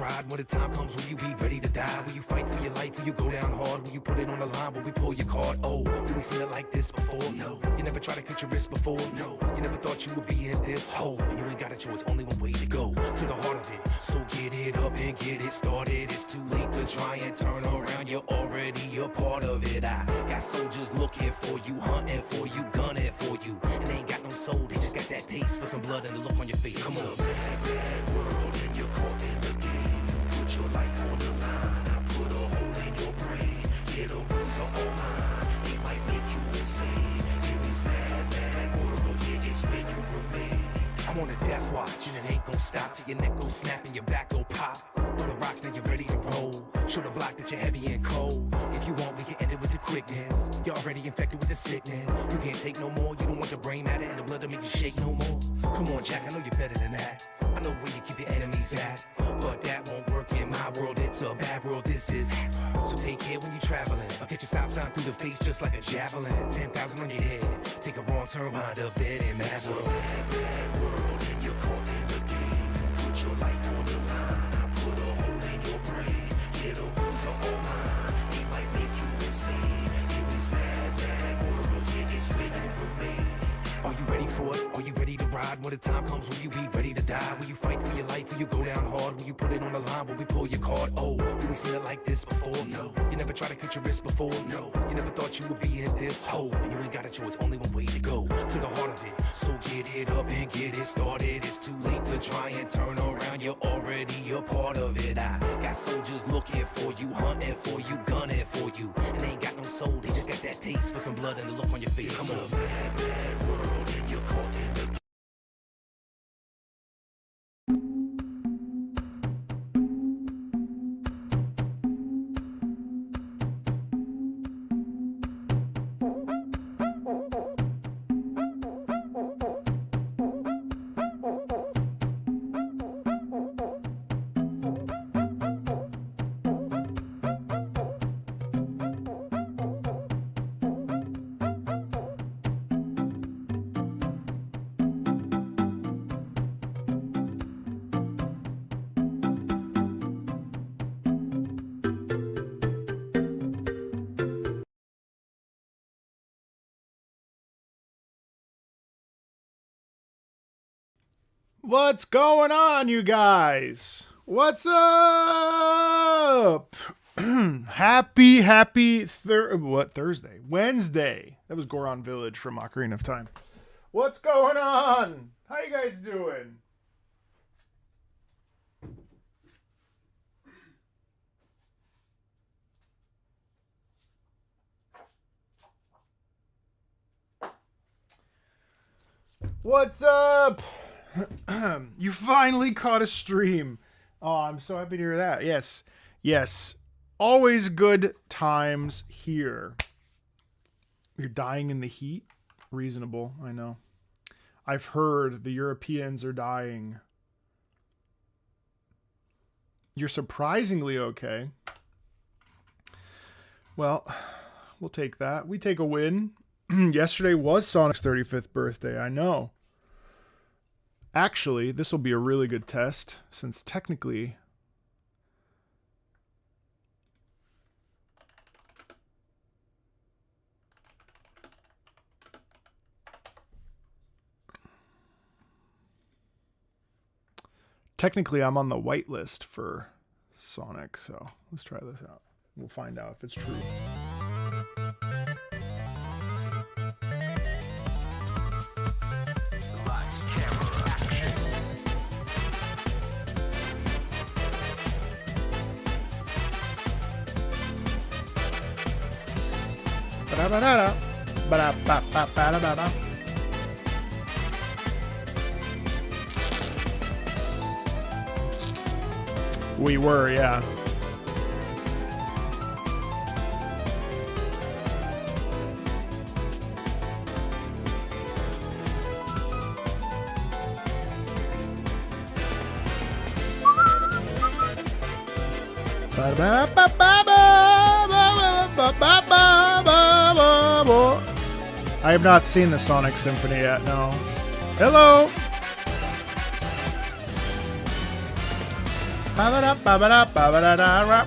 ride when the time comes? Will you be ready to die? Will you fight for your life? Will you go down hard? Will you put it on the line? Will we pull your card? Oh, you ain't seen it like this before? No. You never tried to cut your wrist before? No. You never thought you would be in this hole, and you ain't got a choice, only one way to go, to the heart of it. So get it up and get it started. It's too late to try and turn around, you're already a part of it. I got soldiers looking for you, hunting for you, gunning for you, and they ain't got no soul, they just got that taste for some blood and the look on your face. Come on. It's a bad, bad world, and you're caught in the game. You put your life on the line, I put a hole in your brain. Yeah, the rules are all mine, they might make you insane. In this mad, mad world, yeah, it's where you remain. I'm on a death watch, and it ain't gon' stop till your neck go snap and your back go pop. Throw the rocks, now you're ready to roll. Show the block that you're heavy and cold. If you want, we can end it with the quickness. You're already infected with the sickness. You can't take no more. You don't want the brain matter and the blood to make you shake no more. Come on, Jack, I know you're better than that. I know where you keep your enemies at, but that won't work in my world. It's a bad world, this is. So take care when you're traveling. I'll get your stop sign through the face just like a javelin. 10,000 on your head. Take a wrong turn, wind up dead in that world. Bad, bad world, and you're caught in the game. Put your life on the line. I put a hole in your brain. Yeah, the rules are all mine. They might make you insane. In this mad, mad world, yeah, it's where you remain. Are you ready for it? Are you ready to ride? When the time comes, will you be ready to die? Will you fight for your life? Will you go down hard? Will you put it on the line? Will we pull your card? Oh, you ain't seen it like this before? No. You never tried to cut your wrist before? No. You never thought you would be in this hole, and you ain't got a choice, only one way to go, to the heart of it. So get it up and get it started. It's too late to try and turn around, you're already a part of it. I got soldiers looking for you, hunting for you, gunning for you, and they ain't got no soul, they just got that taste for some blood and the look on your face. Come on. It's a bad, bad world, and you're caught in the What's going on, you guys? What's up? Happy Thursday? Wednesday. That was Goron Village from Ocarina of Time. What's going on? How you guys doing? What's up? You finally caught a stream. Oh, I'm so happy to hear that. Yes. Yes. Always good times here. You're dying in the heat? Reasonable, I know. I've heard the Europeans are dying. You're surprisingly okay. Well, we'll take that. We take a win. Yesterday was Sonic's 35th birthday, I know. Actually, this will be a really good test, since technically I'm on the whitelist for Sonic, so let's try this out. We'll find out if it's true. We were, yeah. I have not seen the Sonic Symphony yet, no. Hello! Ba-ba-da, ba-ba-da, ba-ba-da-da-ra.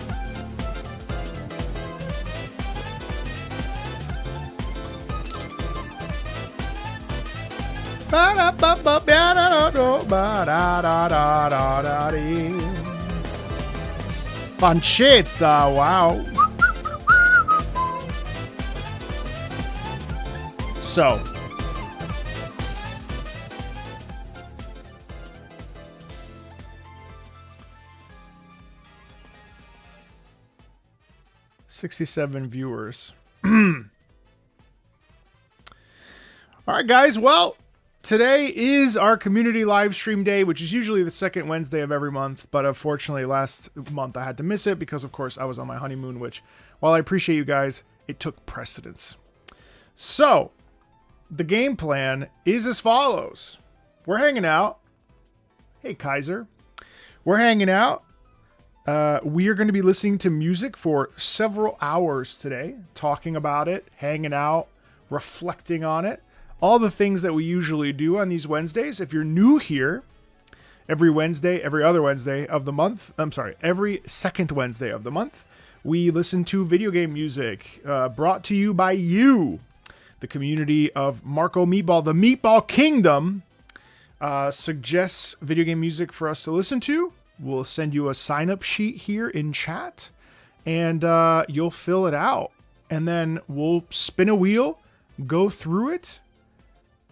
Pancetta, wow. So, $67 viewers. All right, guys. Well, today is our community live stream day, which is usually the second Wednesday of every month. But unfortunately, last month I had to miss it because, of course, I was on my honeymoon, which, while I appreciate you guys, it took precedence. So, the game plan is as follows. We're hanging out. Hey, Kaiser. We're hanging out. We are going to be listening to music for several hours today, talking about it, hanging out, reflecting on it, all the things that we usually do on these Wednesdays. If you're new here, every Wednesday, every other Wednesday of the month, every second Wednesday of the month, we listen to video game music brought to you by you, the community of Marco Meatball. The Meatball Kingdom suggests video game music for us to listen to. We'll send you a sign-up sheet here in chat, and you'll fill it out. And then we'll spin a wheel, go through it,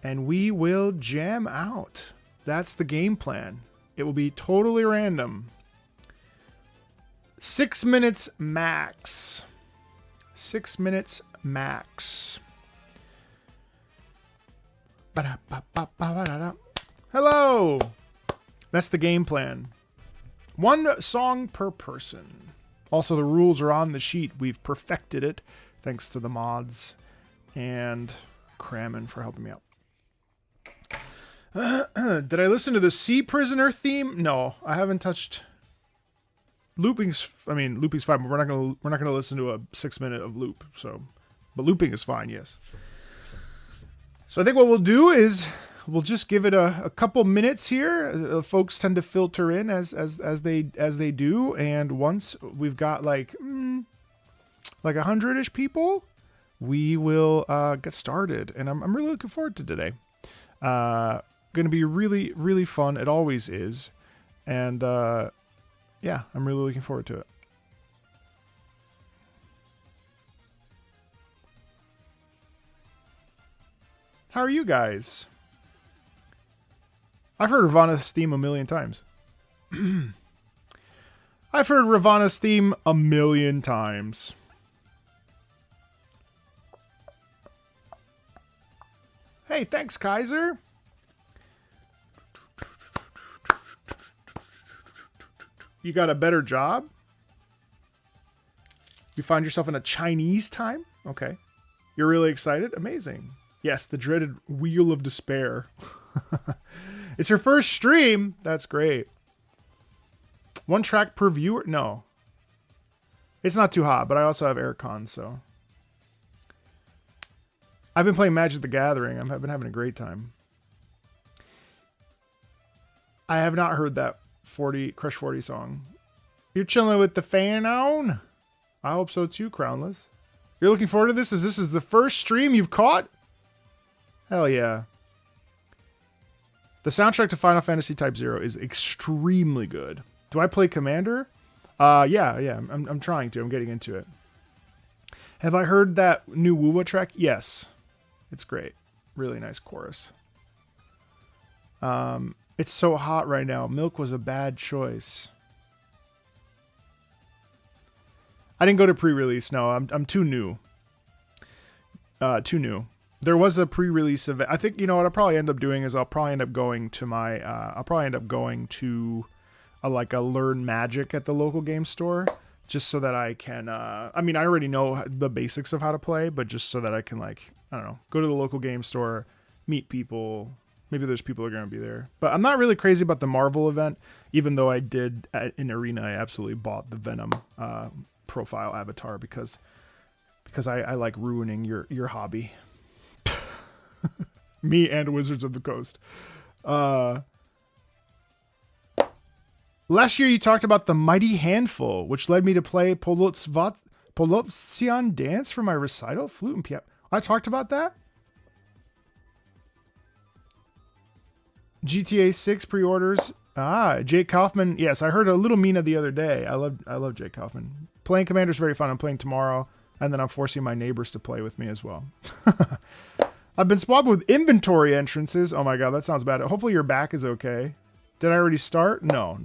and we will jam out. That's the game plan. It will be totally random. 6 minutes max. 6 minutes max. Hello! That's the game plan. 1 song per person. Also, the rules are on the sheet. We've perfected it, thanks to the mods and Crammon for helping me out. Did I listen to the Sea Prisoner theme? No, I haven't touched. Looping's fine, but we're not gonna listen to a 6 minute of loop. So, but looping is fine, yes. So I think what we'll do is we'll just give it a couple minutes here. Folks tend to filter in as they do, and once we've got like 100-ish people, we will get started. And I'm really looking forward to today. Going to be really, really fun. It always is, and yeah, I'm really looking forward to it. How are you guys? I've heard Ravana's theme a million times. I've heard Ravana's theme a million times. Hey, thanks, Kaiser. You got a better job? You find yourself in a Chinese time? Okay. You're really excited? Amazing. Yes, the dreaded Wheel of Despair. It's your first stream. That's great. 1 track per viewer? No. It's not too hot, but I also have aircon, so. I've been playing Magic the Gathering. I've been having a great time. I have not heard that Crush 40 song. You're chilling with the fan on? I hope so too, Crownless. You're looking forward to this? This is the first stream you've caught? Hell yeah. The soundtrack to Final Fantasy Type 0 is extremely good. Do I play Commander? Yeah. I'm trying to. I'm getting into it. Have I heard that new Wuwa track? Yes. It's great. Really nice chorus. It's so hot right now. Milk was a bad choice. I didn't go to pre-release. No, I'm too new. Too new. There was a pre-release event. I think, you know what I'll probably end up doing is I'll probably end up going to a Learn Magic at the local game store, just so that I can, I mean, I already know the basics of how to play, but just so that I can, like, I don't know, go to the local game store, meet people. Maybe there's people who are going to be there. But I'm not really crazy about the Marvel event, even though I did in Arena, I absolutely bought the Venom profile avatar because I like ruining your hobby. Me and Wizards of the Coast. Last year you talked about the Mighty Handful, which led me to play Polopsian Dance for my recital, flute and piano. I talked about that? GTA 6 pre-orders. Jake Kaufman. Yes, I heard a little Mina the other day. I love Jake Kaufman. Playing Commander's very fun. I'm playing tomorrow, and then I'm forcing my neighbors to play with me as well. I've been swabbed with inventory entrances. Oh my god, that sounds bad. Hopefully your back is okay. Did I already start? No.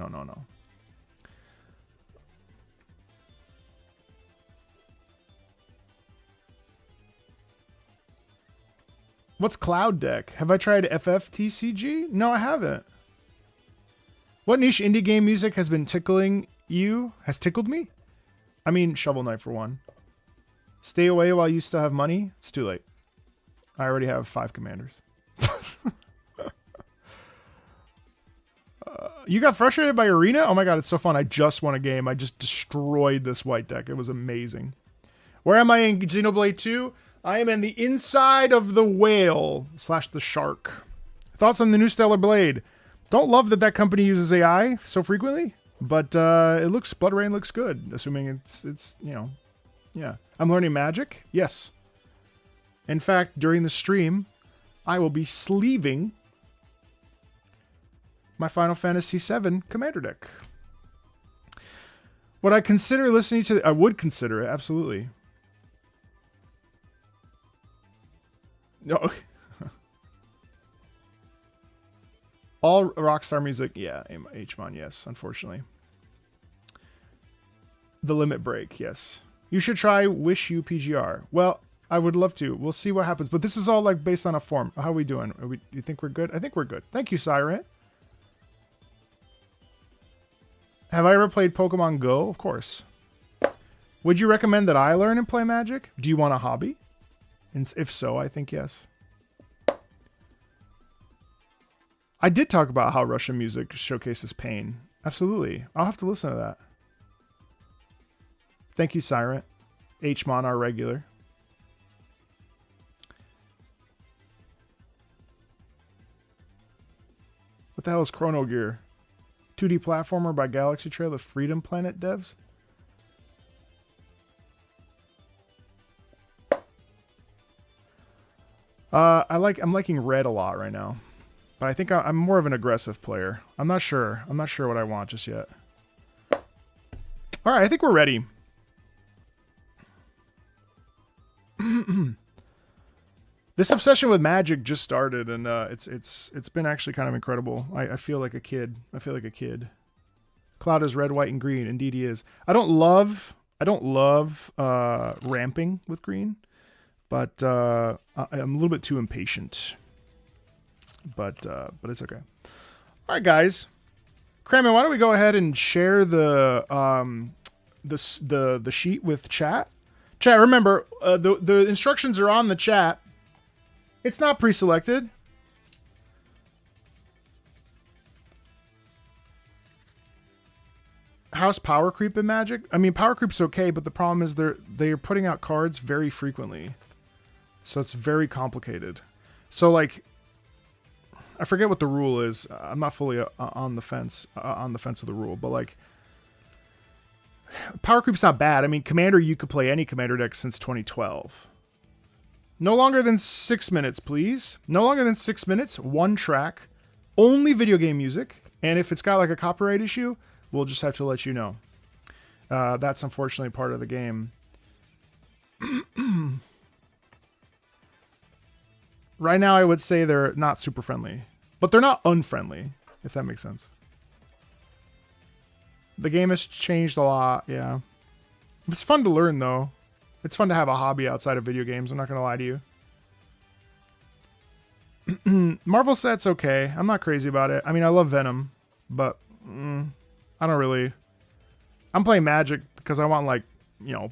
What's Cloud Deck? Have I tried FFTCG? No, I haven't. What niche indie game music has been tickling you? Has tickled me? I mean, Shovel Knight for one. Stay away while you still have money? It's too late. I already have 5 commanders. You got frustrated by Arena? Oh my god, it's so fun. I just won a game. I just destroyed this white deck. It was amazing. Where am I in Xenoblade 2? I am in the inside of the whale / the shark. Thoughts on the new Stellar Blade? Don't love that company uses AI so frequently, but Blood Rain looks good, assuming it's you know, yeah. I'm learning magic. Yes. In fact, during the stream, I will be sleeving my Final Fantasy VII Commander deck. Would I consider listening to? I would consider it, absolutely. No. All Rockstar music, yeah. Hmon, yes, unfortunately. The Limit Break, yes. You should try Wish You PGR. Well, I would love to. We'll see what happens. But this is all like based on a form. How are we doing? You think we're good? I think we're good. Thank you, Siren. Have I ever played Pokemon Go? Of course. Would you recommend that I learn and play Magic? Do you want a hobby? And if so, I think yes. I did talk about how Russian music showcases pain. Absolutely. I'll have to listen to that. Thank you, Siren. Hmon, our regular. What the hell is Chrono Gear? 2D platformer by Galaxy Trail, the Freedom Planet devs? I'm liking red a lot right now. But I think I'm more of an aggressive player. I'm not sure. I'm not sure what I want just yet. All right, I think we're ready. This obsession with Magic just started, and it's been actually kind of incredible. I feel like a kid. I feel like a kid. Cloud is red, white, and green. Indeed, he is. I don't love ramping with green, but I'm a little bit too impatient. But it's okay. All right, guys. Kramer, why don't we go ahead and share the sheet with chat? Chat, remember, the instructions are on the chat. It's not pre-selected. How's power creep in Magic? I mean, power creep's okay, but the problem is they're putting out cards very frequently. So it's very complicated. So, like, I forget what the rule is. I'm not fully on the fence of the rule, but like, power creep's not bad. I mean, Commander, you could play any Commander deck since 2012. No longer than 6 minutes, please. No longer than 6 minutes. 1 track, only video game music, and if it's got like a copyright issue, we'll just have to let you know. That's unfortunately part of the game. Right now, I would say they're not super friendly. But they're not unfriendly, if that makes sense. The game has changed a lot, yeah. It's fun to learn, though. It's fun to have a hobby outside of video games, I'm not going to lie to you. Marvel set's okay. I'm not crazy about it. I mean, I love Venom, but I don't really... I'm playing Magic because I want, like, you know,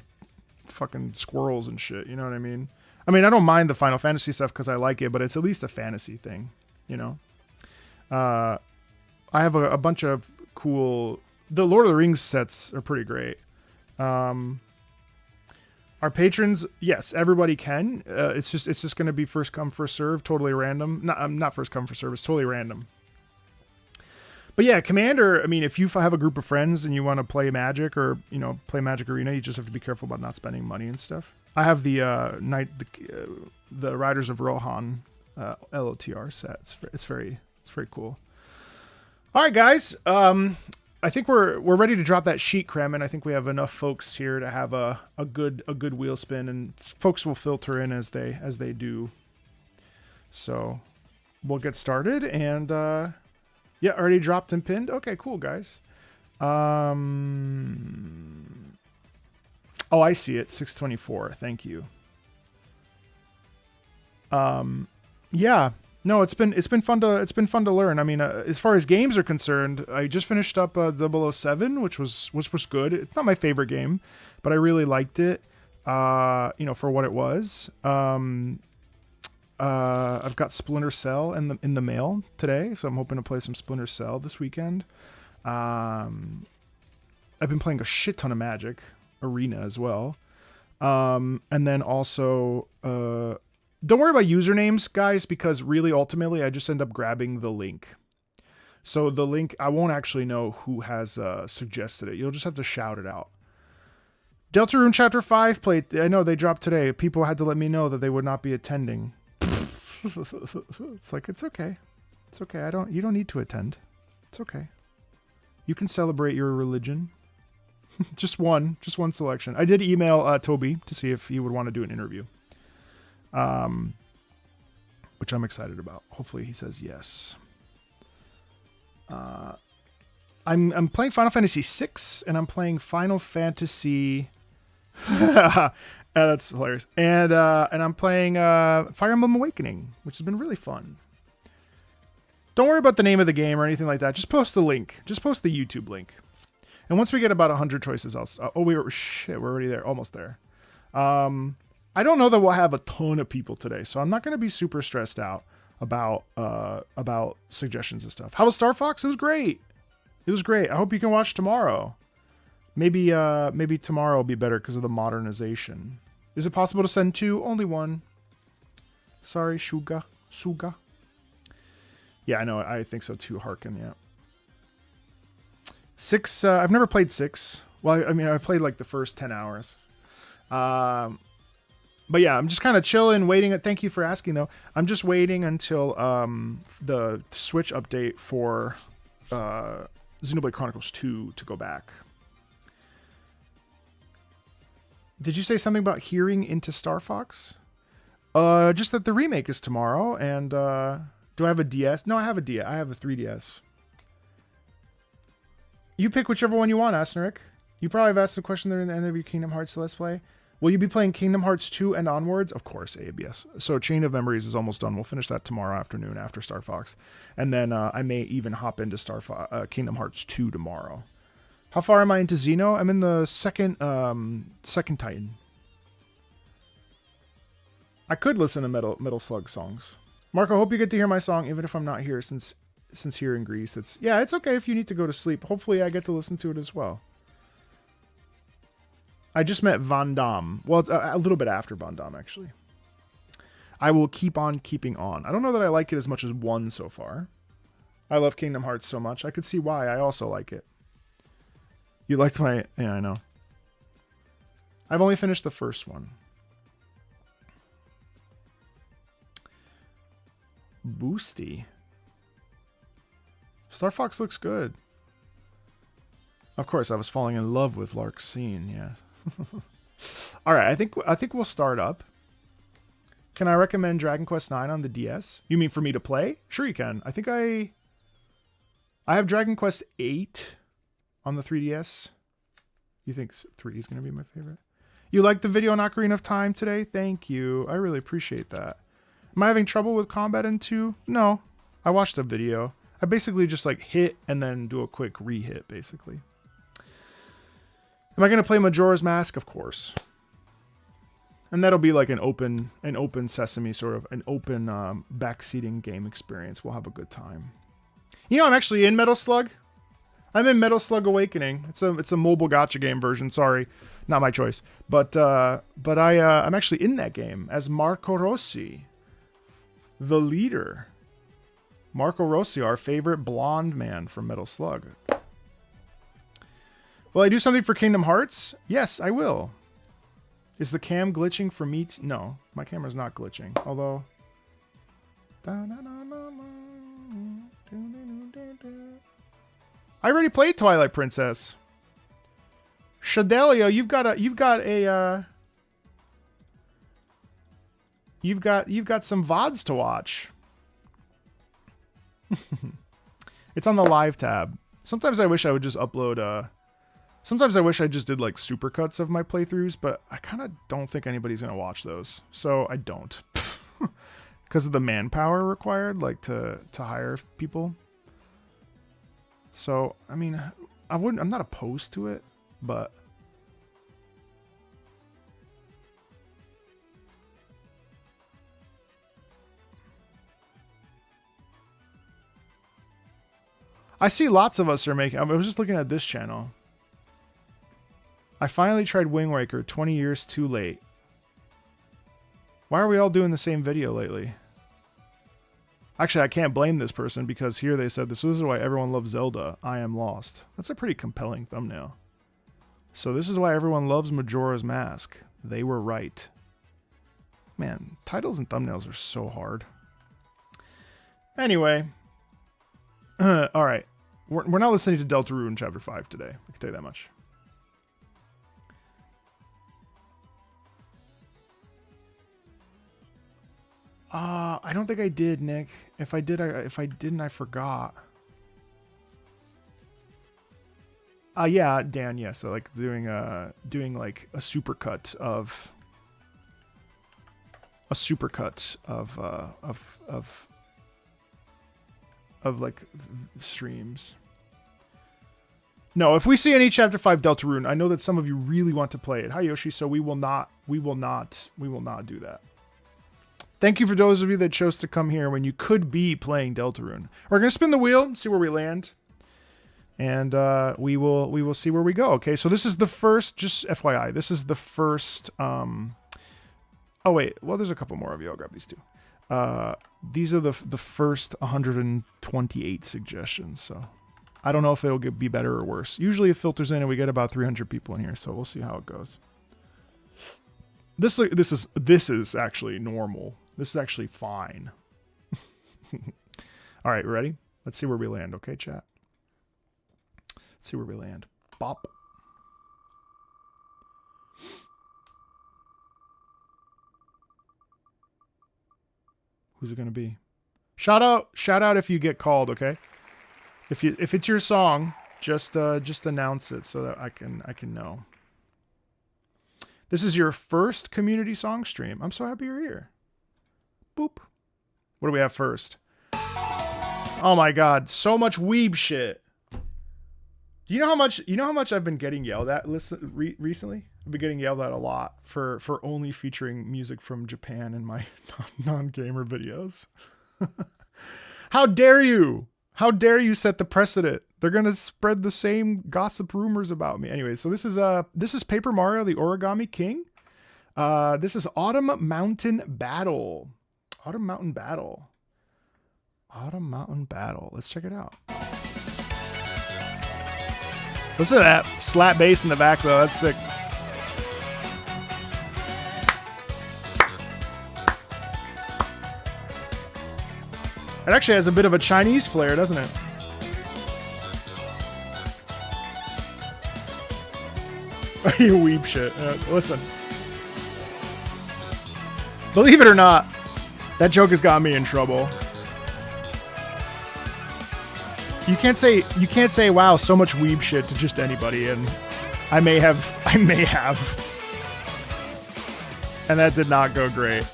fucking squirrels and shit, you know what I mean? I mean, I don't mind the Final Fantasy stuff because I like it, but it's at least a fantasy thing, you know? I have a bunch of cool... The Lord of the Rings sets are pretty great. Our patrons, yes, everybody can. It's just going to be first come, first serve, totally random. Not first come, first serve. It's totally random. But yeah, Commander, I mean, if you have a group of friends and you want to play Magic or, play Magic Arena, you just have to be careful about not spending money and stuff. I have the the Riders of Rohan LOTR set. It's very cool. All right, guys. I think we're ready to drop that sheet, Kremen. I think we have enough folks here to have a good wheel spin, and folks will filter in as they do. So we'll get started, and yeah, already dropped and pinned. Okay, cool, guys. Oh, I see it. 624. Thank you. Yeah. No, it's been fun to learn. I mean, as far as games are concerned, I just finished up 007, which was good. It's not my favorite game, but I really liked it. For what it was. I've got Splinter Cell in the mail today, so I'm hoping to play some Splinter Cell this weekend. I've been playing a shit ton of Magic Arena as well, and then also don't worry about usernames, guys, because really ultimately I just end up grabbing the link. So the link, I won't actually know who has suggested it. You'll just have to shout it out. Deltarune Chapter 5 played. I know they dropped today. People had to let me know that they would not be attending. It's like, it's okay. It's okay. You don't need to attend. It's okay. You can celebrate your religion. just one selection. I did email Toby to see if he would want to do an interview. Which I'm excited about. Hopefully he says yes. I'm playing Final Fantasy VI, and I'm playing Final Fantasy. That's hilarious. And I'm playing Fire Emblem Awakening, which has been really fun. Don't worry about the name of the game or anything like that. Just post the link. Just post the YouTube link. And once we get about 100 choices, we're already there, almost there. I don't know that we'll have a ton of people today, so I'm not going to be super stressed out about suggestions and stuff. How was Star Fox? It was great. It was great. I hope you can watch tomorrow. Maybe tomorrow will be better because of the modernization. Is it possible to send 2? Only 1. Sorry, Suga. Yeah, I know. I think so too, Harkin, yeah. 6, I've never played 6. Well, I mean, I played like the first 10 hours. But yeah, I'm just kind of chilling, waiting. Thank you for asking, though. I'm just waiting until the Switch update for Xenoblade Chronicles 2 to go back. Did you say something about hearing into Star Fox? Just that the remake is tomorrow, and do I have a DS? No, I have a DS. I have a 3DS. You pick whichever one you want, Asneric. You probably have asked the question there in the end of your Kingdom Hearts Let's Play. Will you be playing Kingdom Hearts 2 and onwards? Of course, ABS. So Chain of Memories is almost done. We'll finish that tomorrow afternoon after Star Fox. And then I may even hop into Kingdom Hearts 2 tomorrow. How far am I into Xeno? I'm in the second Titan. I could listen to Metal Slug songs. Marco, I hope you get to hear my song even if I'm not here since here in Greece. It's okay if you need to go to sleep. Hopefully I get to listen to it as well. I just met Van Damme. Well, it's a little bit after Van Damme, actually. I will keep on keeping on. I don't know that I like it as much as 1 so far. I love Kingdom Hearts so much. I could see why. I also like it. You liked my... Yeah, I know. I've only finished the first one. Boosty. Star Fox looks good. Of course, I was falling in love with Larxene, yeah. All right, I think we'll start up. Can I recommend Dragon Quest IX on the DS? You mean for me to play? Sure you can. I think I have Dragon Quest VIII on the 3DS. You think 3 is going to be my favorite? You liked the video on Ocarina of Time today? Thank you. I really appreciate that. Am I having trouble with combat in 2? No. I watched a video. I basically just like hit and then do a quick re-hit, basically. Am I going to play Majora's Mask? Of course. And that'll be like an open sesame, sort of an open backseating game experience. We'll have a good time. You know, I'm actually in Metal Slug. I'm in Metal Slug Awakening. It's a mobile gacha game version. Sorry, not my choice. But I'm actually in that game as Marco Rossi, the leader. Marco Rossi, our favorite blonde man from Metal Slug. Will I do something for Kingdom Hearts? Yes, I will. Is the cam glitching for me? No, my camera's not glitching. Although... I already played Twilight Princess. Shadelio, you've got some VODs to watch. It's on the live tab. Sometimes I wish I would just upload sometimes I wish I just did like supercuts of my playthroughs, but I kind of don't think anybody's going to watch those. So I don't. Because of the manpower required, like to hire people. So, I mean, I'm not opposed to it, but I see lots of us are making... I was just looking at this channel. I finally tried Wind Waker 20 years too late. Why are we all doing the same video lately? Actually, I can't blame this person because here they said, this is why everyone loves Zelda. I am lost. That's a pretty compelling thumbnail. So this is why everyone loves Majora's Mask. They were right. Man, titles and thumbnails are so hard. Anyway. Alright. We're not listening to Deltarune in Chapter 5 today. I can tell you that much. I don't think I did, Nick. If I did, if I didn't, I forgot. Yeah, Dan. Yeah, so like doing like a supercut of like streams. No, if we see any Chapter 5 Deltarune, I know that some of you really want to play it. Hi Yoshi, so we will not do that. Thank you for those of you that chose to come here when you could be playing Deltarune. We're gonna spin the wheel, see where we land, and we will see where we go. Okay, so this is the first. Just FYI, this is the first. Oh wait, well there's a couple more of you. I'll grab these two. These are the first 128 suggestions. So I don't know if it'll be better or worse. Usually it filters in and we get about 300 people in here. So we'll see how it goes. This is actually normal. This is actually fine. All right, ready? Let's see where we land. Okay, chat. Let's see where we land. Bop. Who's it gonna be? Shout out if you get called, okay? If it's your song, just announce it so that I can know. This is your first community song stream. I'm so happy you're here. Boop. What do we have first? Oh my god, so much weeb shit. Do you know how much I've been getting yelled at recently? I've been getting yelled at a lot for only featuring music from Japan in my non-gamer videos. How dare you? How dare you set the precedent? They're gonna spread the same gossip rumors about me. Anyway, so this is Paper Mario: The Origami King. This is Autumn Mountain Battle. Autumn Mountain Battle. Autumn Mountain Battle. Let's check it out. Listen to that slap bass in the back though. That's sick. It actually has a bit of a Chinese flair, doesn't it? You weeb shit. Listen. Believe it or not, that joke has got me in trouble. You can't say wow, so much weeb shit to just anybody, and I may have. And that did not go great.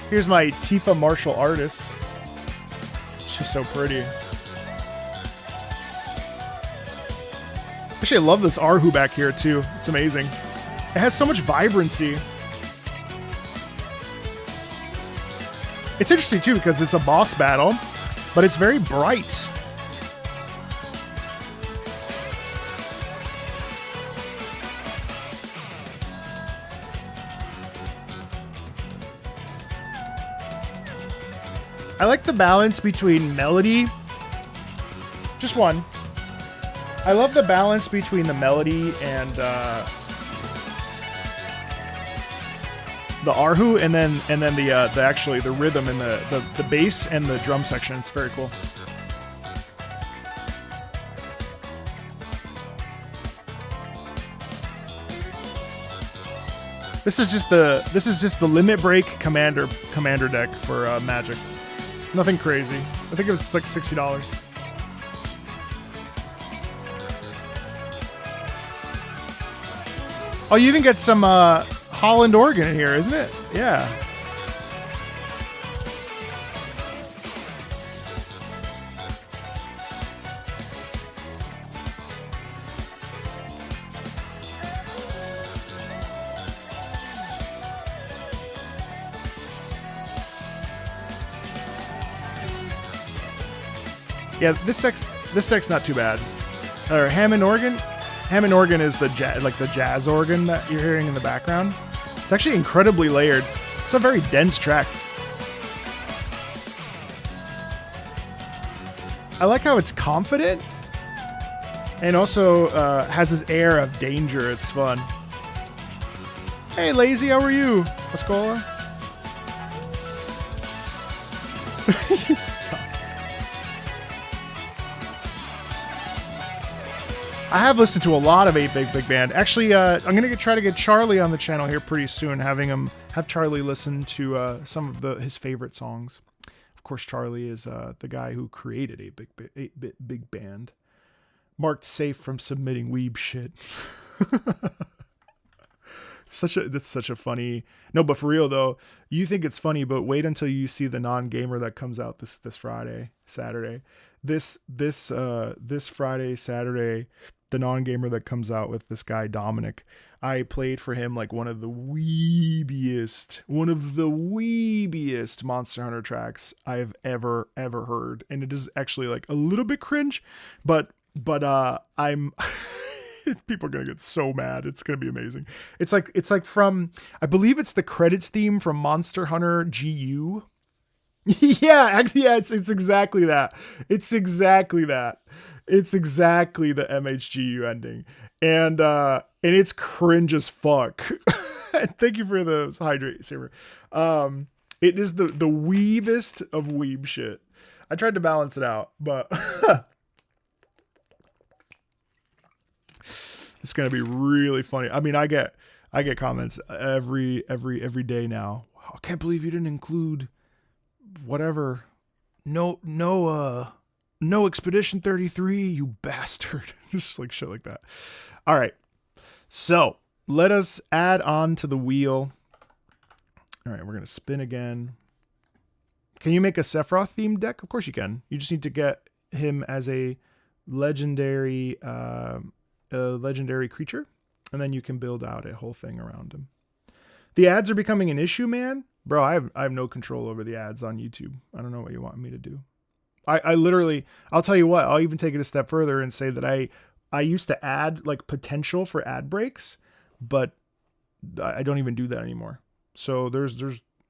Here's my Tifa martial artist. She's so pretty. Actually, I love this Arhu back here too. It's amazing. It has so much vibrancy. It's interesting too because it's a boss battle, but it's very bright. I like the balance between melody. Just one. I love the balance between the melody and the arhu, and then the actually the rhythm and the bass and the drum section. It's very cool. This is just the limit break commander deck for Magic. Nothing crazy. I think it's like $60. Oh, you even get some Holland, Oregon in here, isn't it? Yeah. Yeah, this deck's not too bad. Or Hammond organ. Hammond organ is the jazz organ that you're hearing in the background. It's actually incredibly layered. It's a very dense track. I like how it's confident and also has this air of danger. It's fun. Hey, Lazy, how are you? Pascola? I have listened to a lot of 8-Bit Big Band. Actually, I'm gonna try to get Charlie on the channel here pretty soon, have Charlie listen to some of his favorite songs. Of course, Charlie is the guy who created 8-Bit Big Band, marked safe from submitting weeb shit. That's such a funny. No, but for real though, you think it's funny, but wait until you see the non-gamer that comes out this Saturday. This Friday, Saturday, the non-gamer that comes out with this guy Dominic. I played for him like one of the weebiest Monster Hunter tracks I've ever heard, and it is actually like a little bit cringe, but I'm people are gonna get so mad. It's gonna be amazing. It's like from, I believe it's the credits theme from Monster Hunter GU. Yeah, it's exactly that. It's exactly that. It's exactly the MHGU ending, and it's cringe as fuck. Thank you for the hydrate saver. It is the weebest of weeb shit. I tried to balance it out, but it's gonna be really funny. I mean, I get comments every day now. Wow, I can't believe you didn't include whatever. No Expedition 33, you bastard. Just like shit like that. All right. So let us add on to the wheel. All right, we're going to spin again. Can you make a Sephiroth themed deck? Of course you can. You just need to get him as a legendary creature, and then you can build out a whole thing around him. The ads are becoming an issue, man. Bro, I have no control over the ads on YouTube. I don't know what you want me to do. I literally, I'll tell you what, I'll even take it a step further and say that I used to add like potential for ad breaks, but I don't even do that anymore. So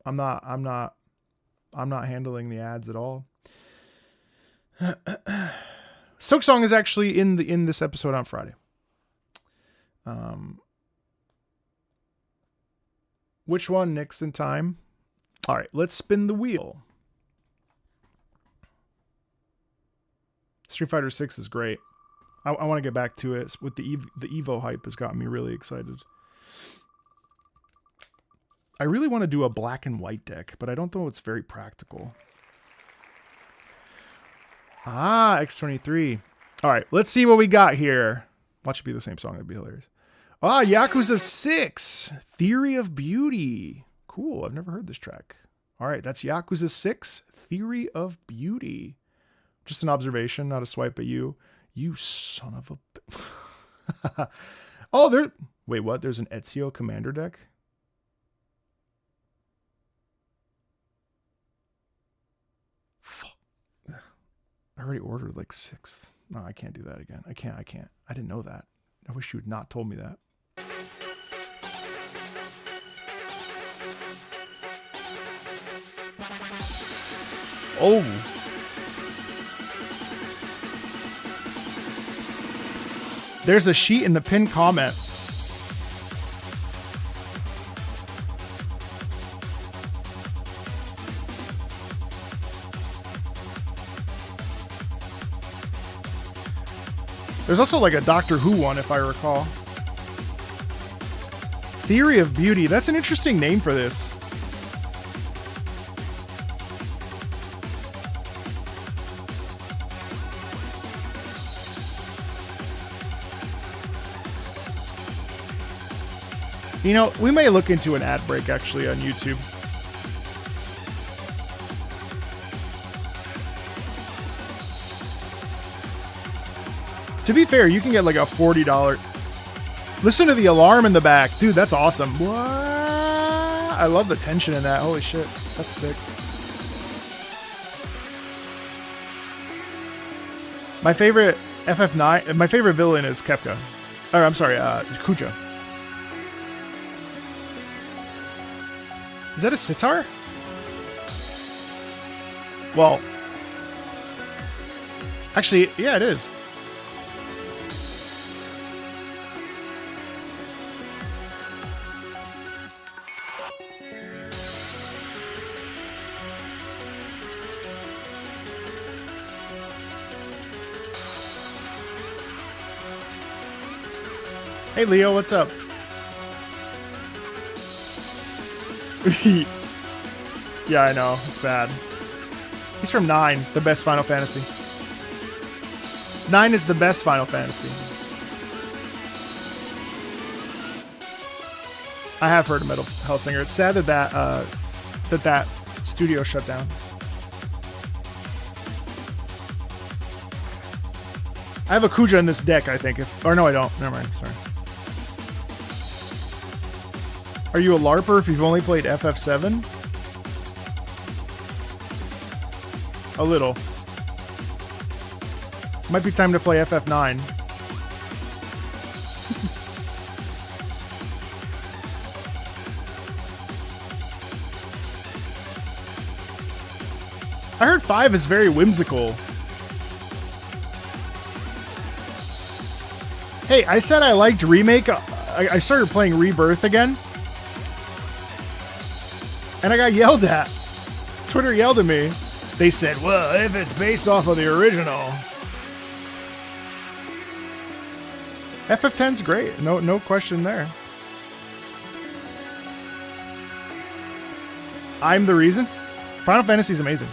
I'm not handling the ads at all. Silk Song is actually in this episode on Friday. Which one, Nixon time? All right, let's spin the wheel. Street Fighter 6 is great. I want to get back to it. With the Evo hype has gotten me really excited. I really want to do a black and white deck, but I don't know it's very practical. Ah, X23. All right, let's see what we got here. Watch it be the same song. That'd be hilarious. Ah, Yakuza 6. Theory of Beauty. Cool. I've never heard this track. All right, that's Yakuza 6. Theory of Beauty. Just an observation, not a swipe at you. You son of a... Oh, wait, what? There's an Ezio Commander deck? Fuck. I already ordered like 6th. No, I can't do that again. I can't. I didn't know that. I wish you had not told me that. Oh. There's a sheet in the pinned comment. There's also like a Doctor Who one, if I recall. Theory of Beauty. That's an interesting name for this. You know, we may look into an ad break actually on YouTube. To be fair, you can get like a $40. Listen to the alarm in the back. Dude, that's awesome. What? I love the tension in that. Holy shit. That's sick. My favorite FF9, my favorite villain is Kefka. Or I'm sorry, Kuja. Is that a sitar? Well, actually, yeah, it is. Hey Leo, what's up? Yeah, I know. It's bad. He's from 9, the best Final Fantasy. 9 is the best Final Fantasy. I have heard of Metal Hellsinger. It's sad that that studio shut down. I have a Kuja in this deck, I think. Or no, I don't. Never mind. Sorry. Are you a LARPer if you've only played FF7? A little. Might be time to play FF9. I heard 5 is very whimsical. Hey, I said I liked Remake. I started playing Rebirth again. And I got yelled at. Twitter yelled at me. They said, well, if it's based off of the original. FF10's great. No question there. I'm the reason. Final Fantasy is amazing.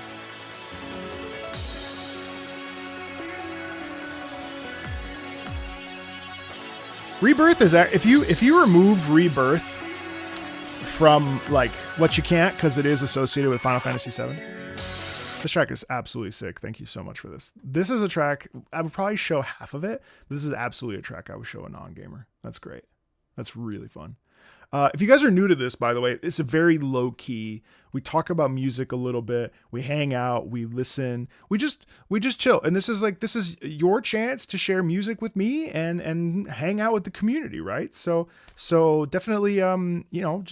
Rebirth is, if you remove Rebirth from like what you can't, because it is associated with Final Fantasy VII. This track is absolutely sick. Thank you so much for this. This is a track, I would probably show half of it. This is absolutely a track I would show a non-gamer. That's great. That's really fun. If you guys are new to this, by the way, it's a very low key. We talk about music a little bit. We hang out. We listen. We just chill. And this is your chance to share music with me and hang out with the community, right? So definitely,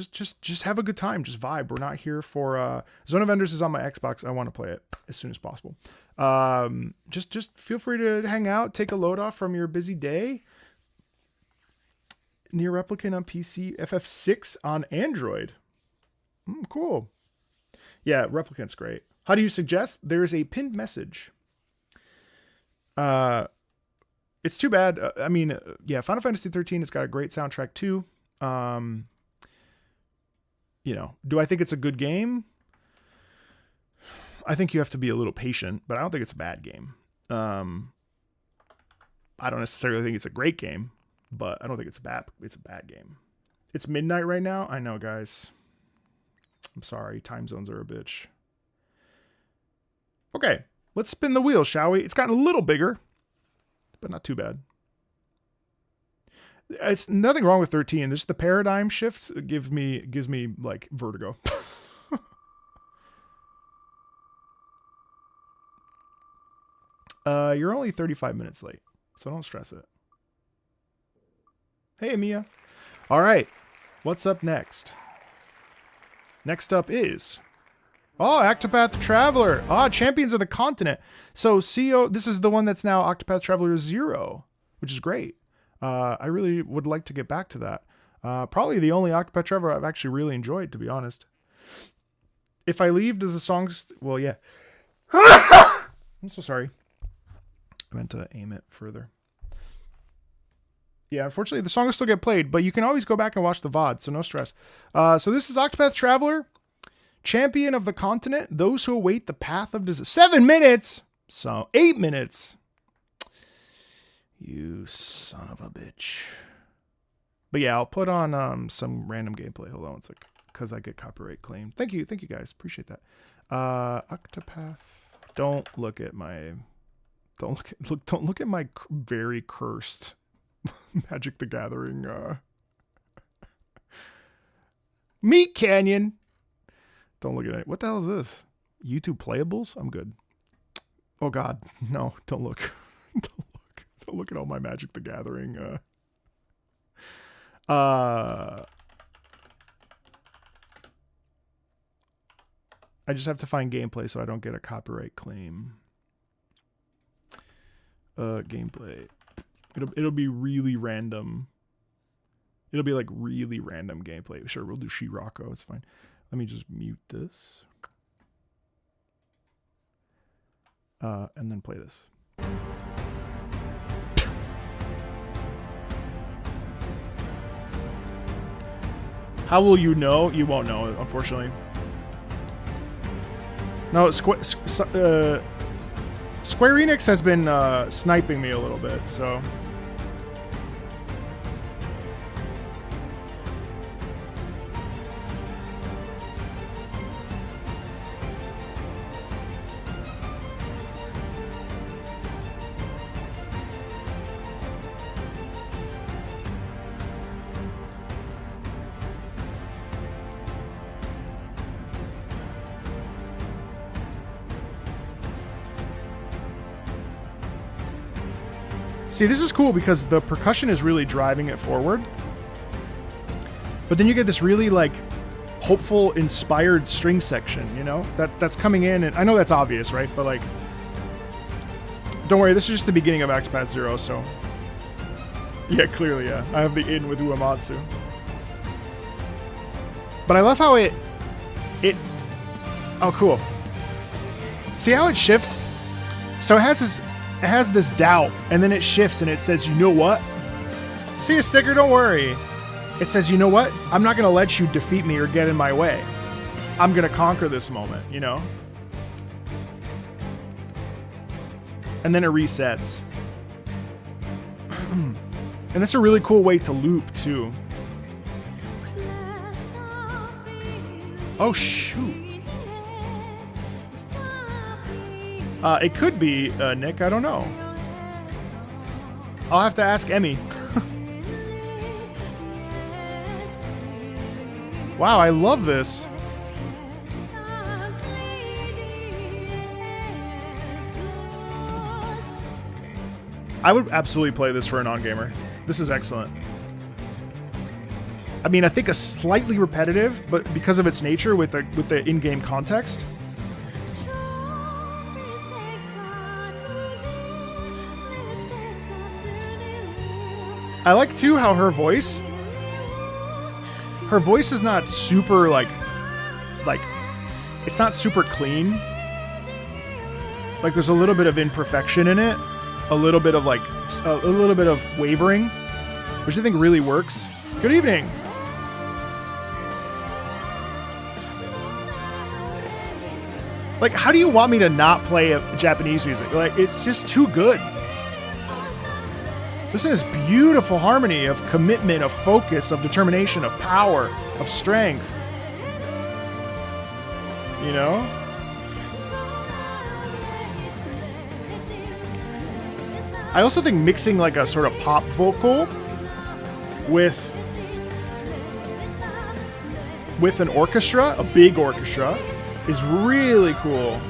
just have a good time. Just vibe. We're not here for Zone of Enders is on my Xbox. I want to play it as soon as possible. Just feel free to hang out, take a load off from your busy day. Near Replicant on PC, FF6 on Android. Cool. Yeah, Replicant's great. How do you suggest? There is a pinned message. It's too bad. Final Fantasy 13 has got a great soundtrack too. Do I think it's a good game? I think you have to be a little patient, but I don't think it's a bad game. I don't necessarily think it's a great game. But I don't think it's a bad game. It's midnight right now. I know, guys. I'm sorry. Time zones are a bitch. Okay. Let's spin the wheel, shall we? It's gotten a little bigger, but not too bad. It's nothing wrong with 13. Just the paradigm shift gives me like vertigo. You're only 35 minutes late, so don't stress it. Hey, Mia. All right. What's up next? Next up is Oh, Octopath Traveler. Ah, Champions of the Continent. So CO, this is the one that's now Octopath Traveler 0, which is great. I really would like to get back to that. Probably the only Octopath Traveler I've actually really enjoyed, to be honest. If I leave, does the song... well, yeah. I'm so sorry. I meant to aim it further. Yeah, unfortunately, the song will still get played, but you can always go back and watch the VOD, so no stress. So this is Octopath Traveler, Champion of the Continent, Those Who Await the Path of Desire. 7 minutes! So, 8 minutes. You son of a bitch. But yeah, I'll put on some random gameplay. Hold on one sec, because I get copyright claimed. Thank you guys. Appreciate that. Octopath. Don't look at my... Don't look at my very cursed... Magic the Gathering Meat Canyon. Don't look at it. What the hell is this? YouTube playables? I'm good. Oh god, no, don't look. Don't look at all my Magic the Gathering I just have to find gameplay so I don't get a copyright claim. Gameplay. It'll be really random. It'll be like really random gameplay. Sure, we'll do Shirako. It's fine. Let me just mute this. And then play this. How will you know? You won't know, unfortunately. No, Square Enix has been sniping me a little bit, so... See, this is cool because the percussion is really driving it forward. But then you get this really, like, hopeful, inspired string section, you know? That's coming in, and I know that's obvious, right? But, like, don't worry, this is just the beginning of Octopath 0, so... Yeah, clearly, yeah. I have the in with Uematsu. But I love how it... Oh, cool. See how it shifts? So it has this doubt, and then it shifts and it says, you know what? See a sticker, don't worry. It says, you know what? I'm not going to let you defeat me or get in my way. I'm going to conquer this moment, you know? And then it resets. And that's a really cool way to loop, too. Oh, shoot. It could be, Nick, I don't know. I'll have to ask Emmy. Wow, I love this. I would absolutely play this for a non-gamer. This is excellent. I mean, I think a slightly repetitive, but because of its nature with the in-game context. I like, too, how her voice is not super, like, it's not super clean. Like, there's a little bit of imperfection in it. A little bit of, like, a little bit of wavering, which I think really works. Good evening. Like, how do you want me to not play Japanese music? Like, it's just too good. Listen to this beautiful harmony of commitment, of focus, of determination, of power, of strength. You know? I also think mixing like a sort of pop vocal with an orchestra, a big orchestra, is really cool.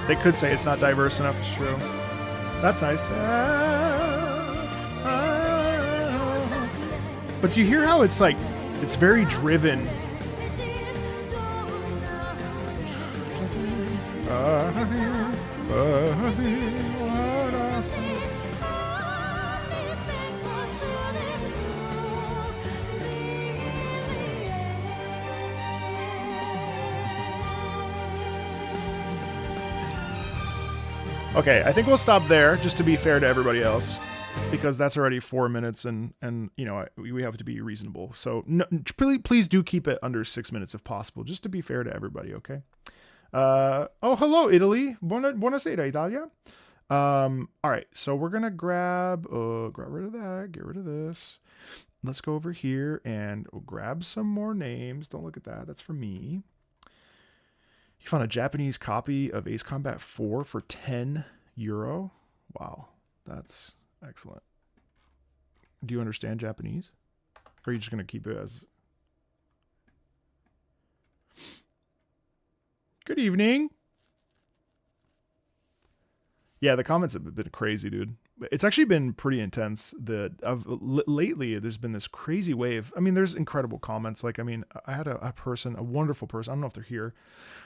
They could say it's not diverse enough. It's true. That's nice. But do you hear how it's like, it's very driven. Okay, I think we'll stop there just to be fair to everybody else, because that's already 4 minutes and you know, we have to be reasonable. So no, please do keep it under 6 minutes if possible, just to be fair to everybody, okay? Oh, hello, Italy. Buonasera, Italia. All right, so we're going to grab rid of that, get rid of this. Let's go over here and grab some more names. Don't look at that. That's for me. You found a Japanese copy of Ace Combat 4 for €10. Wow, that's excellent. Do you understand Japanese? Or are you just going to keep it as... Good evening. Yeah, the comments have been crazy, dude. It's actually been pretty intense. Lately, there's been this crazy wave. I mean, there's incredible comments. Like, I mean, I had a person, a wonderful person, I don't know if they're here,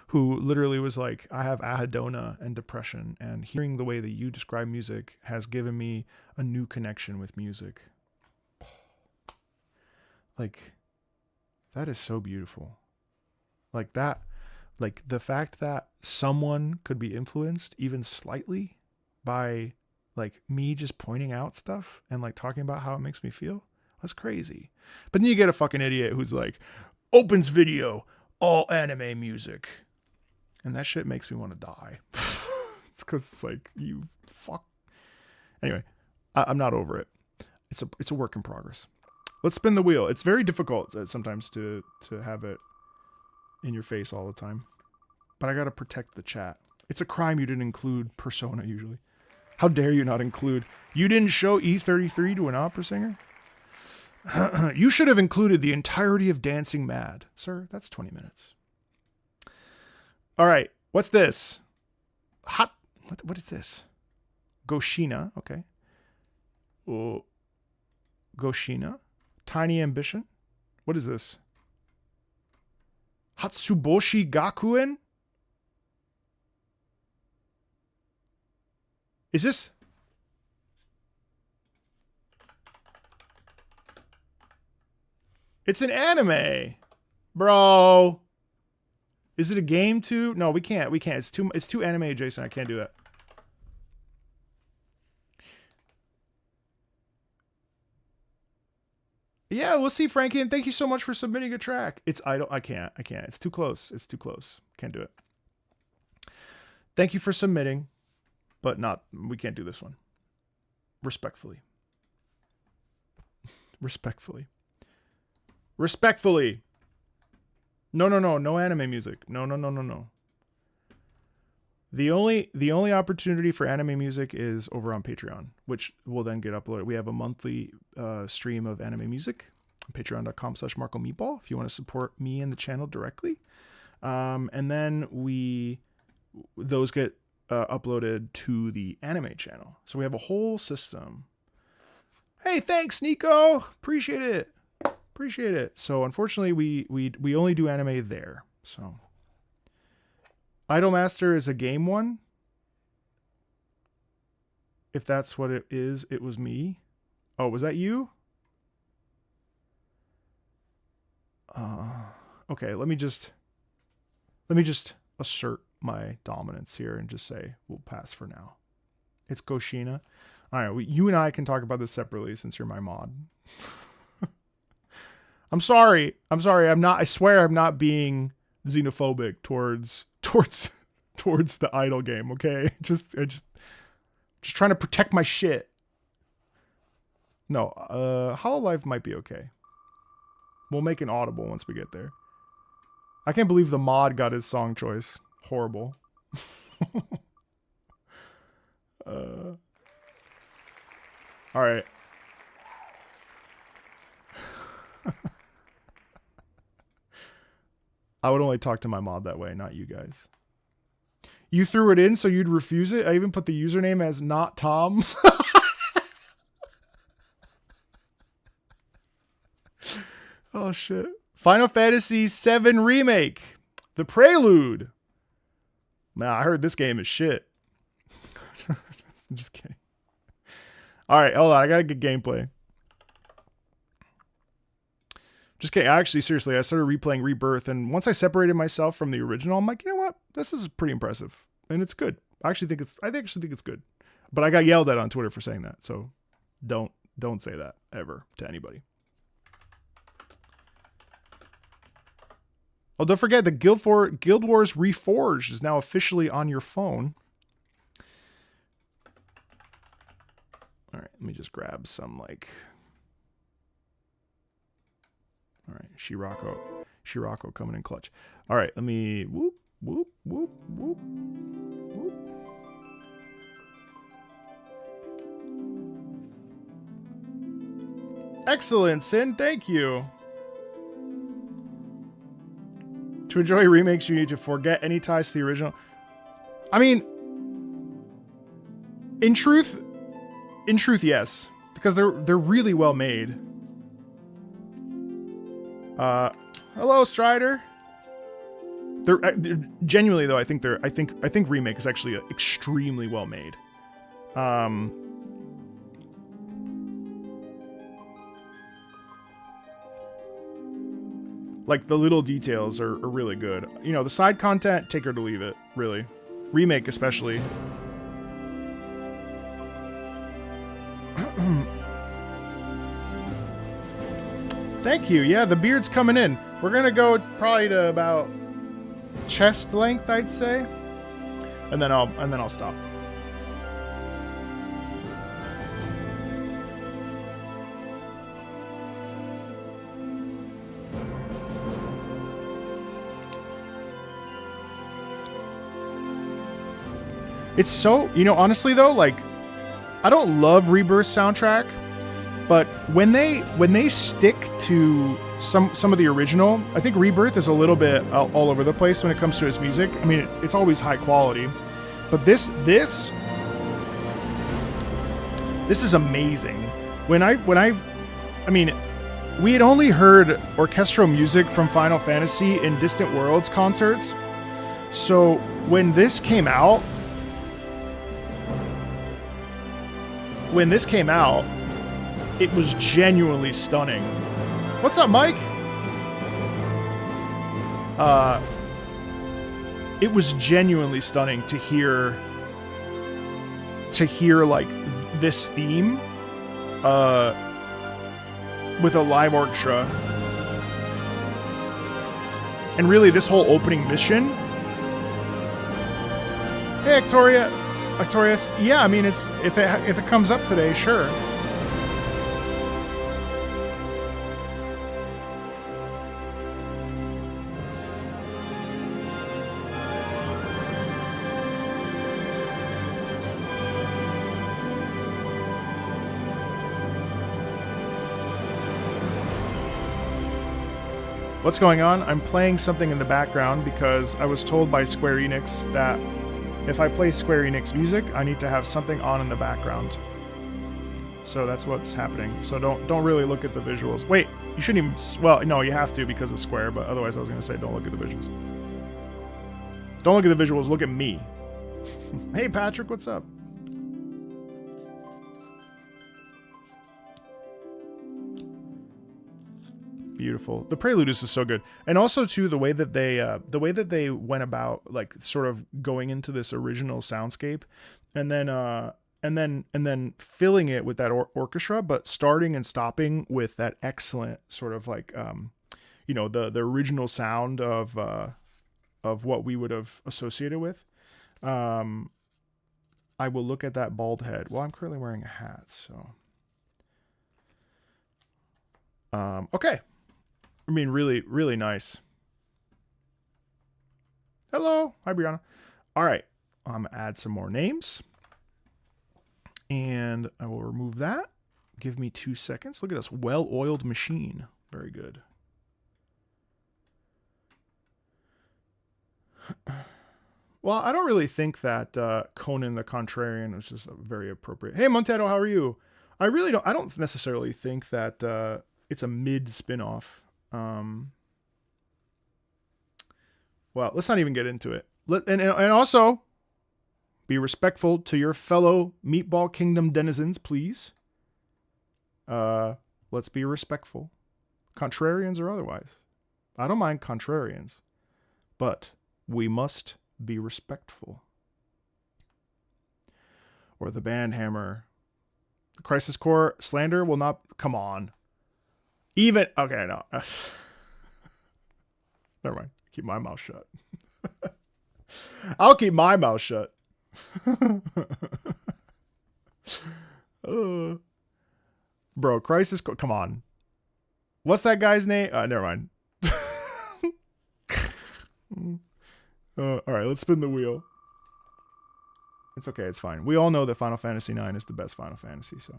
who literally was like, I have anhedonia and depression, and hearing the way that you describe music has given me a new connection with music. Like, that is so beautiful. Like that, like the fact that someone could be influenced even slightly by like me just pointing out stuff and like talking about how it makes me feel. That's crazy. But then you get a fucking idiot who's like, opens video, all anime music. And that shit makes me want to die. It's because it's like, you fuck. Anyway, I'm not over it. It's a work in progress. Let's spin the wheel. It's very difficult sometimes to have it in your face all the time. But I got to protect the chat. It's a crime you didn't include Persona usually. How dare you not include? You didn't show E33 to an opera singer? You should have included the entirety of Dancing Mad. Sir, that's 20 minutes. All right. What's this? What is this? Goshina. Okay. Oh, Goshina. Tiny Ambition. What is this? Hatsuboshi Gakuen? Is this? It's an anime. Bro. Is it a game too? No, we can't. It's too anime adjacent. I can't do that. Yeah, we'll see, Frankie, and thank you so much for submitting a track. I can't. It's too close. Can't do it. Thank you for submitting, but we can't do this one. Respectfully. No anime music. No. The only opportunity for anime music is over on Patreon, which will then get uploaded. We have a monthly stream of anime music, patreon.com/MarcoMeatball, if you want to support me and the channel directly. And then those get uploaded to the anime channel. So we have a whole system. Hey, thanks, Nico. Appreciate it. So unfortunately, we only do anime there. So Idolmaster is a game one. If that's what it is, it was me. Oh, was that you? Okay, let me just assert my dominance here and just say we'll pass for now. It's Goshina. All right, you and I can talk about this separately since you're my mod. I'm sorry. I swear I'm not being xenophobic towards the idol game, okay? Just trying to protect my shit. No, Hololive might be okay. We'll make an audible once we get there. I can't believe the mod got his song choice. Horrible. All right. I would only talk to my mod that way, not you guys. You threw it in so you'd refuse it. I even put the username as not Tom. Oh shit. Final Fantasy VII Remake. The Prelude. Man, I heard this game is shit. I'm just kidding. All right, hold on. I got to get gameplay. Just kidding. Actually, seriously, I started replaying Rebirth, and once I separated myself from the original, I'm like, you know what? This is pretty impressive, and it's good. I actually think it's good. But I got yelled at on Twitter for saying that, so don't say that ever to anybody. Oh, don't forget the Guild Wars Reforged is now officially on your phone. All right, let me just grab some like. All right, Shirako coming in clutch. All right, let me whoop whoop whoop whoop whoop. Excellent, Sin. Thank you. To enjoy remakes, you need to forget any ties to the original. I mean, in truth, yes, because they're really well made. Hello, Strider. They're genuinely though. I think remake is actually extremely well made. Like, the little details are really good. You know, the side content, take her to leave it, really. Remake, especially. Thank you. Yeah, the beard's coming in. We're gonna go probably to about chest length, I'd say. And then I'll stop. It's so, you know, honestly though, like, I don't love Rebirth soundtrack, but when they stick to some of the original, I think Rebirth is a little bit all over the place when it comes to its music. I mean, it's always high quality, but this is amazing. I mean, we had only heard orchestral music from Final Fantasy in Distant Worlds concerts, so when this came out, it was genuinely stunning. What's up, Mike? It was genuinely stunning to hear like this theme with a live orchestra. And really this whole opening mission. Hey, Victorious. Yeah, I mean, it's if it comes up today, sure. What's going on? I'm playing something in the background because I was told by Square Enix that if I play Square Enix music, I need to have something on in the background. So that's what's happening. So don't really look at the visuals. Wait, you shouldn't even... Well, no, you have to because of Square, but otherwise I was going to say don't look at the visuals. Don't look at the visuals, look at me. Hey, Patrick, what's up? Beautiful. The Prelude is just so good, and also too the way that they went about like sort of going into this original soundscape, and then filling it with that orchestra, but starting and stopping with that excellent sort of like you know, the original sound of what we would have associated with. I will look at that bald head. Well, I'm currently wearing a hat, so okay. I mean, really, really nice. Hello. Hi, Brianna. All right. I'm going to add some more names. And I will remove that. Give me 2 seconds. Look at this well-oiled machine. Very good. Well, I don't really think that Conan the Contrarian is just very appropriate. Hey, Montero, how are you? I don't necessarily think that it's a mid spinoff. Well, let's not even get into it. And also, be respectful to your fellow Meatball Kingdom denizens, please. Let's be respectful. Contrarians or otherwise. I don't mind contrarians. But we must be respectful. Or the band hammer. The Crisis Core slander will not... Come on. Even... Okay, no. Never mind. Keep my mouth shut. I'll keep my mouth shut. Bro, Crisis Core... Come on. What's that guy's name? Never mind. Alright, let's spin the wheel. It's okay, it's fine. We all know that Final Fantasy IX is the best Final Fantasy, so...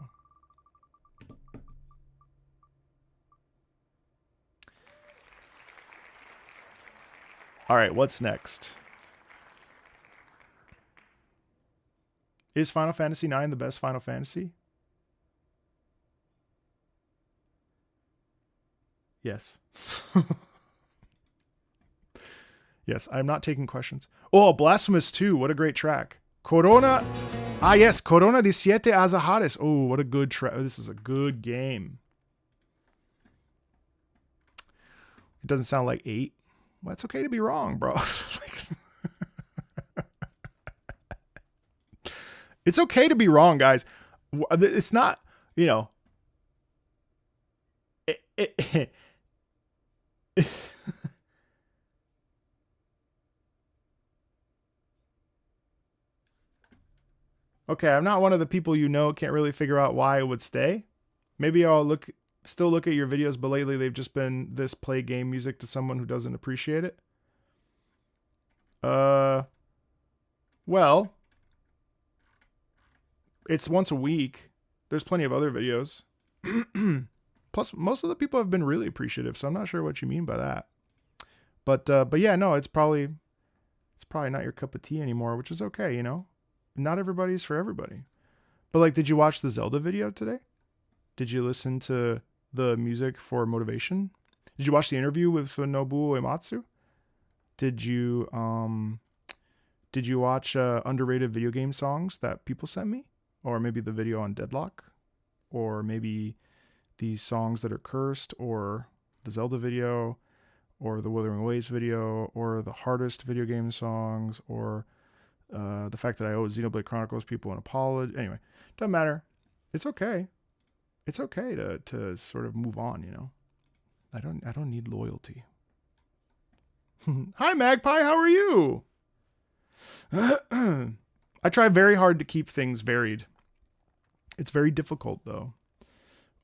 Alright, what's next? Is Final Fantasy IX the best Final Fantasy? Yes. Yes, I'm not taking questions. Oh, Blasphemous 2. What a great track. Corona. Ah, yes. Corona de Siete Azahares. Oh, what a good track. This is a good game. It doesn't sound like 8. Well, it's okay to be wrong, bro. It's okay to be wrong, guys. It's not, you know. Okay, I'm not one of the people can't really figure out why it would stay. Maybe I'll still look at your videos, but lately they've just been this play game music to someone who doesn't appreciate it. Well, it's once a week. There's plenty of other videos. Plus, most of the people have been really appreciative, so I'm not sure what you mean by that. But yeah, no, it's probably not your cup of tea anymore, which is okay, you know? Not everybody's for everybody. But like, did you watch the Zelda video today? Did you listen to the music for motivation? Did you watch the interview with Nobuo Uematsu? Did you watch underrated video game songs that people sent me? Or maybe the video on Deadlock? Or maybe these songs that are cursed? Or the Zelda video? Or the Wuthering Waves video? Or the hardest video game songs? Or the fact that I owe Xenoblade Chronicles people an apology. Anyway, doesn't matter. It's okay. It's okay to sort of move on, you know. I don't need loyalty. Hi Magpie, how are you? I try very hard to keep things varied. It's very difficult though.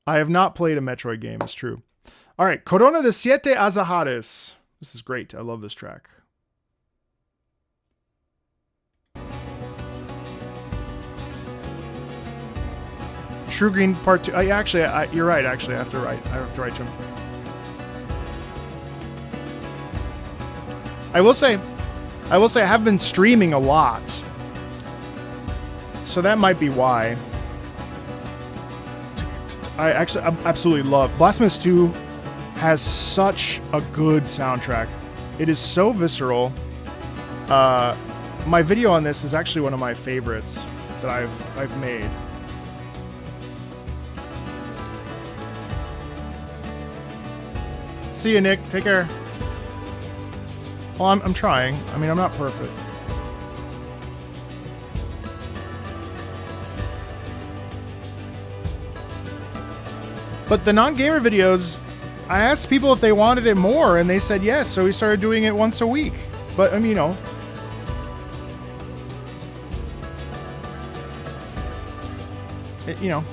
I have not played a Metroid game, it's true. All right, Corona de Siete Azahares. This is great. I love this track. True Green Part 2. You're right. Actually, I have to write to him. I will say, I have been streaming a lot, so that might be why. I absolutely love Blasphemous 2. Has such a good soundtrack. It is so visceral. My video on this is actually one of my favorites that I've made. See you, Nick. Take care. Well, I'm trying. I mean, I'm not perfect. But the non-gamer videos, I asked people if they wanted it more, and they said yes, so we started doing it once a week. But, I mean, you know. You know.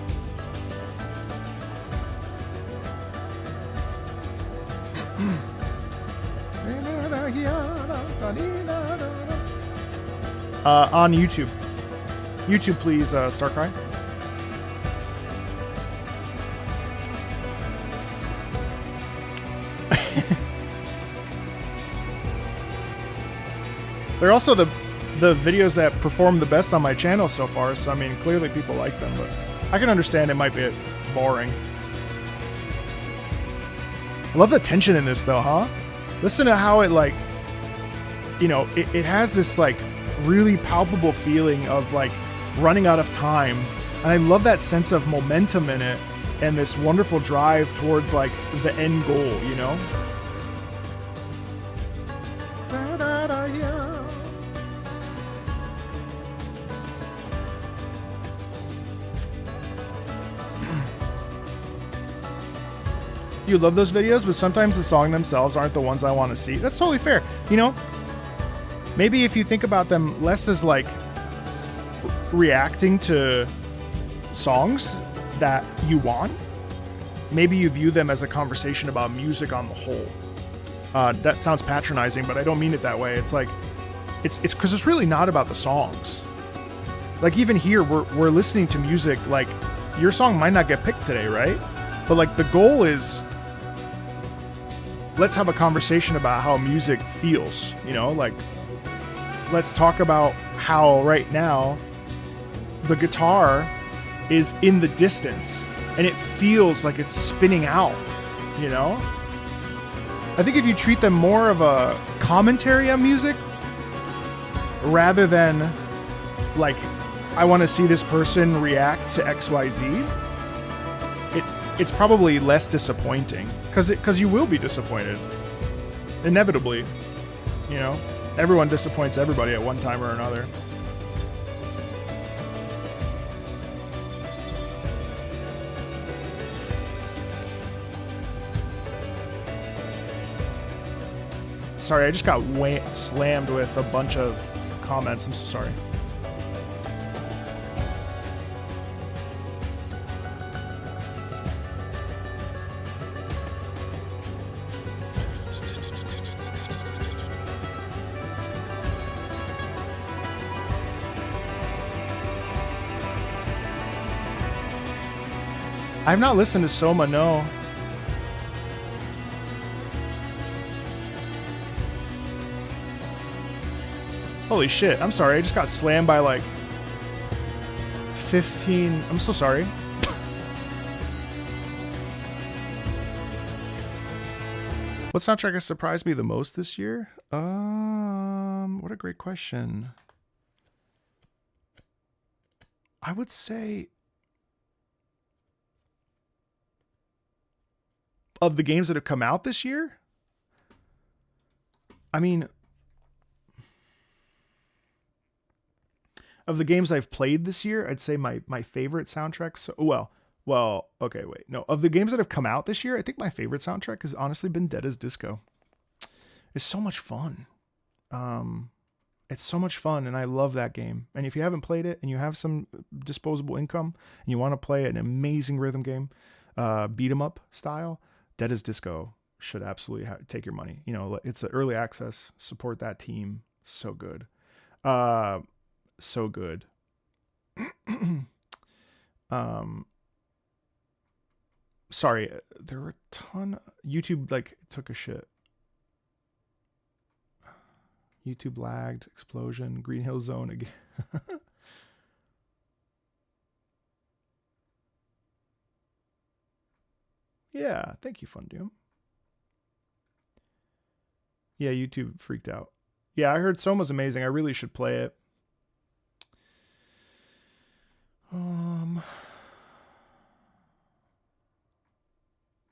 On YouTube. YouTube, please, Starcry. They're also the videos that perform the best on my channel so far. So I mean, clearly people like them, but I can understand it might be boring. I love the tension in this though, huh? Listen to how it like, you know, it has this like really palpable feeling of like running out of time. And I love that sense of momentum in it and this wonderful drive towards like the end goal, you know? You love those videos, but sometimes the song themselves aren't the ones I want to see. That's totally fair. You know, maybe if you think about them less as like reacting to songs that you want, maybe you view them as a conversation about music on the whole. That sounds patronizing, but I don't mean it that way. It's like, it's because it's really not about the songs. Like even here, we're listening to music. Like your song might not get picked today, right? But like the goal is, let's have a conversation about how music feels, you know, like let's talk about how right now the guitar is in the distance and it feels like it's spinning out, you know? I think if you treat them more of a commentary on music rather than like, I want to see this person react to XYZ, it's probably less disappointing because you will be disappointed inevitably, you know. Everyone disappoints everybody at one time or another. Sorry, I just got slammed with a bunch of comments. I'm so sorry. I've not listened to Soma, no. Holy shit, I'm sorry. I just got slammed by like 15. I'm so sorry. What soundtrack has surprised me the most this year? What a great question. I would say of the games that have come out this year, I mean, of the games I've played this year, I'd say my favorite soundtrack. So, okay, wait. No, of the games that have come out this year, I think my favorite soundtrack has honestly been Dead as Disco. It's so much fun. It's so much fun, and I love that game. And if you haven't played it and you have some disposable income and you want to play an amazing rhythm game, beat 'em up style, Dead as Disco should absolutely take your money. You know, it's an early access. Support that team. So good. So good. Sorry, there were a ton. YouTube like took a shit. YouTube lagged. Explosion. Green Hill Zone again. Yeah, thank you, Fundoom. Yeah, YouTube freaked out. Yeah, I heard Soma's amazing. I really should play it.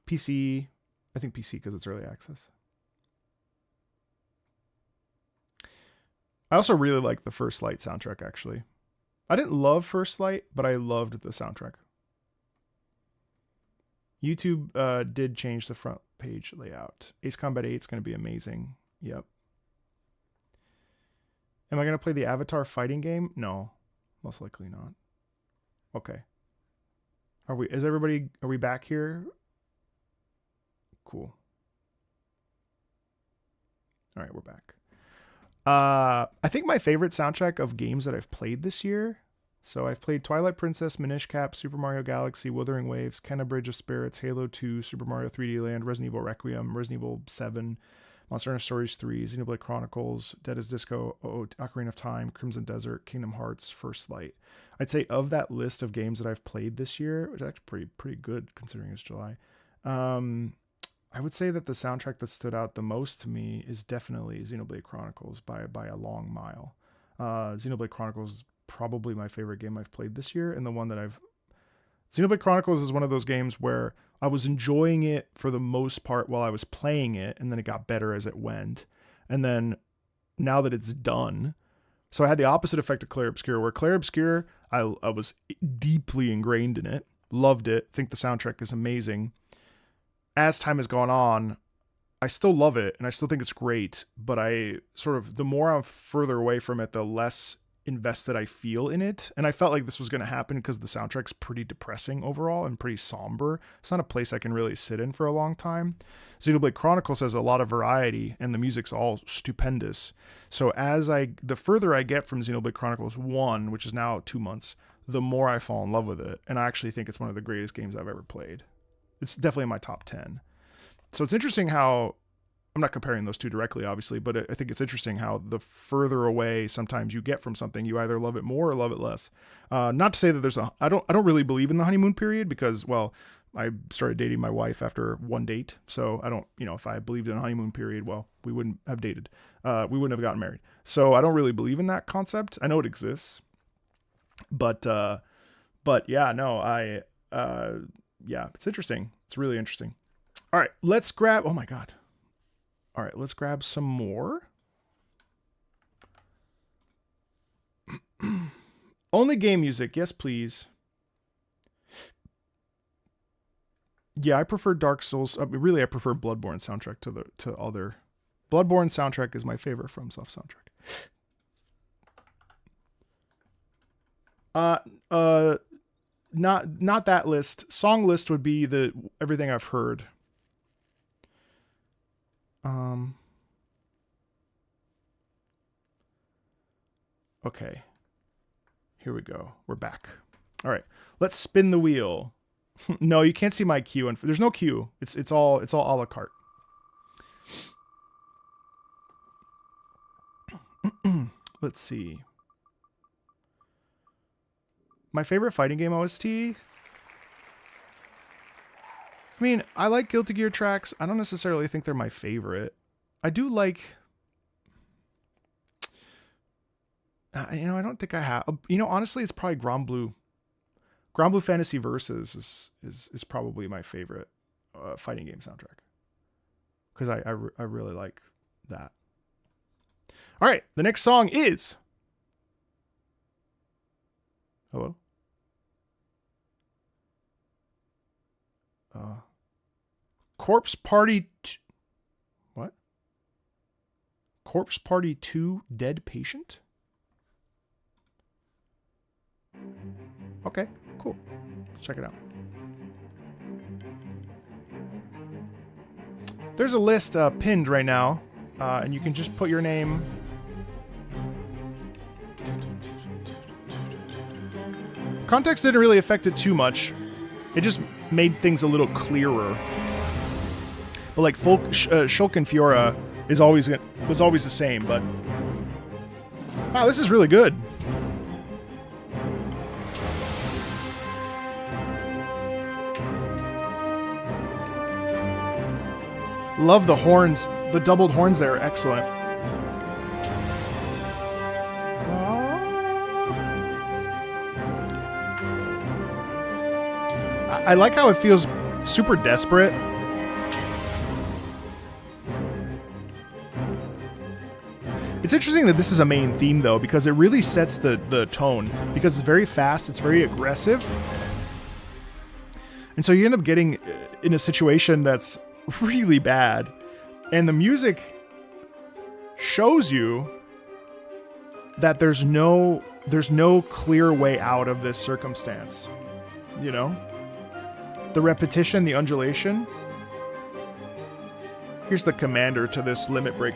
PC. I think PC because it's early access. I also really like the First Light soundtrack, actually. I didn't love First Light, but I loved the soundtrack. YouTube did change the front page layout. Ace Combat 8 is going to be amazing. Yep. Am I going to play the Avatar fighting game? No, most likely not. Okay. Are we back here? Cool. All right, we're back. I think my favorite soundtrack of games that I've played this year. So I've played Twilight Princess, Minish Cap, Super Mario Galaxy, Wuthering Waves, Kenna Bridge of Spirits, Halo 2, Super Mario 3D Land, Resident Evil Requiem, Resident Evil 7, Monster Hunter Stories 3, Xenoblade Chronicles, Dead as Disco, Ocarina of Time, Crimson Desert, Kingdom Hearts, First Light. I'd say of that list of games that I've played this year, which is actually pretty good considering it's July, I would say that the soundtrack that stood out the most to me is definitely Xenoblade Chronicles by a long mile. Xenoblade Chronicles is probably my favorite game I've played this year, and the one that Xenoblade Chronicles is one of those games where I was enjoying it for the most part while I was playing it, and then it got better as it went. And then now that it's done, so I had the opposite effect of Clair Obscur, where Clair Obscur, I was deeply ingrained in it, loved it, think the soundtrack is amazing. As time has gone on, I still love it, and I still think it's great, but the more I'm further away from it, the less invested I feel in it. And I felt like this was going to happen because the soundtrack's pretty depressing overall and pretty somber. It's not a place I can really sit in for a long time. Xenoblade Chronicles has a lot of variety, and the music's all stupendous. So the further I get from Xenoblade Chronicles 1, which is now 2 months, the more I fall in love with it. And I actually think it's one of the greatest games I've ever played. It's definitely in my top 10. So it's interesting how, I'm not comparing those two directly, obviously, but I think it's interesting how the further away sometimes you get from something, you either love it more or love it less. Not to say that I don't really believe in the honeymoon period because, well, I started dating my wife after one date. So I don't, if I believed in a honeymoon period, well, we wouldn't have dated. We wouldn't have gotten married. So I don't really believe in that concept. I know it exists, but yeah, no, yeah, it's interesting. It's really interesting. All right, let's grab, oh my God. All right, let's grab some more. Only game music. Yes, please. Yeah, I prefer Dark Souls. Really, I prefer Bloodborne soundtrack to other. Bloodborne soundtrack is my favorite FromSoft soundtrack. Not that list. Song list would be everything I've heard. Okay. Here we go. We're back. All right. Let's spin the wheel. No, you can't see my queue, and there's no queue. It's all a la carte. Let's see. My favorite fighting game OST? I mean, I like Guilty Gear tracks. I don't necessarily think they're my favorite. I do like... I don't think I have... honestly, it's probably Grand Blue. Grand Blue Fantasy Versus is probably my favorite fighting game soundtrack. Because I really like that. All right, the next song is... Hello? Corpse Party... What? Corpse Party 2 Dead Patient? Okay, cool. Let's check it out. There's a list pinned right now, and you can just put your name... Context didn't really affect it too much. It just made things a little clearer. But like Shulk and Fiora was always the same, but... Wow, this is really good. Love the horns. The doubled horns there are excellent. I like how it feels super desperate. It's interesting that this is a main theme, though, because it really sets the tone. Because it's very fast, it's very aggressive. And so you end up getting in a situation that's really bad. And the music shows you that there's no clear way out of this circumstance. You know? The repetition, the undulation. Here's the commander to this limit break.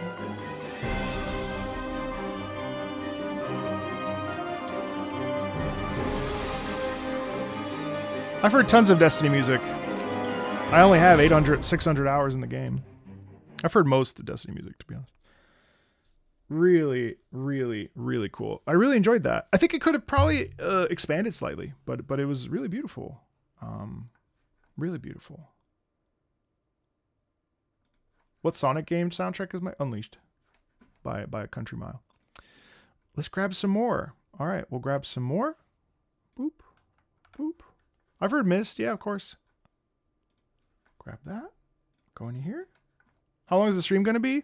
I've heard tons of Destiny music. I only have 600 hours in the game. I've heard most of Destiny music, to be honest. Really, really, really cool. I really enjoyed that. I think it could have probably expanded slightly, but it was really beautiful. Really beautiful. What Sonic game soundtrack is my Unleashed by a country mile. Let's grab some more. All right, we'll grab some more. Boop, boop. I've heard Mist, yeah, of course. Grab that. Go in here. How long is the stream going to be?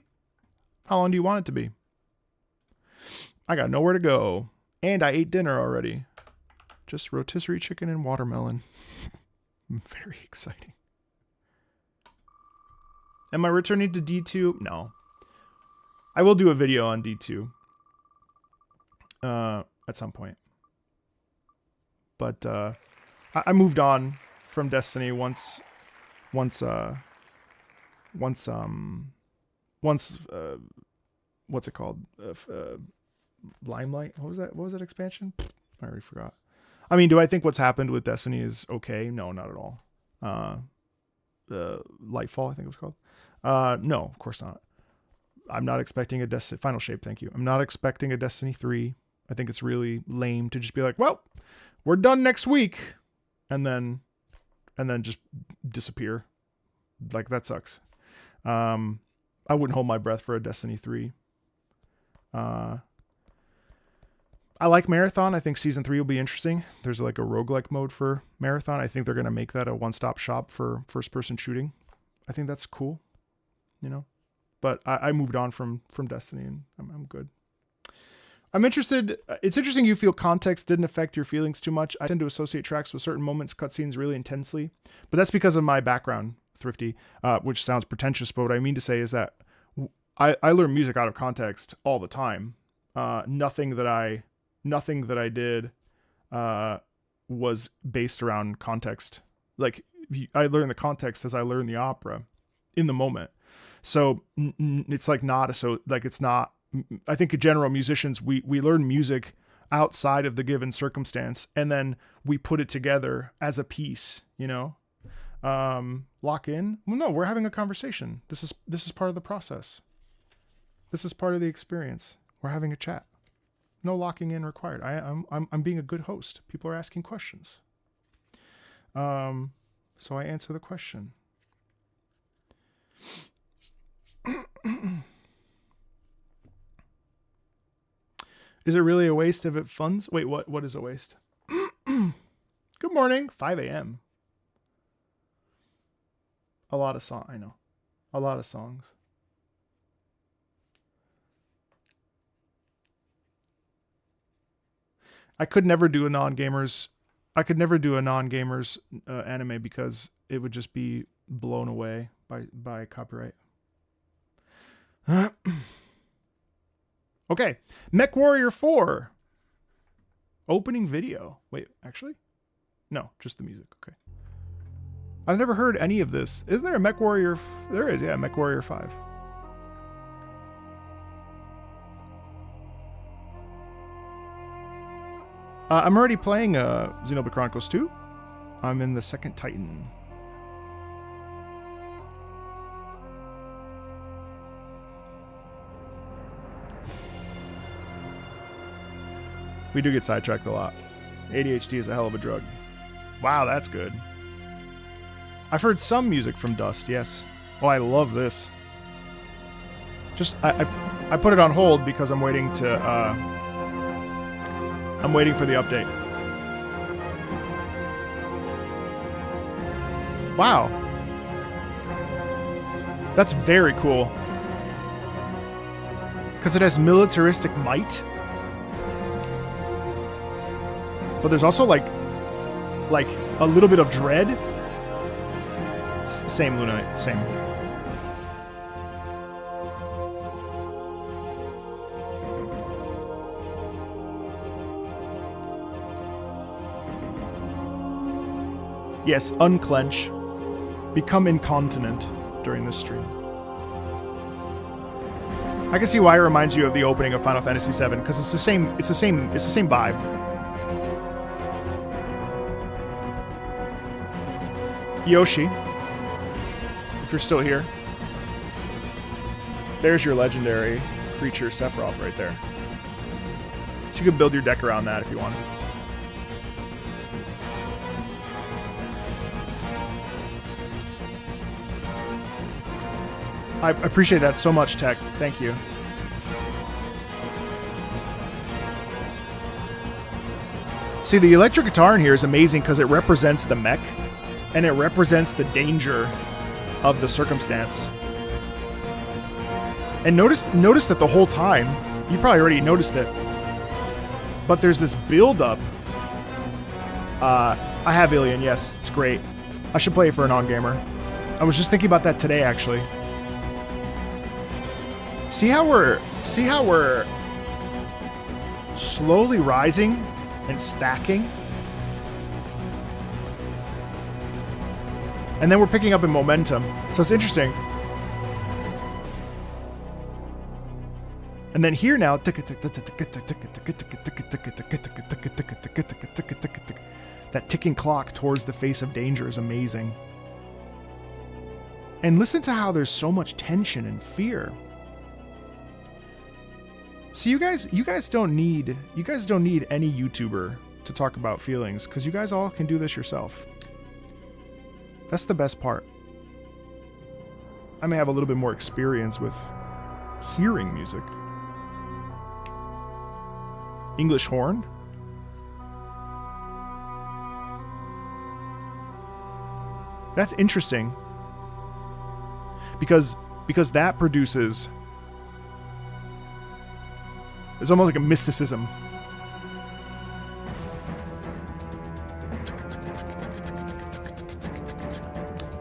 How long do you want it to be? I got nowhere to go. And I ate dinner already. Just rotisserie chicken and watermelon. Very exciting. Am I returning to D2? No. I will do a video on D2. At some point. But I moved on from Destiny once what's it called? Limelight? What was that expansion? I already forgot. I mean, do I think what's happened with Destiny is okay? No, not at all. Lightfall, I think it was called. No, of course not. I'm not expecting a Destiny Final Shape, thank you. I'm not expecting a Destiny 3. I think it's really lame to just be like, well, we're done next week, and then just disappear. Like, that sucks. I wouldn't hold my breath for a Destiny 3. I like Marathon. I think Season 3 will be interesting. There's like a roguelike mode for Marathon. I think they're going to make that a one-stop shop for first-person shooting. I think that's cool, you know? But I moved on from Destiny, and I'm good. I'm interested. It's interesting you feel context didn't affect your feelings too much. I tend to associate tracks with certain moments, cutscenes really intensely. But that's because of my background, Thrifty, which sounds pretentious, but what I mean to say is that I learn music out of context all the time. Nothing that I did was based around context. Like, I learn the context as I learn the opera in the moment. So it's like not so like it's not. I think in general, musicians we learn music outside of the given circumstance, and then we put it together as a piece. You know, lock in. Well, no, we're having a conversation. This is part of the process. This is part of the experience. We're having a chat. No locking in required. I'm being a good host. People are asking questions. So I answer the question. Is it really a waste if it funds? Wait, what is a waste? Good morning. 5 a.m. A lot of songs. I know. A lot of songs. I could never do a non-gamers anime because it would just be blown away by copyright. Okay, Mech Warrior 4 opening video. Wait, actually? No, just the music. Okay. I've never heard any of this. Isn't there a Mech Warrior? There is, yeah, Mech Warrior 5. I'm already playing Xenoblade Chronicles 2. I'm in the second Titan. We do get sidetracked a lot. ADHD is a hell of a drug. Wow, that's good. I've heard some music from Dust, yes. Oh, I love this. Just, I put it on hold because I'm waiting to, I'm waiting for the update. Wow. That's very cool. Because it has militaristic might. But there's also like a little bit of dread. Same Luna, same. Yes, unclench. Become incontinent during this stream. I can see why it reminds you of the opening of Final Fantasy VII, because it's the same vibe. Yoshi, if you're still here. There's your legendary creature Sephiroth right there. So you can build your deck around that if you want. I appreciate that so much, Tech. Thank you. See, the electric guitar in here is amazing because it represents the mech, and it represents the danger of the circumstance. And notice that the whole time, you probably already noticed it, but there's this build-up. I have Alien, yes, it's great. I should play it for a non-gamer. I was just thinking about that today, actually. See how we're slowly rising and stacking? And then we're picking up in momentum. So it's interesting. And then here now, that ticking clock towards the face of danger is amazing. And listen to how there's so much tension and fear. So you guys don't need any YouTuber to talk about feelings, because you guys all can do this yourself. That's the best part. I may have a little bit more experience with hearing music. English horn? That's interesting. Because that produces... It's almost like a mysticism.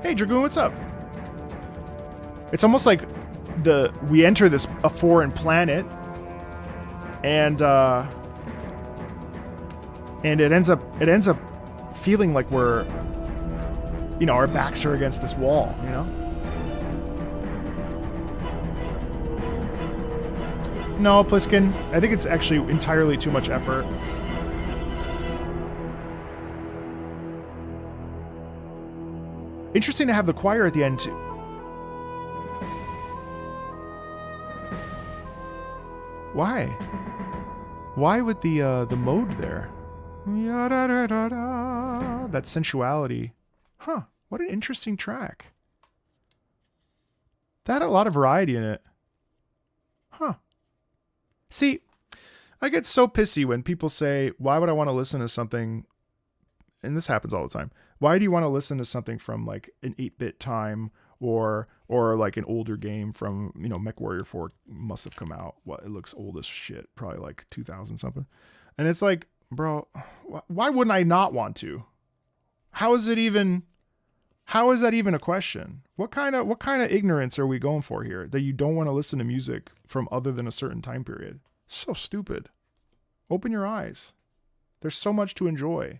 Hey, Dragoon, what's up? It's almost like we enter a foreign planet, and it ends up feeling like we're, our backs are against this wall, No, Pliskin. I think it's actually entirely too much effort. Interesting to have the choir at the end too. Why? Why with the mode there? That sensuality. Huh. What an interesting track. That had a lot of variety in it. Huh. See, I get so pissy when people say, why would I want to listen to something, and this happens all the time, why do you want to listen to something from like an 8-bit time or like an older game from, MechWarrior 4 must have come out, it looks old as shit, probably like 2000 something. And it's like, bro, why wouldn't I not want to? How is that even a question? What kind of ignorance are we going for here that you don't want to listen to music from other than a certain time period? So stupid. Open your eyes. There's so much to enjoy.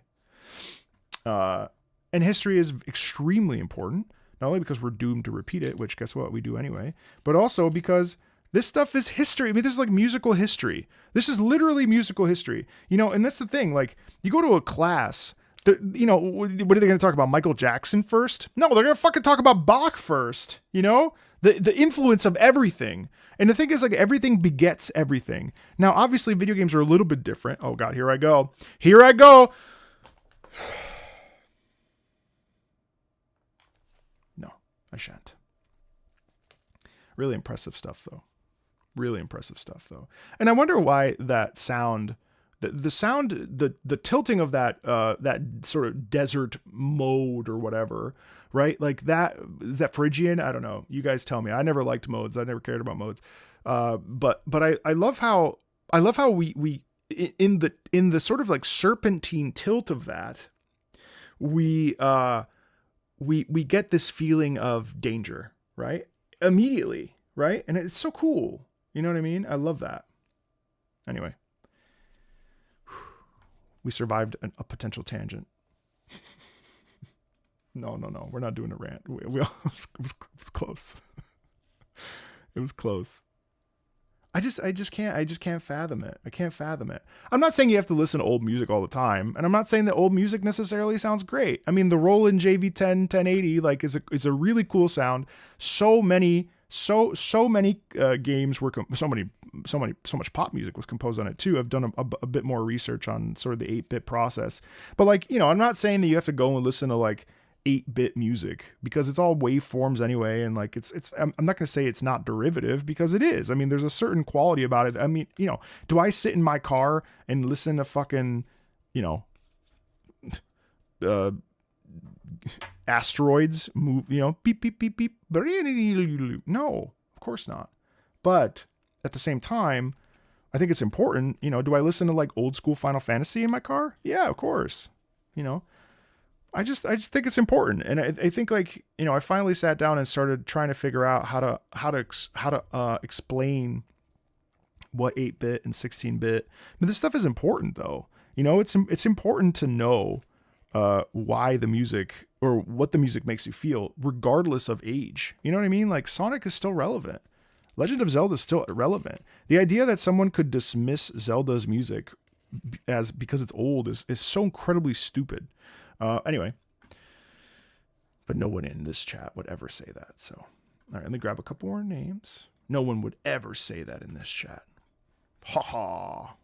And history is extremely important, not only because we're doomed to repeat it, which guess what, we do anyway, but also because this stuff is history. I mean, this is like musical history. This is literally musical history. And that's the thing. Like, you go to a class, what are they going to talk about? Michael Jackson first? No, they're going to fucking talk about Bach first. The influence of everything. And the thing is, like, everything begets everything. Now, obviously, video games are a little bit different. Oh, God, here I go. Here I go. No, I shan't. Really impressive stuff, though. And I wonder why that sound... The sound, the tilting of that sort of desert mode or whatever, right? Like that, is that Phrygian? I don't know. You guys tell me. I never liked modes. I never cared about modes. But I love how we in the sort of like serpentine tilt of that, we get this feeling of danger, right? Immediately, right? And it's so cool. You know what I mean? I love that. Anyway. We survived a potential tangent. No. We're not doing a rant. It was close. It was close. I just can't fathom it. I can't fathom it. I'm not saying you have to listen to old music all the time, and I'm not saying that old music necessarily sounds great. I mean, the Roland JV10 1080 like is a really cool sound. So many So many games were so much pop music was composed on it too. I've done a bit more research on sort of the 8-bit process, but like, you know, I'm not saying that you have to go and listen to like 8-bit music because it's all waveforms anyway, and like I'm not gonna say it's not derivative, because it is. I mean, there's a certain quality about it. I mean, you know, do I sit in my car and listen to fucking, you know, asteroids move, you know, beep beep beep beep? No, of course not. But at the same time, I think it's important. You know, do I listen to like old school Final Fantasy in my car? Yeah, of course. You know, I just think it's important, and I think, like, you know, I finally sat down and started trying to figure out how to explain what 8-bit and 16-bit. But this stuff is important, though. You know, it's important to know why the music, or what the music makes you feel, regardless of age. You know what I mean? Like, Sonic is still relevant. Legend of Zelda is still relevant. The idea that someone could dismiss Zelda's music because it's old is so incredibly stupid. Anyway, but no one in this chat would ever say that. So, all right, let me grab a couple more names. No one would ever say that in this chat. Ha ha.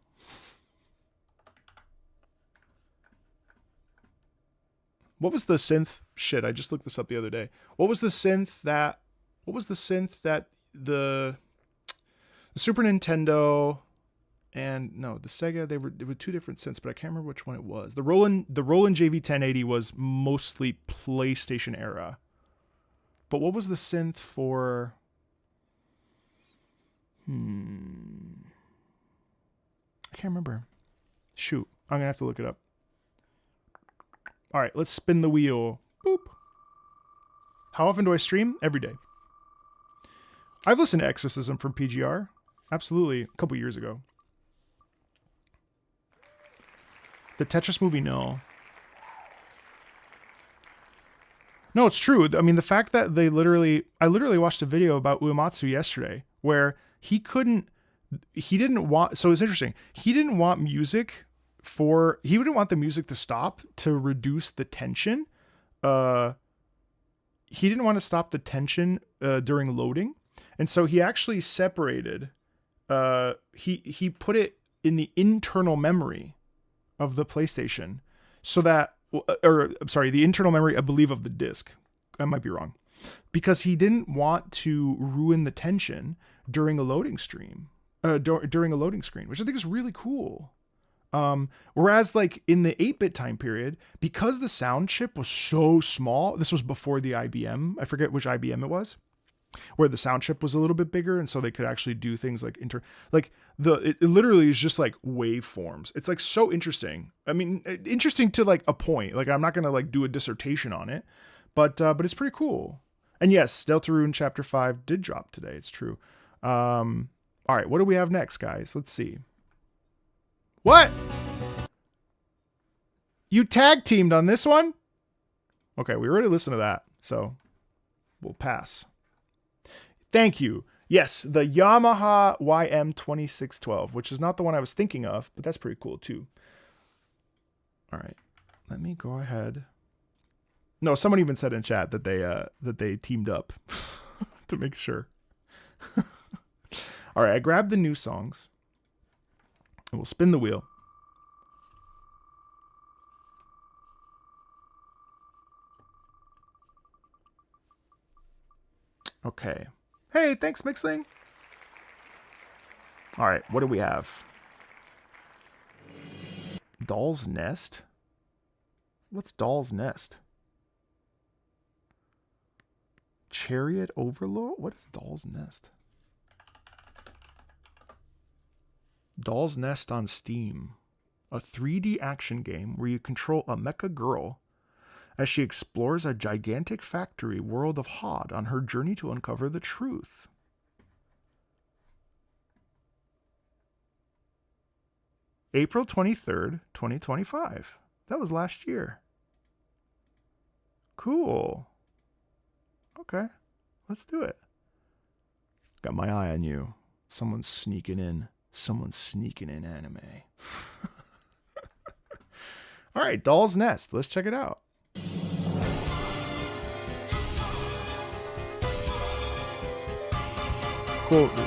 What was the synth shit? I just looked this up the other day. What was the synth that the Super Nintendo and the Sega, they were two different synths, but I can't remember which one it was. The Roland JV1080 was mostly PlayStation era. But what was the synth for? I can't remember. Shoot, I'm gonna have to look it up. All right, let's spin the wheel. Boop. How often do I stream? Every day. I've listened to Exorcism from PGR. Absolutely. A couple years ago. The Tetris movie, no. No, it's true. I mean, the fact that I literally watched a video about Uematsu yesterday where so it's interesting. He didn't want the music to stop to reduce the tension. He didn't want to stop the tension during loading. And so he actually separated, he put it in the internal memory of the PlayStation, so that, the internal memory, I believe, of the disc. I might be wrong, because he didn't want to ruin the tension during a loading screen, which I think is really cool. Whereas like in the 8-bit time period, because the sound chip was so small, this was before the IBM, I forget which IBM it was, where the sound chip was a little bit bigger, and so they could actually do things like it literally is just like waveforms. It's like so interesting. I mean, interesting to like a point. Like, I'm not gonna like do a dissertation on it, but it's pretty cool. And yes, Deltarune Chapter 5 did drop today. It's true. All right, what do we have next, guys? Let's see. What? You tag teamed on this one? Okay, we already listened to that, so we'll pass. Thank you. Yes, the Yamaha YM2612, which is not the one I was thinking of, but that's pretty cool too. All right, let me go ahead. No, someone even said in chat that they teamed up to make sure. All right, I grabbed the new songs, and we'll spin the wheel. Okay. Hey, thanks, Mixling. All right, what do we have? Doll's Nest? What's Doll's Nest? Chariot Overlord? What is Doll's Nest? Doll's Nest on Steam. A 3D action game where you control a mecha girl as she explores a gigantic factory world of Hod on her journey to uncover the truth. April 23rd, 2025. That was last year. Cool. Okay, let's do it. Got my eye on you. Someone's sneaking in. Someone's sneaking in anime. All right, Doll's Nest. Let's check it out. vocal.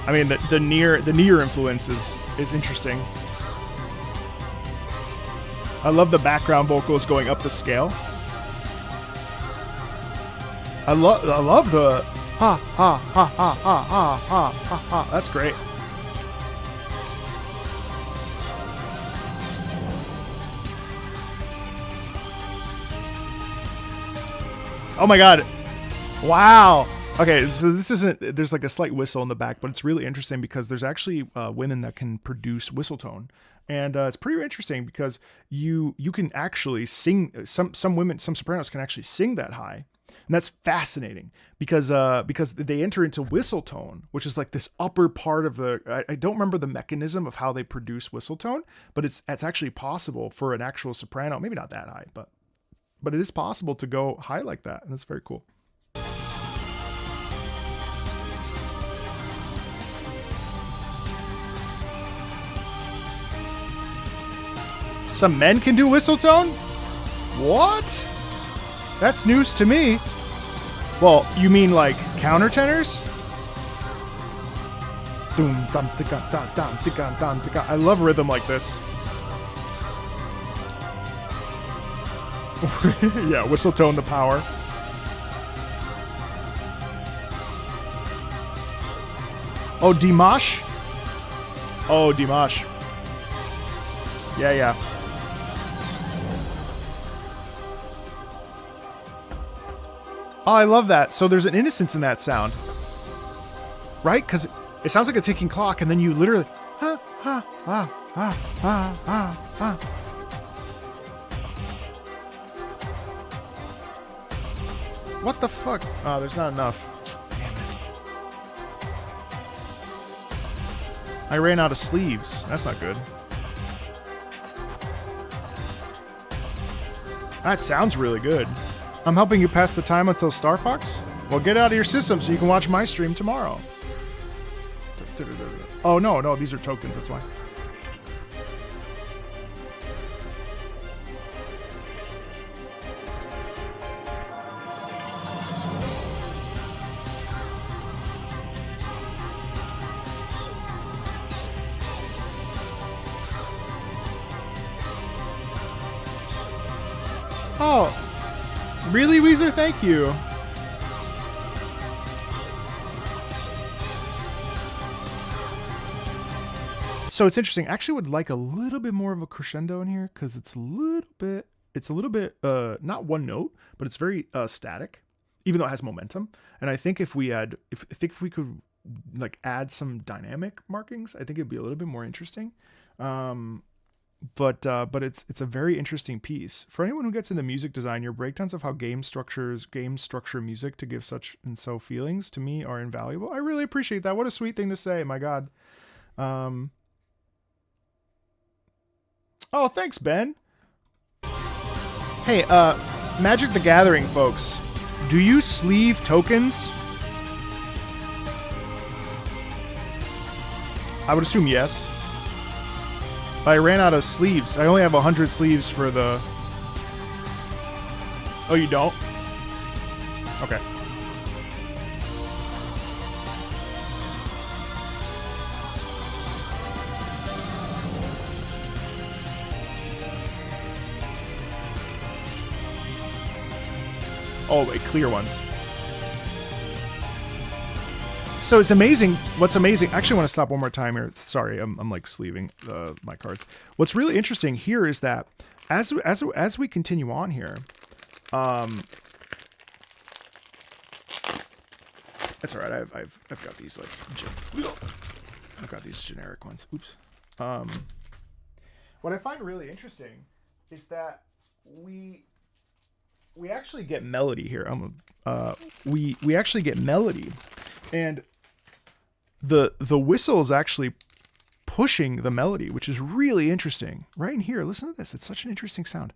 I mean, the near influence is interesting. I love the background vocals going up the scale. I love the ha ha ha ha ha ha ha ha ha. That's great. Oh my god. Wow. Okay, so this isn't, there's like a slight whistle in the back, but it's really interesting because there's actually women that can produce whistle tone. And it's pretty interesting because you can actually sing, some women, some sopranos can actually sing that high. And that's fascinating because they enter into whistle tone, which is like this upper part of the, I don't remember the mechanism of how they produce whistle tone, but it's actually possible for an actual soprano, maybe not that high, but it is possible to go high like that. And that's very cool. Some men can do whistle tone? What? That's news to me. Well, you mean like countertenors? I love rhythm like this. Yeah, whistle tone the power. Oh, Dimash? Oh, Dimash. Yeah, yeah. Oh, I love that. So there's an innocence in that sound. Right? Because it sounds like a ticking clock, and then you literally... Ha, ha, ha, ha, ha, ha, ha. What the fuck? Oh, there's not enough. Damn it. I ran out of sleeves. That's not good. That sounds really good. I'm helping you pass the time until Star Fox? Well, get out of your system so you can watch my stream tomorrow. Oh, no, these are tokens, that's why. Oh, really, Weezer? Thank you. So it's interesting. I actually would like a little bit more of a crescendo in here because it's a little bit, not one note, but it's very static, even though it has momentum. And I think if we could like add some dynamic markings, I think it'd be a little bit more interesting. But it's a very interesting piece. For anyone who gets into music design, your breakdowns of how games structure music to give such and so feelings to me are invaluable. I really appreciate that. What a sweet thing to say. My God. Oh, thanks, Ben. Hey, Magic the Gathering folks, do you sleeve tokens? I would assume yes. I ran out of sleeves. I only have 100 sleeves for the... Oh, you don't? Okay. Oh, wait, clear ones. So it's amazing. What's amazing? Actually, I want to stop one more time here. Sorry, I'm like sleeving my cards. What's really interesting here is that as we continue on here, that's all right. I've got these like I've got these generic ones. Oops. What I find really interesting is that we actually get melody here. We actually get melody, and the whistle is actually pushing the melody, which is really interesting. Right in here, listen to this. It's such an interesting sound.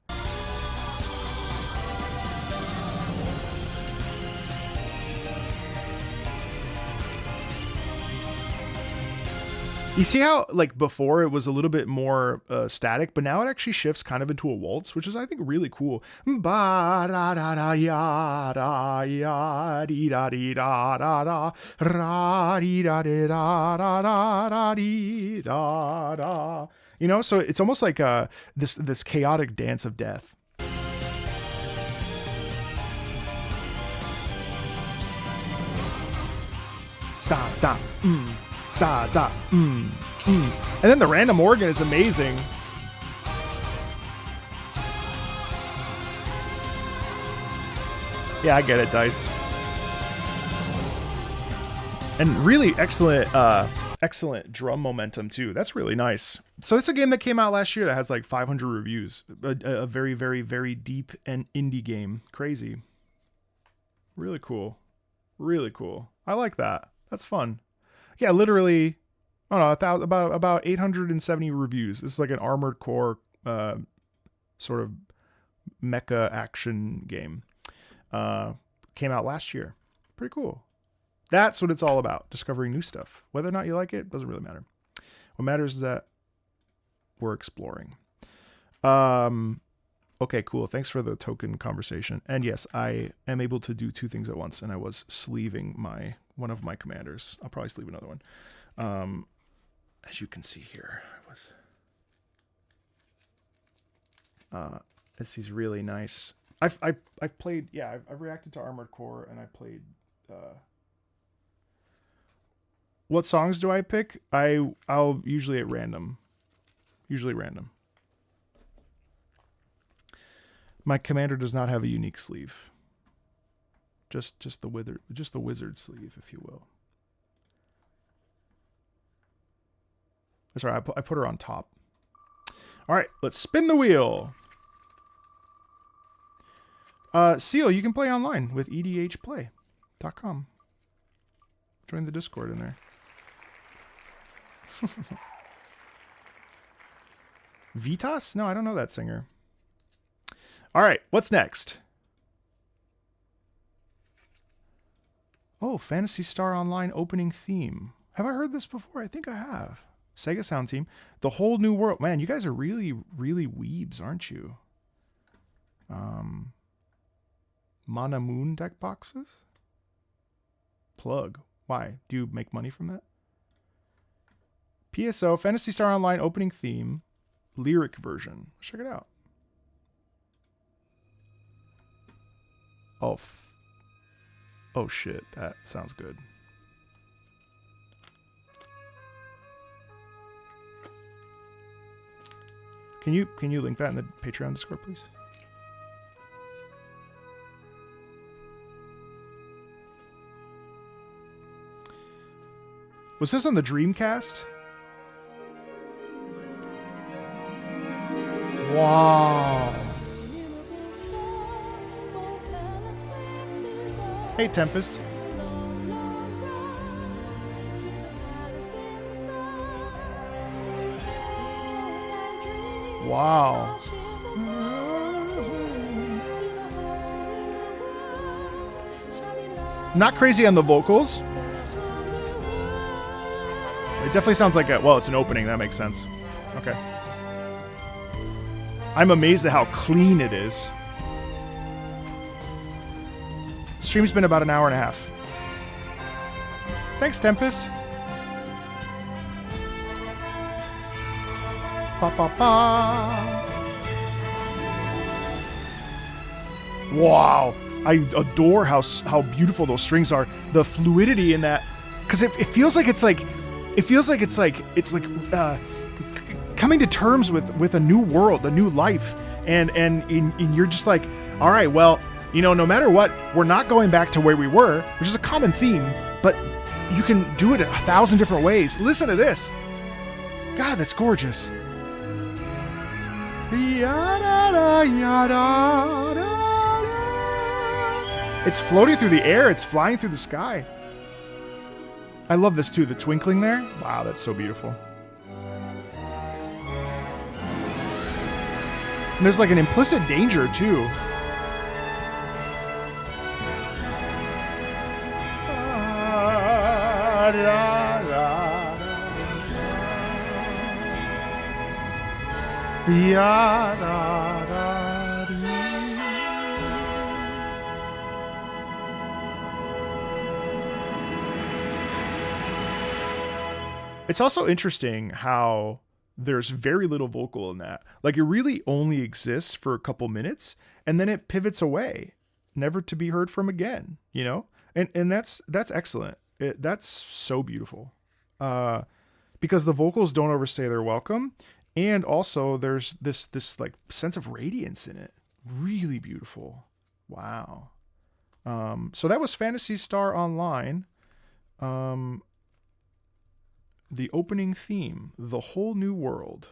You see how, like, before it was a little bit more static, but now it actually shifts kind of into a waltz, which is, I think, really cool. Ba da da da ya da ya dee da dee da da da ra dee da dee da da da da dee da da. You know, so it's almost like this chaotic dance of death. Da da da da and then the random organ is amazing. Yeah, I get it, Dice. And really excellent excellent drum momentum too. That's really nice. So it's a game that came out last year that has like 500 reviews. A very, very, very deep and indie game. Crazy. Really cool. Really cool. I like that. That's fun. Yeah, literally, I don't know, about 870 reviews. This is like an Armored Core sort of mecha action game. Came out last year. Pretty cool. That's what it's all about, discovering new stuff. Whether or not you like it, doesn't really matter. What matters is that we're exploring. Okay, cool. Thanks for the token conversation. And yes, I am able to do two things at once, and I was sleeving one of my commanders. I'll probably sleeve another one. As you can see here, this is really nice. I've played, yeah, I've reacted to Armored Core, and I played. What songs do I pick? I'll usually at random. Usually random. My commander does not have a unique sleeve. Just the wizard sleeve, if you will. Sorry, I put her on top. All right, let's spin the wheel. Seal, you can play online with edhplay.com. Join the Discord in there. Vitas? No, I don't know that singer. All right, what's next? Oh, Phantasy Star Online opening theme. Have I heard this before? I think I have. Sega Sound Team. The Whole New World. Man, you guys are really, really weebs, aren't you? Mana Moon deck boxes? Plug. Why? Do you make money from that? PSO, Phantasy Star Online opening theme, lyric version. Let's check it out. Oh shit, that sounds good. Can you link that in the Patreon Discord, please? Was this on the Dreamcast? Wow. Hey, Tempest. Wow. Not crazy on the vocals. It definitely sounds like well, it's an opening. That makes sense. Okay. I'm amazed at how clean it is. Stream's been about an hour and a half. Thanks, Tempest. Ba, ba, ba. Wow. I adore how beautiful those strings are. The fluidity in that, because it feels like it's like coming to terms with a new world, a new life, and you're just like, all right, well, you know, no matter what, we're not going back to where we were, which is a common theme, but you can do it 1,000 different ways. Listen to this. God, that's gorgeous. It's floating through the air. It's flying through the sky. I love this too. The twinkling there. Wow, that's so beautiful. And there's like an implicit danger too. Ya da da dee. It's also interesting how there's very little vocal in that. Like, it really only exists for a couple minutes and then it pivots away, never to be heard from again, you know? And that's excellent. That's so beautiful. Because the vocals don't overstay their welcome, and also there's this like sense of radiance in it. Really beautiful. Wow. So that was Phantasy Star Online. The opening theme, The Whole New World.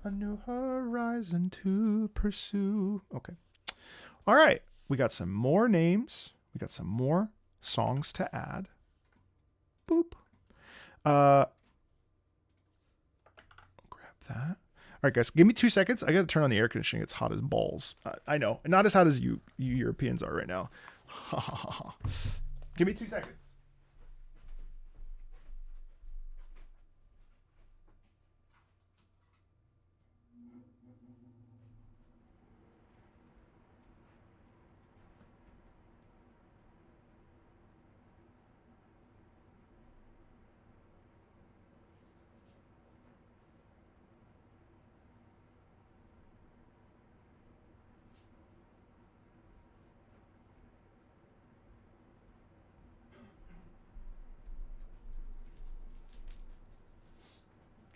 A new horizon to pursue. Okay. All right. We got some more names. We got some more songs to add. Boop. Grab that. All right, guys. Give me 2 seconds. I got to turn on the air conditioning. It's hot as balls. I know. Not as hot as you Europeans are right now. Give me 2 seconds.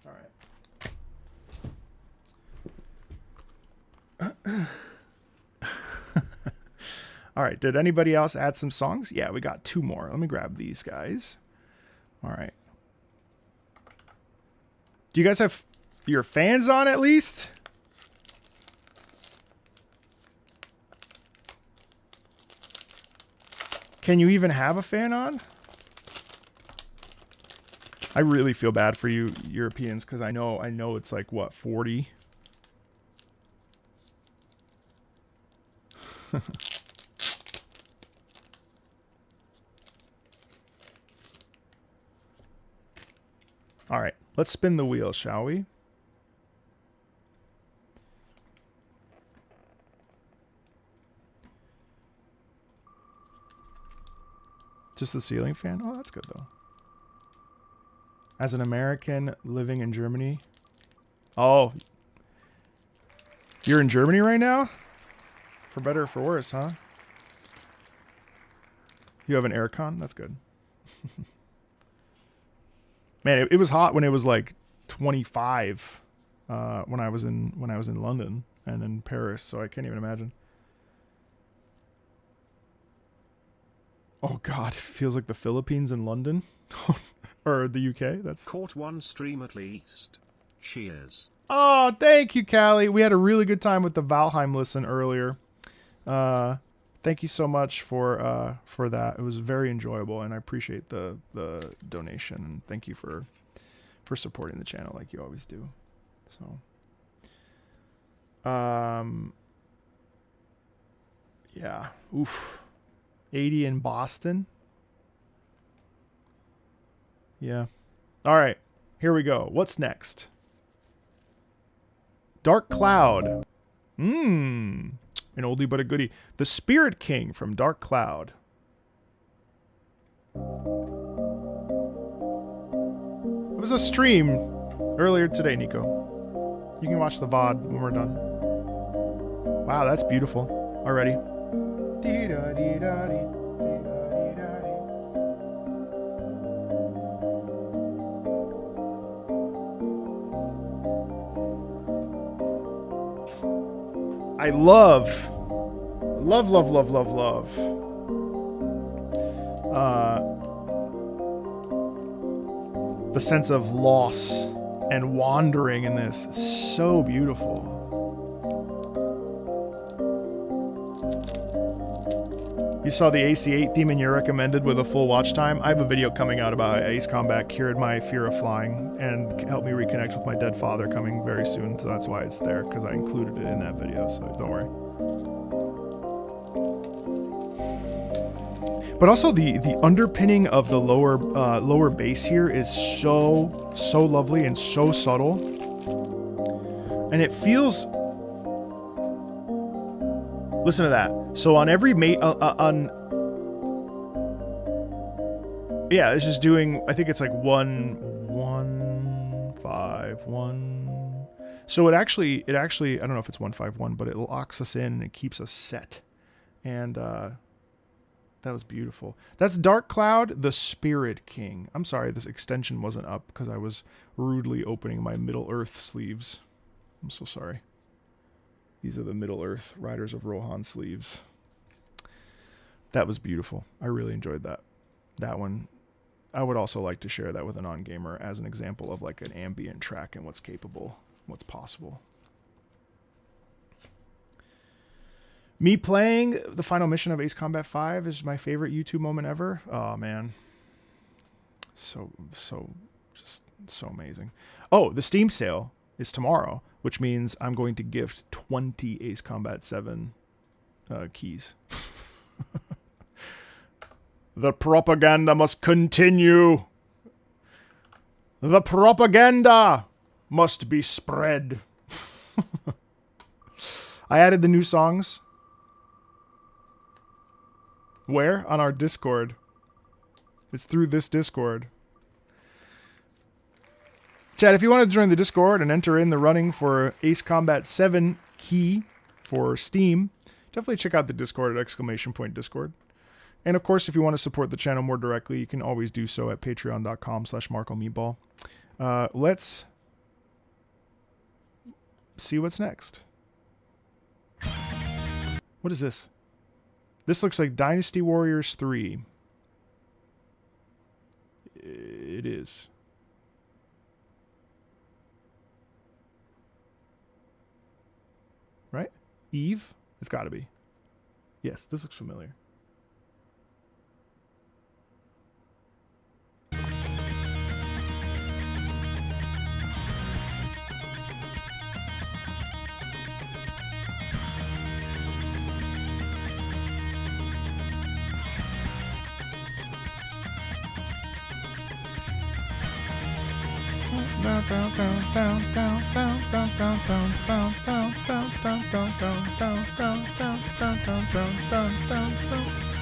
All right. All right. Did anybody else add some songs? Yeah, we got 2 more. Let me grab these guys. All right. Do you guys have your fans on at least? Can you even have a fan on? I really feel bad for you Europeans because I know it's like what, 40? All right, let's spin the wheel, shall we? Just the ceiling fan? Oh, that's good though. As an American living in Germany. Oh. You're in Germany right now? For better or for worse, huh? You have an aircon? That's good. Man, it was hot when it was like 25 when I was in London and in Paris, so I can't even imagine. Oh god, it feels like the Philippines in London. Or the UK. That's caught one stream at least. Cheers. Oh, thank you, Callie. We had a really good time with the Valheim listen earlier. Thank you so much for that. It was very enjoyable, and I appreciate the donation, and thank you for supporting the channel like you always do. So, yeah. Oof. 80 in Boston. Yeah. All right. Here we go. What's next? Dark Cloud. An oldie but a goodie. The Spirit King from Dark Cloud. It was a stream earlier today, Nico. You can watch the VOD when we're done. Wow, that's beautiful already. I love the sense of loss and wandering in this. So beautiful. You saw the AC-8 theme and you recommended with a full watch time. I have a video coming out about Ace Combat cured my fear of flying and helped me reconnect with my dead father coming very soon. So that's why it's there, because I included it in that video, so don't worry. But also the underpinning of the lower bass here is so lovely and so subtle. And it feels... Listen to that. So on every yeah, it's just doing, I think it's like 1, 1, 5, 1. So it actually, I don't know if it's 1, 5, 1, but it locks us in and it keeps us set. And that was beautiful. That's Dark Cloud, the Spirit King. I'm sorry, this extension wasn't up because I was rudely opening my Middle Earth sleeves. I'm so sorry. These are the Middle Earth Riders of Rohan sleeves. That was beautiful. I really enjoyed that. That one. I would also like to share that with a non-gamer as an example of like an ambient track and what's capable, what's possible. Me playing the final mission of Ace Combat 5 is my favorite YouTube moment ever. Oh man. So amazing. Oh, the Steam sale is tomorrow, which means I'm going to gift 20 Ace Combat 7 keys. The propaganda must continue. The propaganda must be spread. I added the new songs. Where? On our Discord. It's through this Discord. Chad, if you want to join the Discord and enter in the running for Ace Combat 7 key for Steam, definitely check out the Discord at !Discord. And of course, if you want to support the channel more directly, you can always do so at patreon.com/MarcoMeatball. Let's see what's next. What is this? This looks like Dynasty Warriors 3. It is. Right? Eve? It's got to be. Yes, this looks familiar.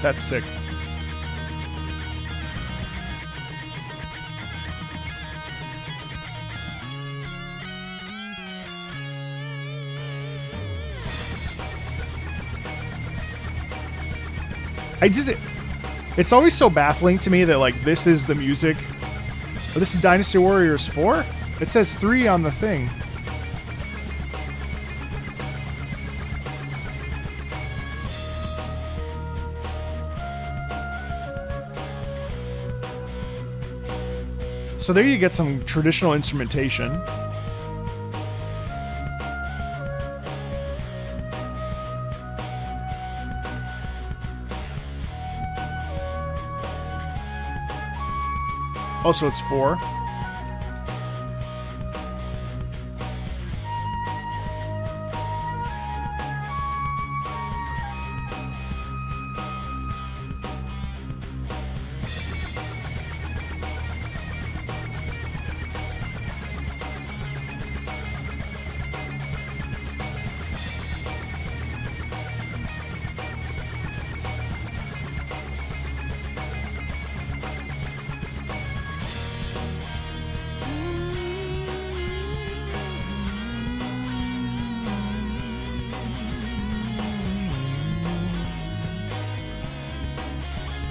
That's sick. It's always so baffling to me that like this is the music. Oh, this is Dynasty Warriors 4? It says 3 on the thing. So there you get some traditional instrumentation. Also, it's 4.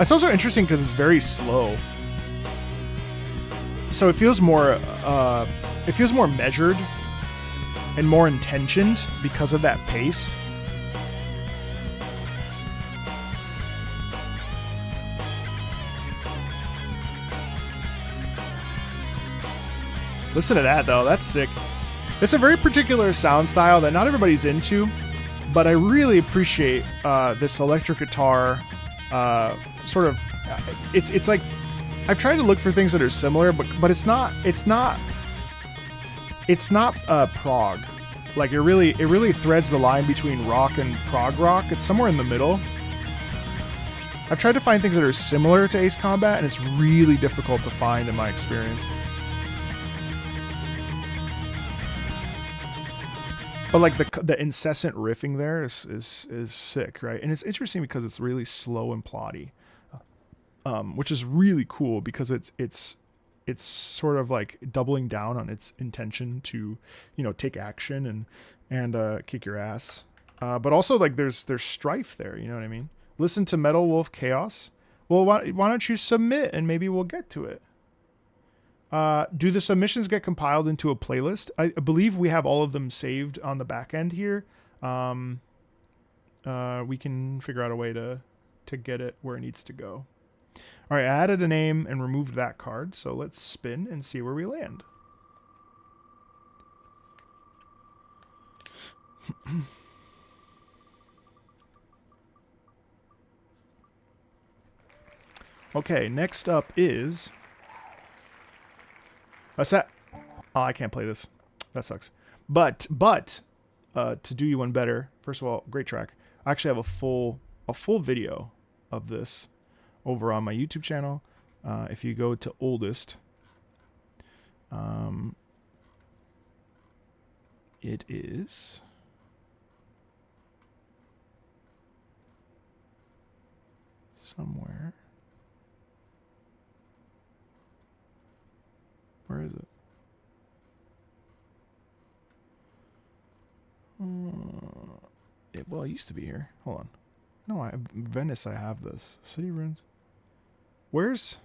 It's also interesting because it's very slow. So it feels more measured and more intentioned because of that pace. Listen to that though, that's sick. It's a very particular sound style that not everybody's into, but I really appreciate this electric guitar sort of. It's like I've tried to look for things that are similar, but it's not prog. Like it really threads the line between rock and prog rock. It's somewhere in the middle. I've tried to find things that are similar to Ace Combat, and it's really difficult to find in my experience. But like the incessant riffing there is sick, right? And it's interesting because it's really slow and plotty, which is really cool because it's sort of like doubling down on its intention to, you know, take action and kick your ass. But also like there's strife there, you know what I mean? Listen to Metal Wolf Chaos. Well, why don't you submit and maybe we'll get to it. Do the submissions get compiled into a playlist? I believe we have all of them saved on the back end here. We can figure out a way to get it where it needs to go. All right, I added a name and removed that card. So let's spin and see where we land. Okay, next up is... What's that? Oh, I can't play this. That sucks. But to do you one better, first of all, great track. I actually have a full video of this over on my YouTube channel. If you go to oldest, it is somewhere. Where is it? Well, it used to be here. Hold on. No, Venice, I have this. City Ruins. Where's...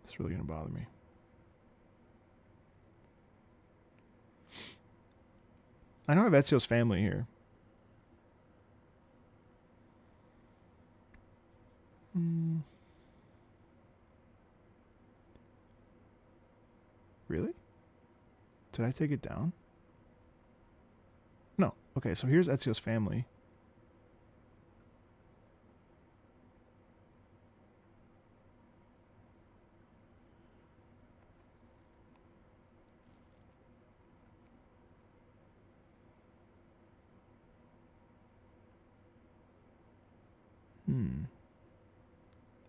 It's really going to bother me. I know I have Ezio's family here. Really? Did I take it down? No. Okay, so here's Ezio's family.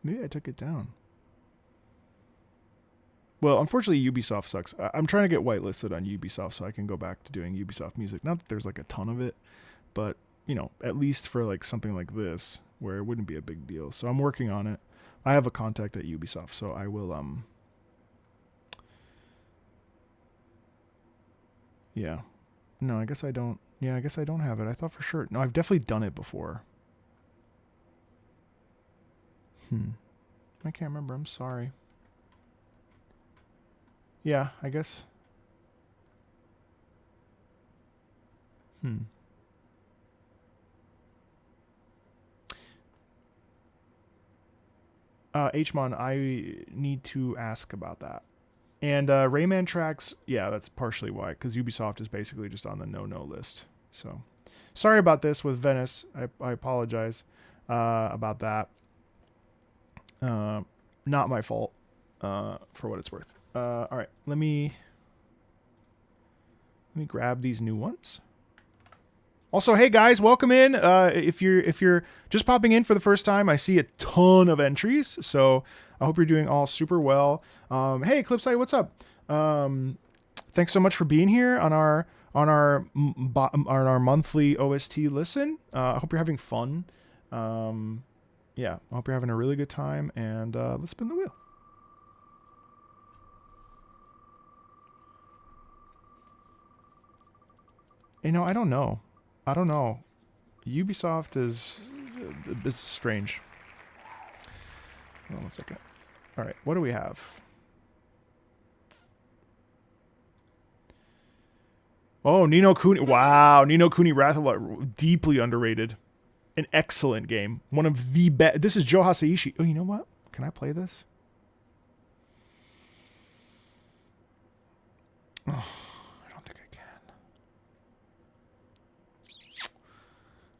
Maybe I took it down. Well, unfortunately, Ubisoft sucks. I'm trying to get whitelisted on Ubisoft so I can go back to doing Ubisoft music. Not that there's like a ton of it, but, you know, at least for like something like this, where it wouldn't be a big deal. So I'm working on it. I have a contact at Ubisoft, so I will, yeah. No, I guess I don't. Yeah, I guess I don't have it. I thought for sure. No, I've definitely done it before. I can't remember. I'm sorry. Yeah, I guess. Hmon, I need to ask about that. And Rayman tracks, yeah, that's partially why, because Ubisoft is basically just on the no-no list. So, sorry about this with Venice. I apologize about that. Not my fault, for what it's worth. All right, let me grab these new ones. Also, hey guys, welcome in. If you're just popping in for the first time, I see a ton of entries, so I hope you're doing all super well. Hey, Clipside, what's up? Thanks so much for being here on our monthly OST listen. I hope you're having fun. Yeah, I hope you're having a really good time, and let's spin the wheel. You know, I don't know. Ubisoft is strange. Hold on 1 second. All right, what do we have? Oh, Ni no Kuni. Wow, Ni no Kuni Wrath of Lord, deeply underrated. An excellent game. One of the best. This is Joe Hisaishi. Oh, you know what? Can I play this? Oh, I don't think I can.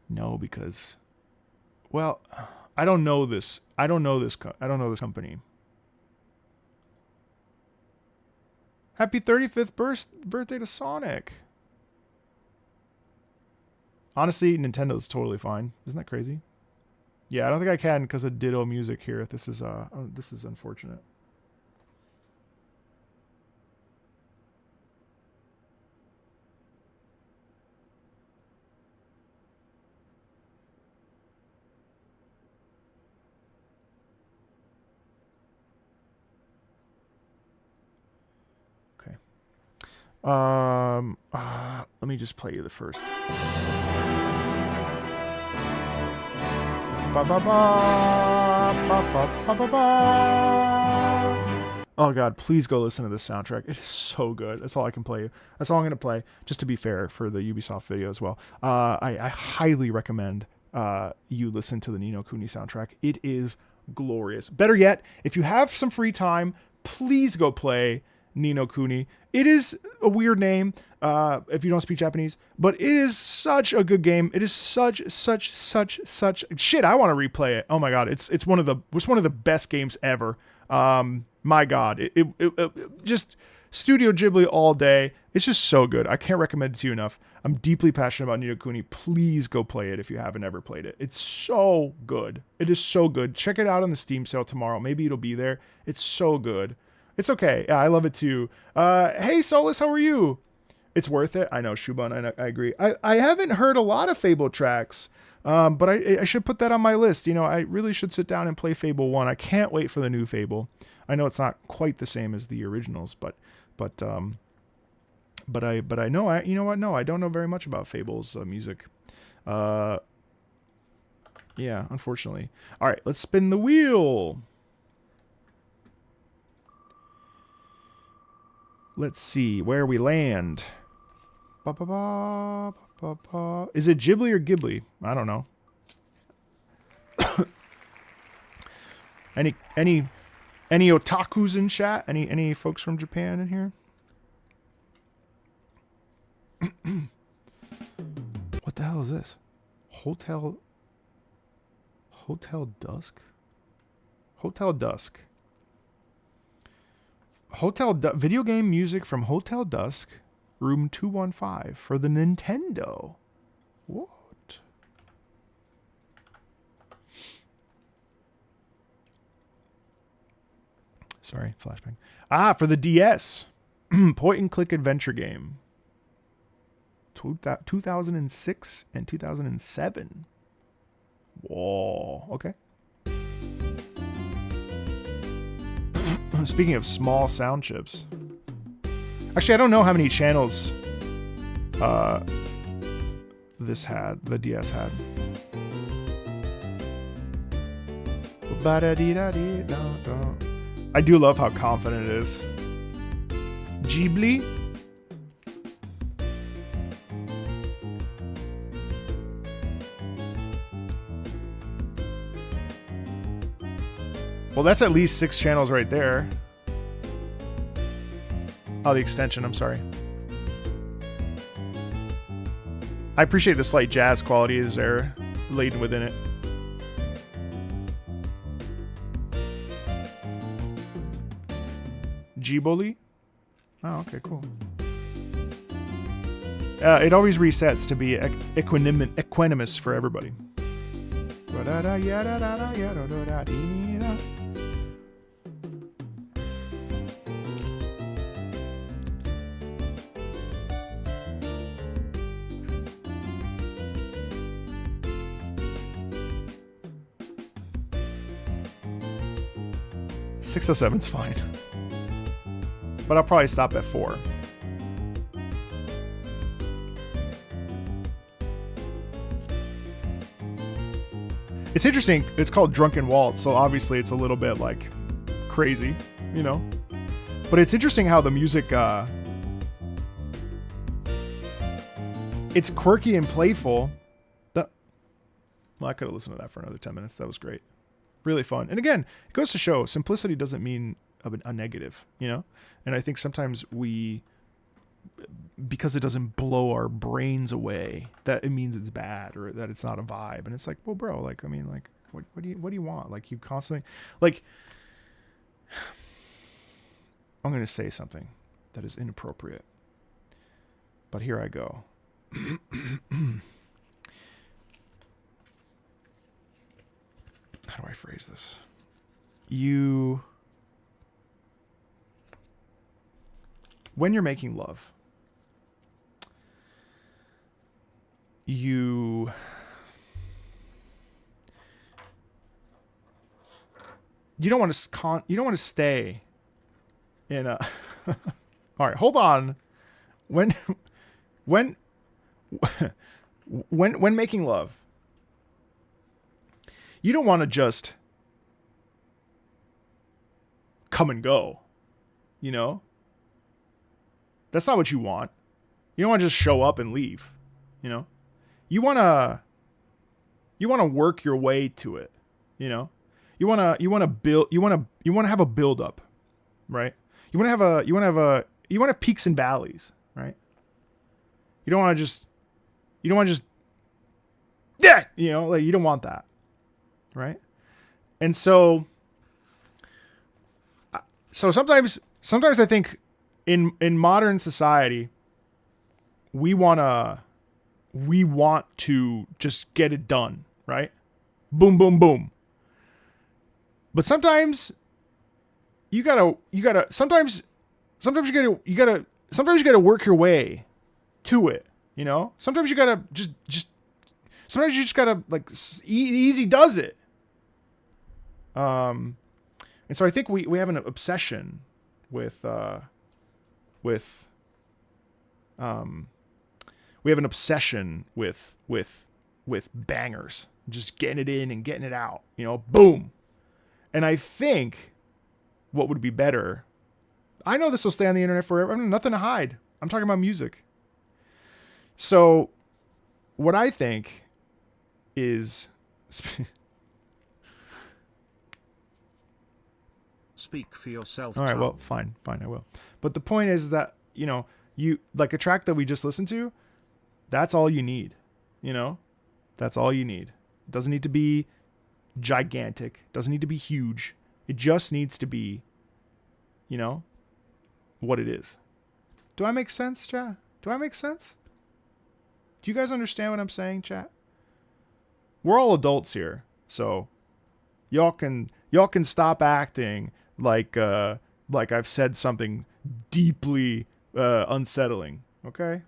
No, because, well, I don't know this. I don't know this company. Happy 35th birthday to Sonic. Honestly, Nintendo's totally fine. Isn't that crazy? Yeah, I don't think I can because of Ditto Music here. This is unfortunate. Let me just play you the first. Oh god, please go listen to this soundtrack. It is so good. That's all I can play you. That's all I'm gonna play. Just to be fair for the Ubisoft video as well. I highly recommend you listen to the Ni no Kuni soundtrack. It is glorious. Better yet, if you have some free time, please go play Ni no Kuni. It is a weird name if you don't speak Japanese, but it is such a good game. It is such shit. I want to replay it. Oh my god, it's one of the best games ever. My god, it just Studio Ghibli all day. It's just so good. I can't recommend it to you enough. I'm deeply passionate about Ni no Kuni. Please go play it if you haven't ever played it. It's so good. It is so good. Check it out on the Steam sale tomorrow. Maybe it'll be there. It's so good. It's okay. Yeah, I love it too. Hey, Solus, how are you? It's worth it. I know, Shuban, I agree. I haven't heard a lot of Fable tracks, but I should put that on my list. You know, I really should sit down and play Fable 1. I can't wait for the new Fable. I know it's not quite the same as the originals, but I know, you know what? No, I don't know very much about Fable's music. Yeah, unfortunately. All right, let's spin the wheel. Let's see where we land. Is it Ghibli or Ghibli? I don't know. Any otakus in chat? Any folks from Japan in here? What the hell is this? Hotel Dusk? Hotel Dusk. Video game music from Hotel Dusk, room 215 for the Nintendo. What? Sorry, flashbang. For the DS. Point and click adventure game. 2006 and 2007. Whoa, okay. Speaking of small sound chips. Actually, I don't know how many channels the DS had. I do love how confident it is. Ghibli? Well, that's at least 6 channels right there. Oh, the extension, I'm sorry. I appreciate the slight jazz quality is there laden within it. Ghibli? Oh, okay, cool. It always resets to be equanimous for everybody. 607's fine. But I'll probably stop at 4. It's interesting. It's called Drunken Waltz, so obviously it's a little bit like crazy, you know. But it's interesting how the music it's quirky and playful. Well, I could have listened to that for another 10 minutes. That was great. Really fun. And again, it goes to show simplicity doesn't mean a negative, you know? And I think sometimes because it doesn't blow our brains away, that it means it's bad or that it's not a vibe. And it's like, well, bro, like, I mean, like, what do you want? Like, you constantly, like, I'm going to say something that is inappropriate, but here I go. how do I phrase this? When you're making love, you don't want to stay in a all right, hold on. When making love, you don't want to just come and go, you know? That's not what you want. You don't want to just show up and leave, you know? You want to work your way to it, you know? You want to have a build up, right? You want to have peaks and valleys, right? You don't want to just yeah, you know, like you don't want that, right? And so sometimes I think in modern society we want to just get it done, right? Boom, boom, boom. But sometimes you gotta work your way to it, you know? Sometimes you gotta sometimes you just gotta like easy does it. And so I think we have an obsession with bangers, just getting it in and getting it out, you know, boom. And I think what would be better, I know this will stay on the internet forever. I mean, nothing to hide. I'm talking about music. So what I think is speak for yourself. All right, well, fine, I will. But the point is that, you know, you like a track that we just listened to, that's all you need, you know? That's all you need. It doesn't need to be gigantic, doesn't need to be huge. It just needs to be, you know, what it is. Do I make sense, chat? Do I make sense? Do you guys understand what I'm saying, chat? We're all adults here, so y'all can stop acting like I've said something deeply unsettling, okay?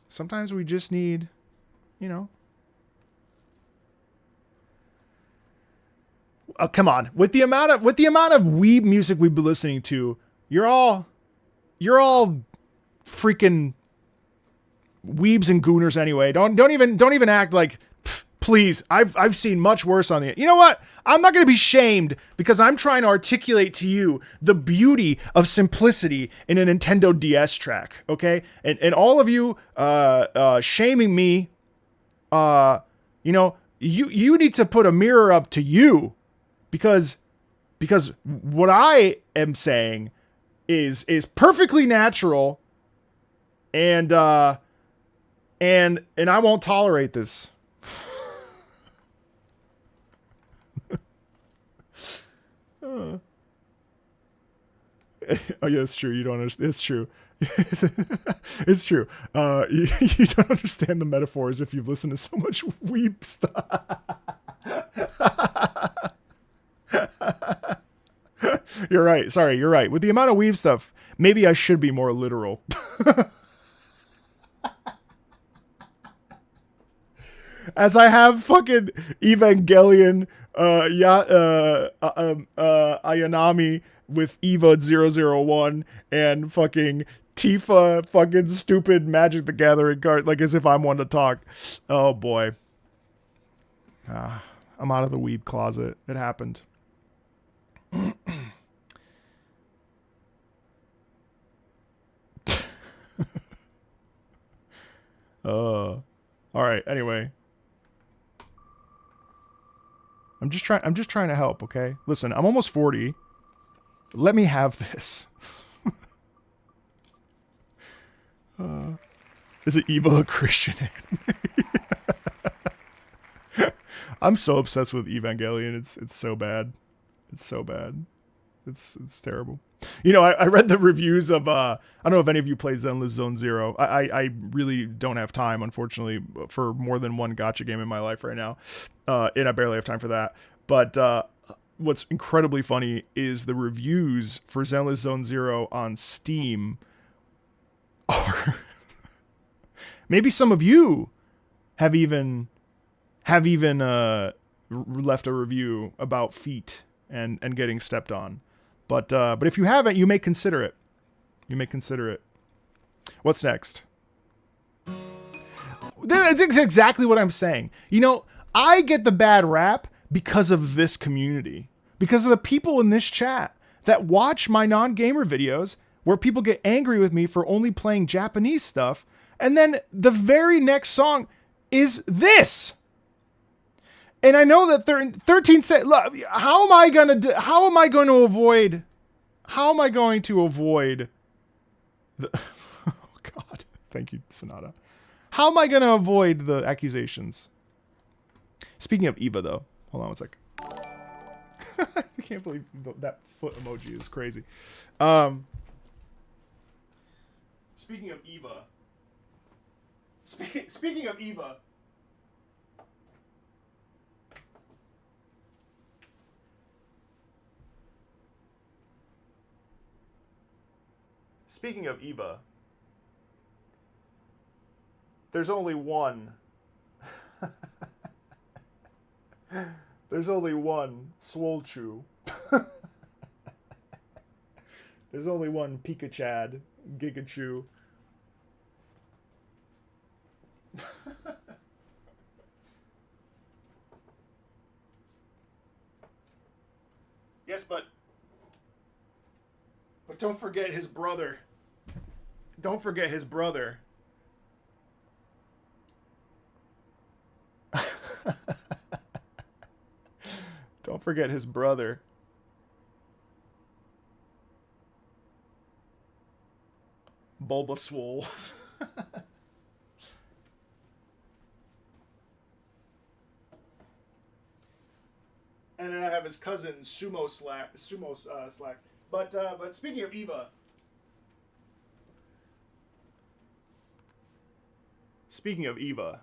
Sometimes we just need, you know. Come on, with the amount of weeb music we've been listening to, you're all freaking weebs and gooners anyway. Don't even act like, please. I've seen much worse on the. You know what? I'm not going to be shamed because I'm trying to articulate to you the beauty of simplicity in a Nintendo DS track. Okay, and all of you shaming me, you know, you need to put a mirror up to you. Because what I am saying is perfectly natural, and I won't tolerate this. Oh yeah, it's true. You don't understand. It's true. It's true. You don't understand the metaphors if you've listened to so much weep stuff. You're right. Sorry, you're right. With the amount of weave stuff, maybe I should be more literal. As I have fucking Evangelion Ayanami with Eva 001 and fucking Tifa fucking stupid Magic the Gathering card, like as if I'm one to talk. Oh boy. I'm out of the weeb closet. It happened. All right. Anyway, I'm just trying to help. Okay. Listen, I'm almost 40. Let me have this. Is it Eva a Christian anime? I'm so obsessed with Evangelion. It's so bad. It's so bad. It's terrible. You know, I read the reviews of, I don't know if any of you play Zenless Zone Zero. I really don't have time, unfortunately, for more than one gacha game in my life right now. and I barely have time for that. But what's incredibly funny is the reviews for Zenless Zone Zero on Steam are maybe some of you have even left a review about feet and getting stepped on. But if you haven't, you may consider it. What's next? That's exactly what I'm saying. You know, I get the bad rap because of this community, because of the people in this chat that watch my non-gamer videos where people get angry with me for only playing Japanese stuff. And then the very next song is this. And I know that 13 cent. How am I going to avoid the, oh God, thank you, Sonata. How am I going to avoid the accusations? Speaking of Eva, though, hold on one sec. I can't believe that foot emoji is crazy. Speaking of Eva. Speaking of Eva. Speaking of Eva. There's only one. There's only one Swolchu. There's only one Pika-Chad, Gigachu. Yes, but don't forget his brother. Don't forget his brother. Don't forget his brother. Bulbaswole. And then I have his cousin Sumo Slacks. But speaking of Eva. Speaking of Eva.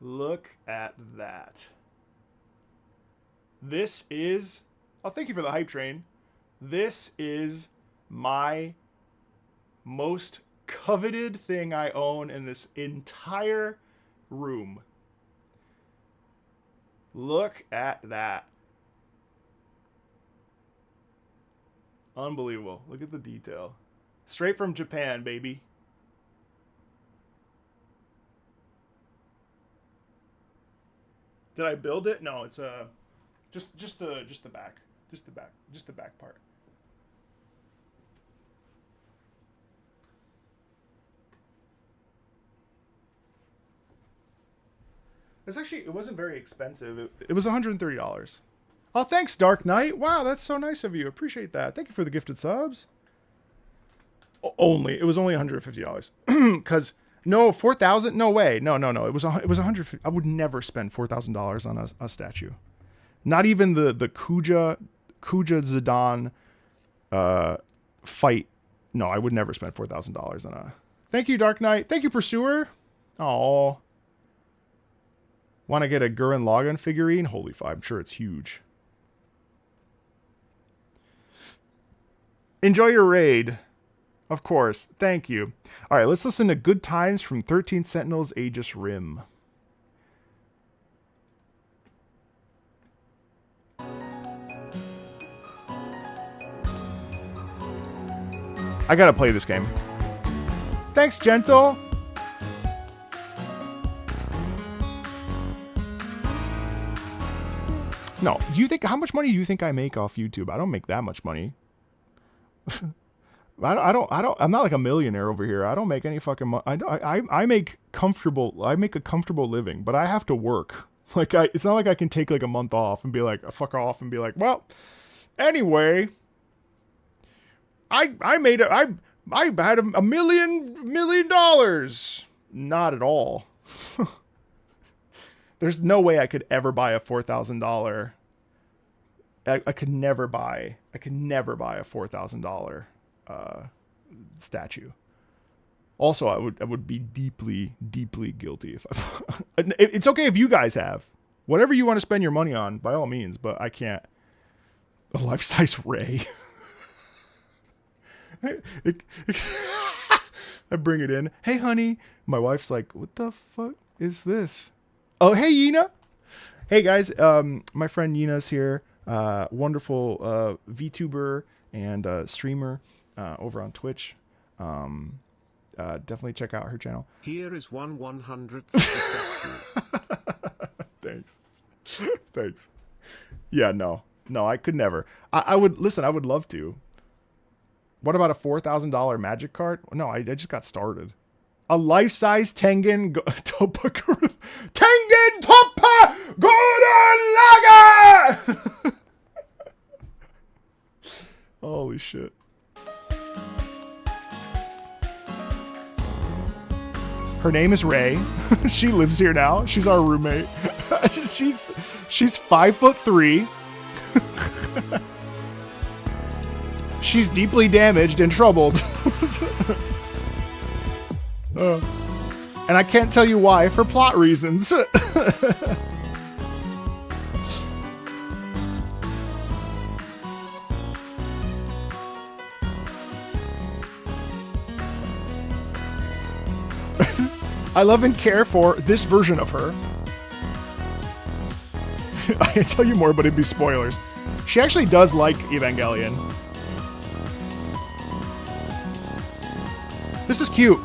Look at that. This is... Oh, thank you for the hype train. This is my most coveted thing I own in this entire room. Look at that. Unbelievable. Look at the detail. Straight from Japan, baby. Did I build it? No, it's just the back. Just the back part. It's actually, it wasn't very expensive. It was $130. Oh, thanks, Dark Knight. Wow, that's so nice of you. Appreciate that. Thank you for the gifted subs. It was only $150. Cause no, 4,000. No way. No. It was 150. I would never spend $4,000 on a statue. Not even the Kuja Zidane fight. No, I would never spend $4,000 on a. Thank you, Dark Knight. Thank you, Pursuer. Oh. Want to get a Gurren Lagann figurine? Holy fuck, I'm sure it's huge. Enjoy your raid. Of course. Thank you. All right, let's listen to Good Times from 13 Sentinels Aegis Rim. I gotta play this game. Thanks, Gentle. No, how much money do you think I make off YouTube? I don't make that much money. I'm not like a millionaire over here. I don't make any fucking money. I make a comfortable living, but I have to work. Like it's not like I can take like a month off and be like, fuck off and be like, well, anyway, I had $1 million. Not at all. There's no way I could ever buy a $4,000. I could never buy a $4,000 statue. Also, I would be deeply, deeply guilty if I. It's okay if you guys have whatever you want to spend your money on, by all means, but I can't. A life-size Ray. I bring it in. Hey, honey. My wife's like, what the fuck is this? Oh, hey, Yina. Hey, guys. My friend Yina's here. Wonderful VTuber and streamer over on Twitch. Definitely check out her channel. Here is 1/100th. Thanks. Thanks. Yeah, no, I could never. I would listen. I would love to. What about a $4,000 magic card? No, I just got started. A life-size Tengen Toppa Tengen Toppa Gurren Lagann. Holy shit. Her name is Ray. She lives here now. She's our roommate. she's 5'3". She's deeply damaged and troubled. And I can't tell you why, for plot reasons. I love and care for this version of her. I can tell you more, but it'd be spoilers. She actually does like Evangelion. This is cute.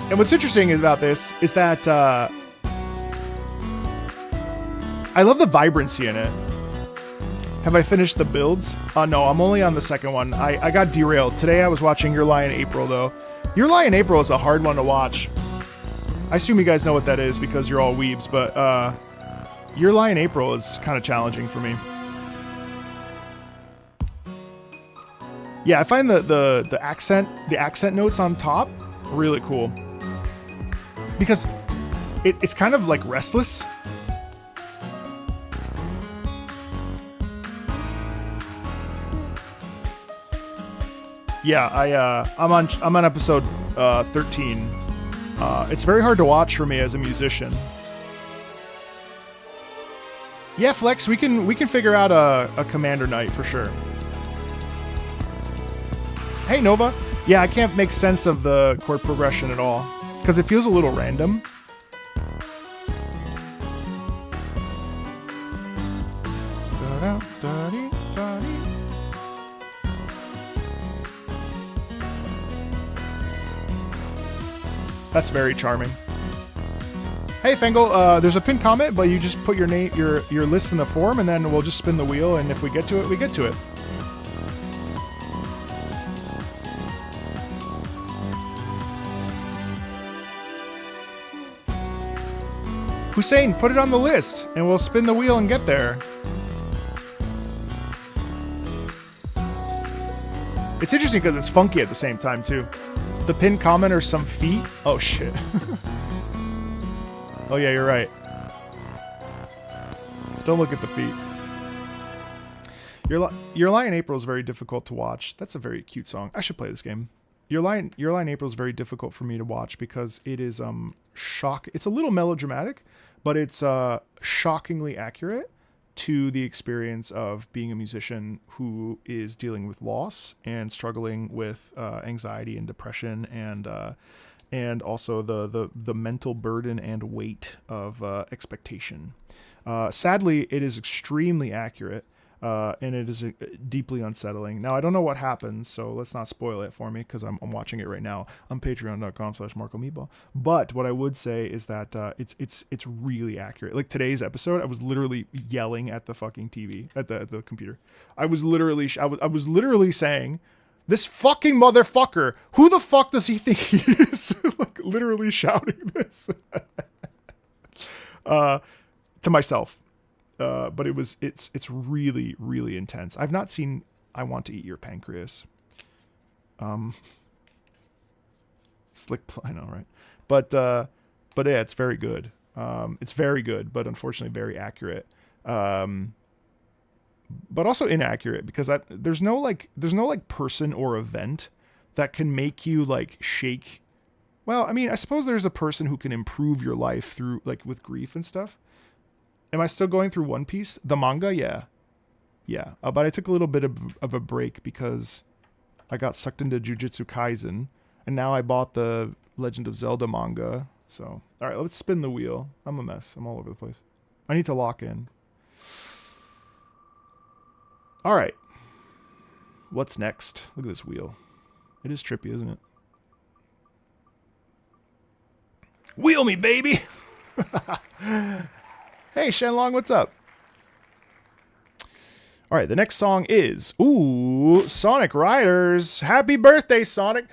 And what's interesting about this is that I love the vibrancy in it. Have I finished the builds? No, I'm only on the second one. I got derailed. Today I was watching Your Lie in April, though. Your Lie in April is a hard one to watch. I assume you guys know what that is because you're all weebs, but Your Lie in April is kind of challenging for me. Yeah, I find the accent notes on top really cool. Because it's kind of like restless. Yeah, I'm on episode 13. It's very hard to watch for me as a musician. Yeah, Flex, we can figure out a commander night for sure. Hey, Nova. Yeah, I can't make sense of the chord progression at all because it feels a little random. That's very charming. Hey, Fengle, there's a pinned comment, but you just put your name, your list in the form, and then we'll just spin the wheel, and if we get to it, we get to it. Hussein, put it on the list, and we'll spin the wheel and get there. It's interesting because it's funky at the same time, too. The pinned comment are some feet. Oh, shit. Oh, yeah, you're right. Don't look at the feet. Your Lie in April is very difficult to watch. That's a very cute song. I should play this game. Your Lie in April is very difficult for me to watch because it is it's a little melodramatic, but it's shockingly accurate to the experience of being a musician who is dealing with loss and struggling with anxiety and depression and also the mental burden and weight of expectation. Sadly, it is extremely accurate. And it is deeply unsettling. Now, I don't know what happens, so let's not spoil it for me because I'm watching it right now on patreon.com/MarcoMeatball. But what I would say is that it's really accurate. Like today's episode, I was literally yelling at the fucking TV, at the computer. I was literally saying, this fucking motherfucker, who the fuck does he think he is? Like literally shouting this to myself. But it's really, really intense. I've not seen I Want to Eat Your Pancreas. I know, right? But yeah, it's very good. It's very good, but unfortunately very accurate. But also inaccurate because there's no person or event that can make you like shake Well, I mean, I suppose there's a person who can improve your life through, like, with grief and stuff. Am I still going through One Piece? The manga? Yeah. Yeah. But I took a little bit of a break because I got sucked into Jujutsu Kaisen. And now I bought the Legend of Zelda manga. So, all right, let's spin the wheel. I'm a mess. I'm all over the place. I need to lock in. All right. What's next? Look at this wheel. It is trippy, isn't it? Wheel me, baby! Hey, Shenlong, what's up? All right, the next song is, ooh, Sonic Riders. Happy birthday, Sonic.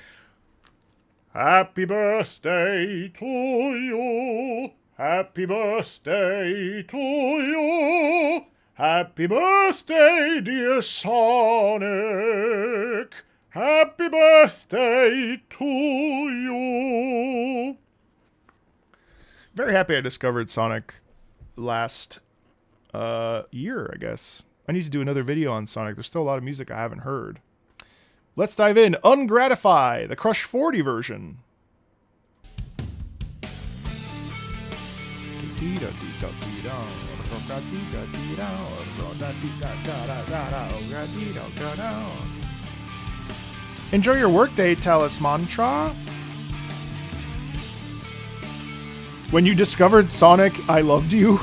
Happy birthday to you. Happy birthday to you. Happy birthday, dear Sonic. Happy birthday to you. Very happy I discovered Sonic last year, I guess. I need to do another video on Sonic. There's still a lot of music I haven't heard. Let's dive in. Ungratify, the Crush 40 version. Enjoy your workday, Talismantra. When you discovered Sonic, I loved you.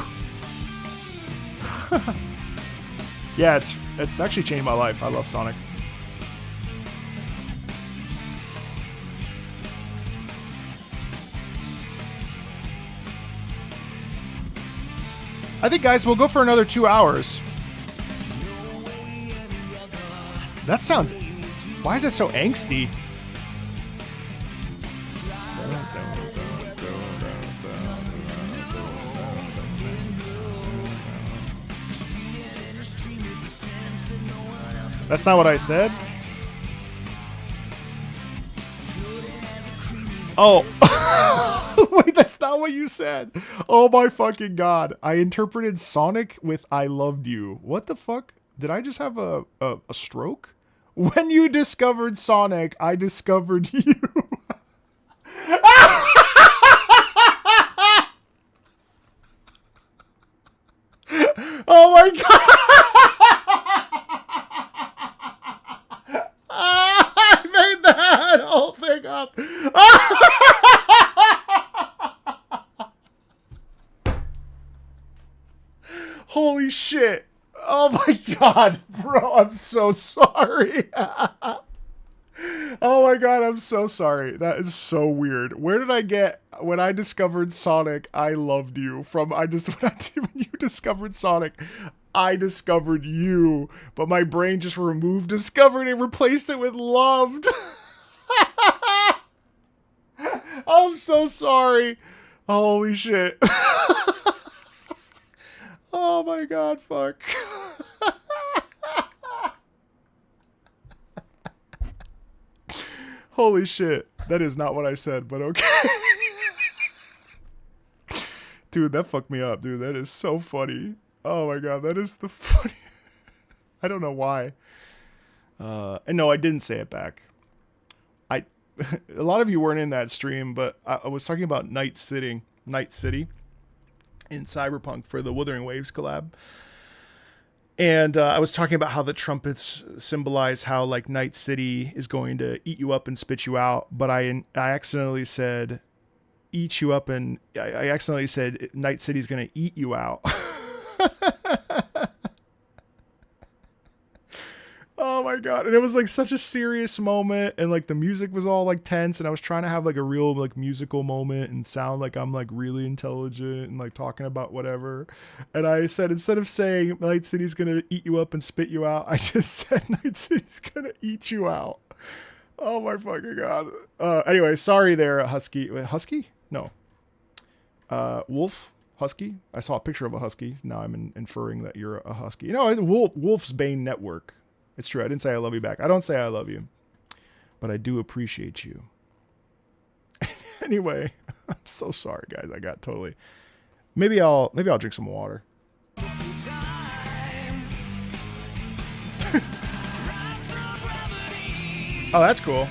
Yeah, it's actually changed my life. I love Sonic. I think, guys, we'll go for another 2 hours. That sounds... Why is it so angsty? That's not what I said. Oh. Wait, that's not what you said. Oh my fucking god. I interpreted Sonic with I loved you. What the fuck? Did I just have a stroke? When you discovered Sonic, I discovered you. Oh my god. I made that whole thing up. Holy shit. Oh my god, bro, I'm so sorry. Oh my god, I'm so sorry. That is so weird. Where did I get when I discovered Sonic, I loved you from when you discovered Sonic, I discovered you, but my brain just removed discovered and replaced it with loved. I'm so sorry. Holy shit. Oh my god, fuck. Holy shit. That is not what I said, but okay. Dude, that fucked me up, dude. That is so funny. Oh my god, that is the funny. I don't know why. And no, I didn't say it back. A lot of you weren't in that stream, but I was talking about Night City in Cyberpunk for the Wuthering Waves collab. And I was talking about how the trumpets symbolize how like Night City is going to eat you up and spit you out, but I accidentally said eat you up, and I accidentally said Night City's going to eat you out. Oh my god. And it was like such a serious moment, and like the music was all like tense, and I was trying to have like a real like musical moment and sound like I'm like really intelligent and like talking about whatever. And I said, instead of saying Night City's gonna eat you up and spit you out, I just said Night City's gonna eat you out. Oh my fucking god. Anyway, sorry there, Husky. Wait, Husky? No. Wolf? Husky? I saw a picture of a husky. Now I'm inferring that you're a husky. You know, Wolf's Bane Network. It's true. I didn't say I love you back. I don't say I love you, but I do appreciate you. Anyway, I'm so sorry, guys. I got totally. Maybe I'll drink some water. Oh, that's cool.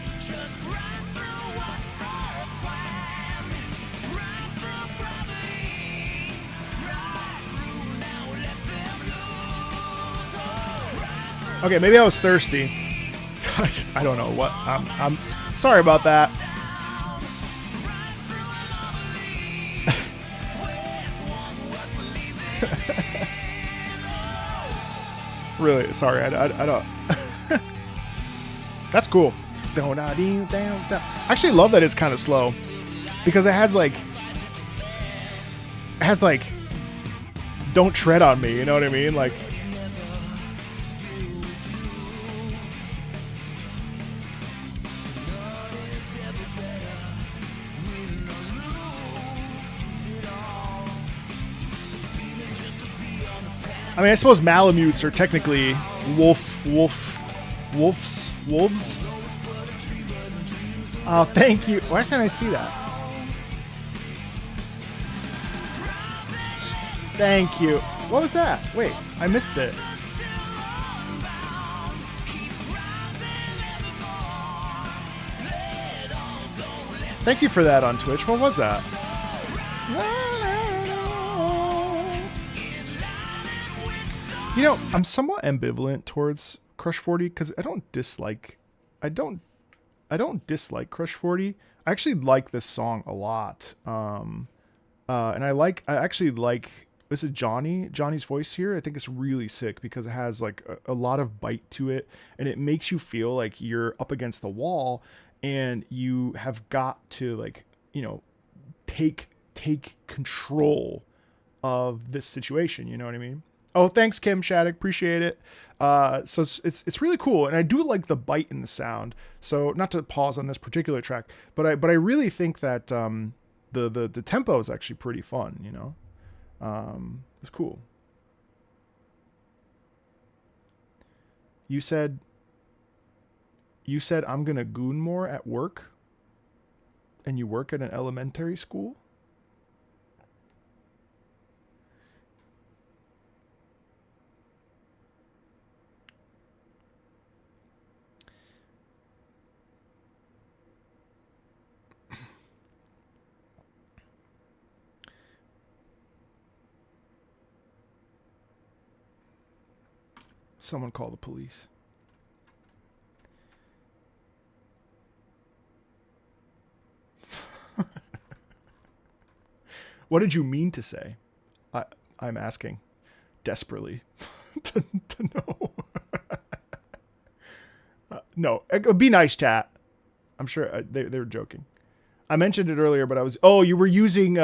Okay, maybe I was thirsty. I don't know what. I'm sorry about that. Really, sorry. I don't. That's cool. I actually love that it's kind of slow because it has like don't tread on me, you know what I mean? Like I mean, I suppose Malamutes are technically wolves. Oh, thank you. Why can't I see that? Thank you. What was that? Wait, I missed it. Thank you for that on Twitch. What was that? You know, I'm somewhat ambivalent towards Crush 40 because I don't dislike Crush 40. I actually like this song a lot. And I actually like this is Johnny's voice here. I think it's really sick because it has like a lot of bite to it, and it makes you feel like you're up against the wall and you have got to, like, you know, take control of this situation, you know what I mean? Oh, thanks, Kim Shattuck. Appreciate it. So it's really cool, and I do like the bite in the sound. So not to pause on this particular track, but I really think that the tempo is actually pretty fun. You know, it's cool. You said I'm gonna goon more at work, and you work at an elementary school. Someone call the police. What did you mean to say? I'm asking desperately to know. No, be nice, chat. I'm sure they were joking. I mentioned it earlier, but I was. Oh, you were using.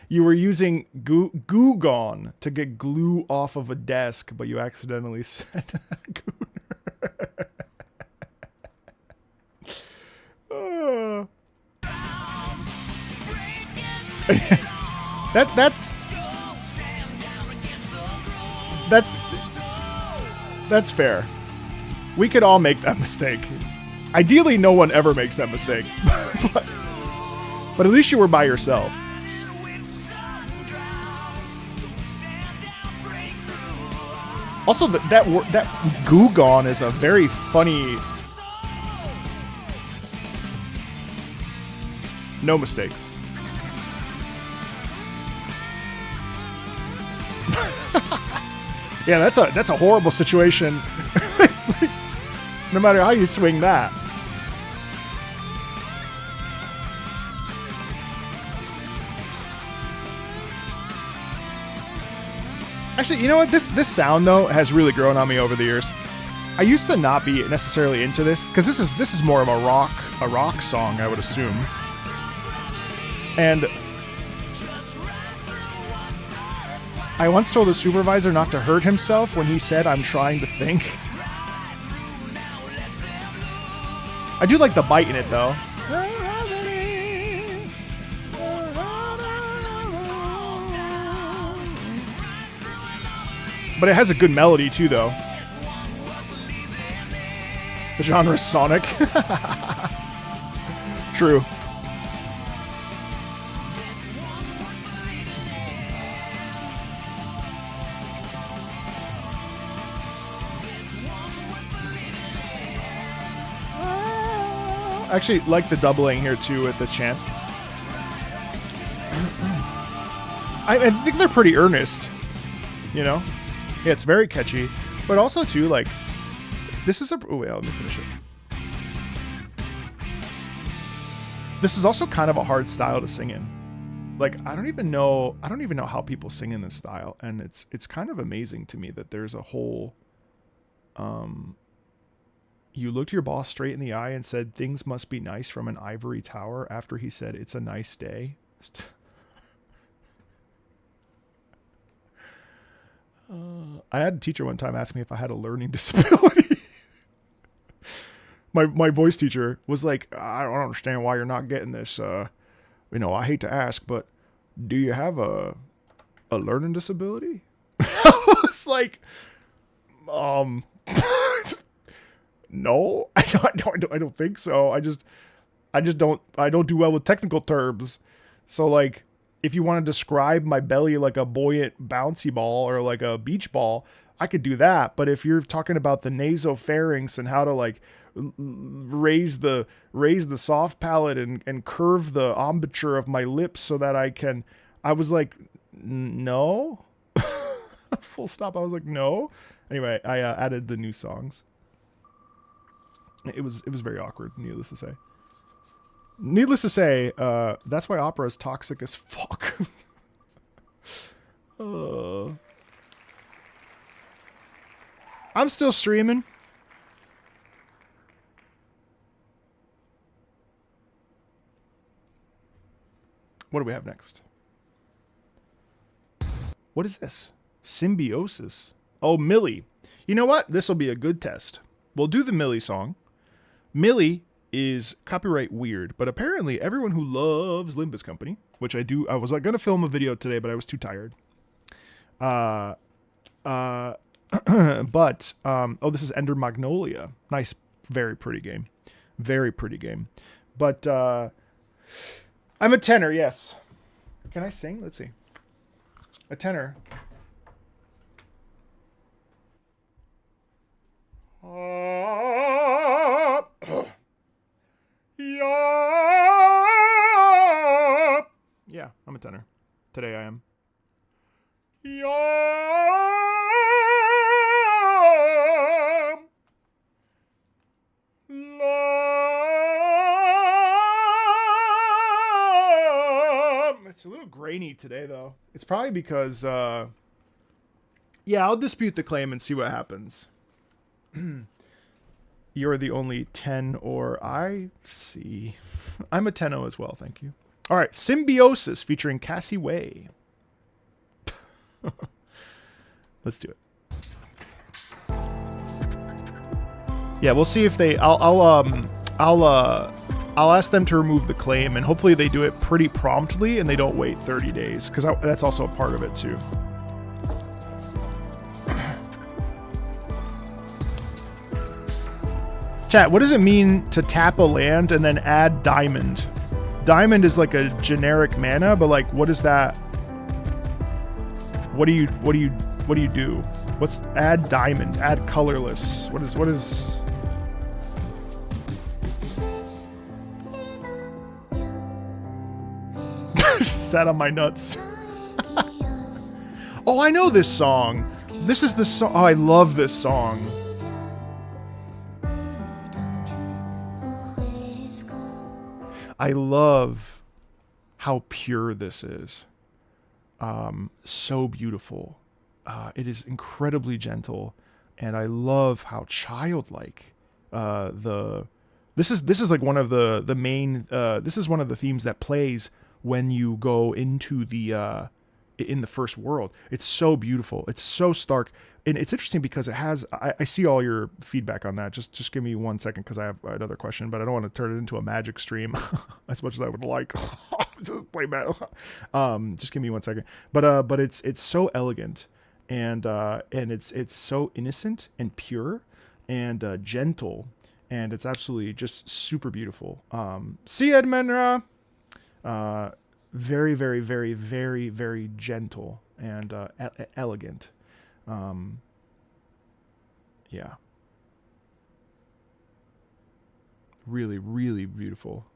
You were using Goo Gone to get glue off of a desk, but you accidentally said gooner. That's fair. We could all make that mistake. Ideally, no one ever makes that mistake. But at least you were by yourself. Also, that Goo Gone is a very funny. No mistakes. Yeah, that's a horrible situation. It's like, no matter how you swing that. Actually, you know what? This sound though has really grown on me over the years. I used to not be necessarily into this because this is more of a rock song, I would assume. And I once told a supervisor not to hurt himself when he said, "I'm trying to think." I do like the bite in it though. But it has a good melody too, though. The genre is Sonic. True. I actually like the doubling here too with the chant. I think they're pretty earnest, you know? Yeah, it's very catchy. But also too, like, this is a, oh wait, let me finish it. This is also kind of a hard style to sing in. Like, I don't even know how people sing in this style, and it's kind of amazing to me that there's a whole, you looked your boss straight in the eye and said things must be nice from an ivory tower after he said it's a nice day. I had a teacher one time ask me if I had a learning disability. My voice teacher was like, I don't understand why you're not getting this. I hate to ask, but do you have a learning disability? I was like, no, I don't think so. I don't do well with technical terms. So like, if you want to describe my belly like a buoyant bouncy ball or like a beach ball, I could do that. But if you're talking about the nasopharynx and how to like raise the soft palate and curve the embouchure of my lips so that I was like, no. Full stop. I was like, no. Anyway, I added the new songs. It was very awkward, needless to say. That's why opera is toxic as fuck. I'm still streaming. What do we have next? What is this? Symbiosis. Oh, Millie. You know what? This will be a good test. We'll do the Millie song. Millie is copyright weird, but apparently everyone who loves Limbus Company, which I do, I was like going to film a video today, but I was too tired. But this is Ender Magnolia. Nice, very pretty game. Very pretty game. But I'm a tenor, yes. Can I sing? Let's see. A tenor. Yeah, I'm a tenor. Today I am. It's a little grainy today, though. It's probably because, yeah, I'll dispute the claim and see what happens. You're the only 10 or I see. I'm a 10-0 as well, thank you. All right, Symbiosis featuring Cassie Way. Let's do it. Yeah, we'll see if they. I'll ask them to remove the claim, and hopefully they do it pretty promptly and they don't wait 30 days, because that's also a part of it too. Chat, what does it mean to tap a land and then add diamond? Diamond is like a generic mana, but like, what is that? What do you do? What's add diamond? Add colorless. What is? Sat on my nuts. Oh, I know this song. This is the song. Oh, I love this song. I love how pure this is. So beautiful. It is incredibly gentle, and I love how childlike this is like one of the main this is one of the themes that plays when you go into the in the first world. It's so beautiful. It's so stark. And it's interesting because it has, I see all your feedback on that. Just give me 1 second, because I have another question, but I don't want to turn it into a magic stream as much as I would like. Just play Magic. Just give me 1 second. But it's so elegant, and it's so innocent and pure and gentle, and it's absolutely just super beautiful. See Edmenra. Very, very, very, very, very gentle and elegant. Yeah. Really, really beautiful.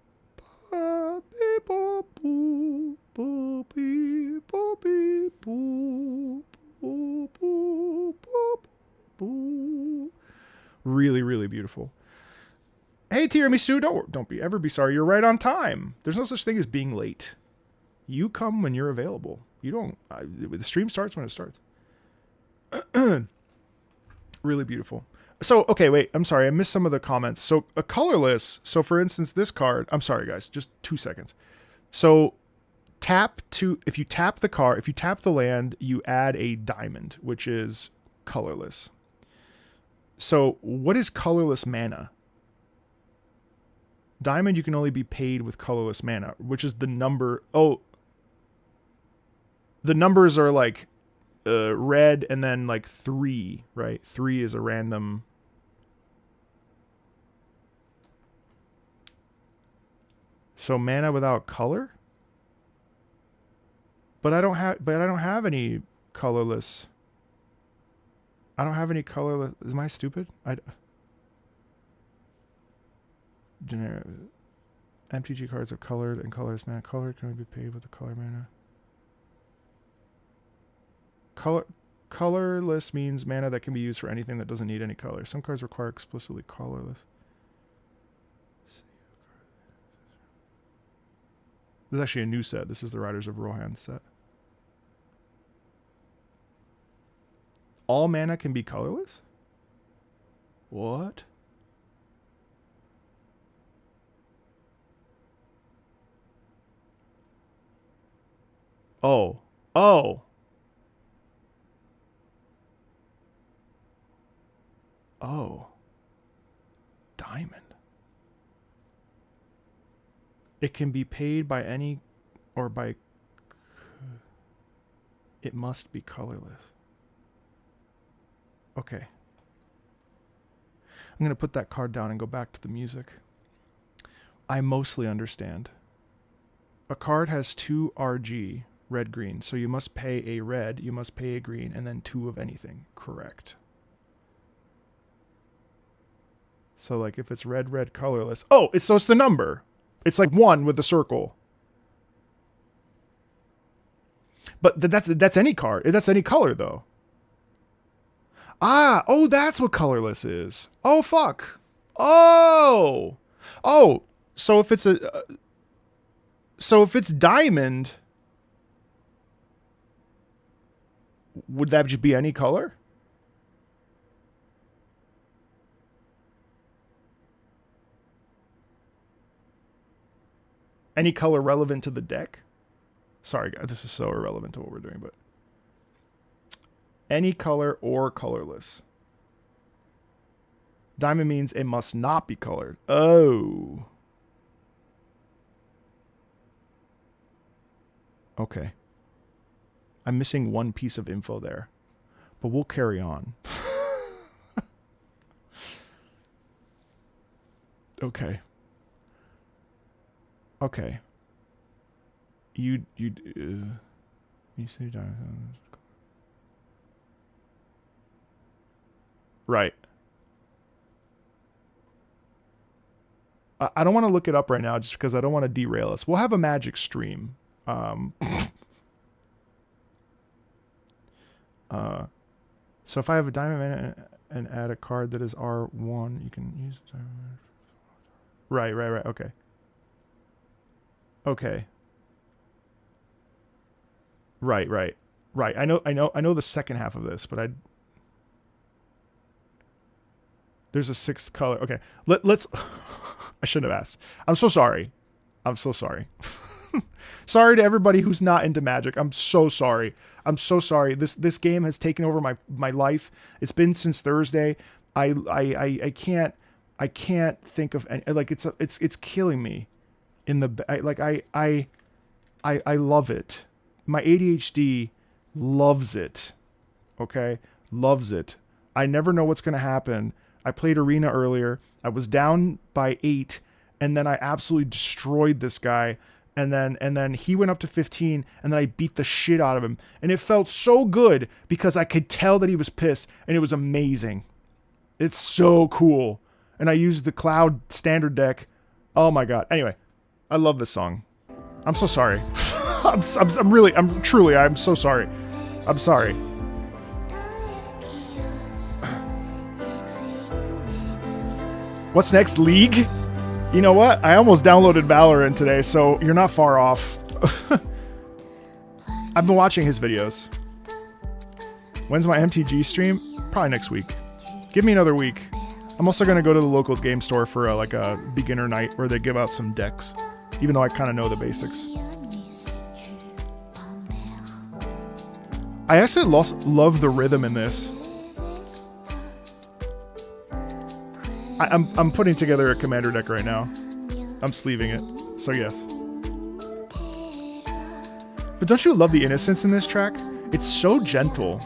Really, really beautiful. Hey, Tiramisu, don't ever be sorry. You're right on time. There's no such thing as being late. You come when you're available. You don't. The stream starts when it starts. Really beautiful. So, okay, wait. I'm sorry. I missed some of the comments. So, a colorless. So, for instance, this card. I'm sorry, guys. Just 2 seconds. So, if you tap the card, if you tap the land, you add a diamond, which is colorless. So, what is colorless mana? Diamond, you can only be paid with colorless mana, which is the number. Oh, the numbers are like red and then like 3, right? 3 is a random. So mana without color? But I don't have any colorless. I don't have any colorless. Am I stupid? Generic MTG cards are colored and colorless mana. Colored can only be paid with the color mana. Colorless means mana that can be used for anything that doesn't need any color. Some cards require explicitly colorless. This is actually a new set. This is the Riders of Rohan set. All mana can be colorless? What? Oh. Oh. Oh. Diamond. It can be paid by any or by... It must be colorless. Okay. I'm going to put that card down and go back to the music. I mostly understand. A card has 2 RG, red, green. So you must pay a red, you must pay a green, and then 2 of anything. Correct. So like if it's red, red, colorless. Oh, it's the number. It's like 1 with the circle. But that's any card. That's any color though. Ah, oh, that's what colorless is. Oh, fuck. Oh. Oh, so if it's diamond, would that just be any color? Any color relevant to the deck? Sorry, guys, this is so irrelevant to what we're doing, but any color or colorless. Diamond means it must not be colored. Oh. Okay. I'm missing one piece of info there, but we'll carry on. Okay. Okay. You say diamond. Right. I don't want to look it up right now just because I don't want to derail us. We'll have a magic stream. So if I have a diamond mana and add a card that is R1, you can use the diamond mana. Right. Okay. Okay. Right. I know the second half of this, but there's a 6th color. Okay. Let's I shouldn't have asked. I'm so sorry. Sorry to everybody who's not into Magic. I'm so sorry. This game has taken over my life. It's been since Thursday. I can't think of any, like it's killing me in the I love it. My ADHD loves it. Okay? Loves it. I never know what's going to happen. I played Arena earlier. I was down by 8 and then I absolutely destroyed this guy. And then he went up to 15 and then I beat the shit out of him. And it felt so good because I could tell that he was pissed and it was amazing. It's so cool. And I used the Cloud standard deck. Oh my God. Anyway, I love this song. I'm so sorry. I'm so sorry. I'm sorry. What's next, League? You know what? I almost downloaded Valorant today, so you're not far off. I've been watching his videos. When's my MTG stream? Probably next week. Give me another week. I'm also going to go to the local game store for like a beginner night where they give out some decks, even though I kind of know the basics. I actually love the rhythm in this. I'm putting together a commander deck right now. I'm sleeving it, so yes. But don't you love the innocence in this track? It's so gentle.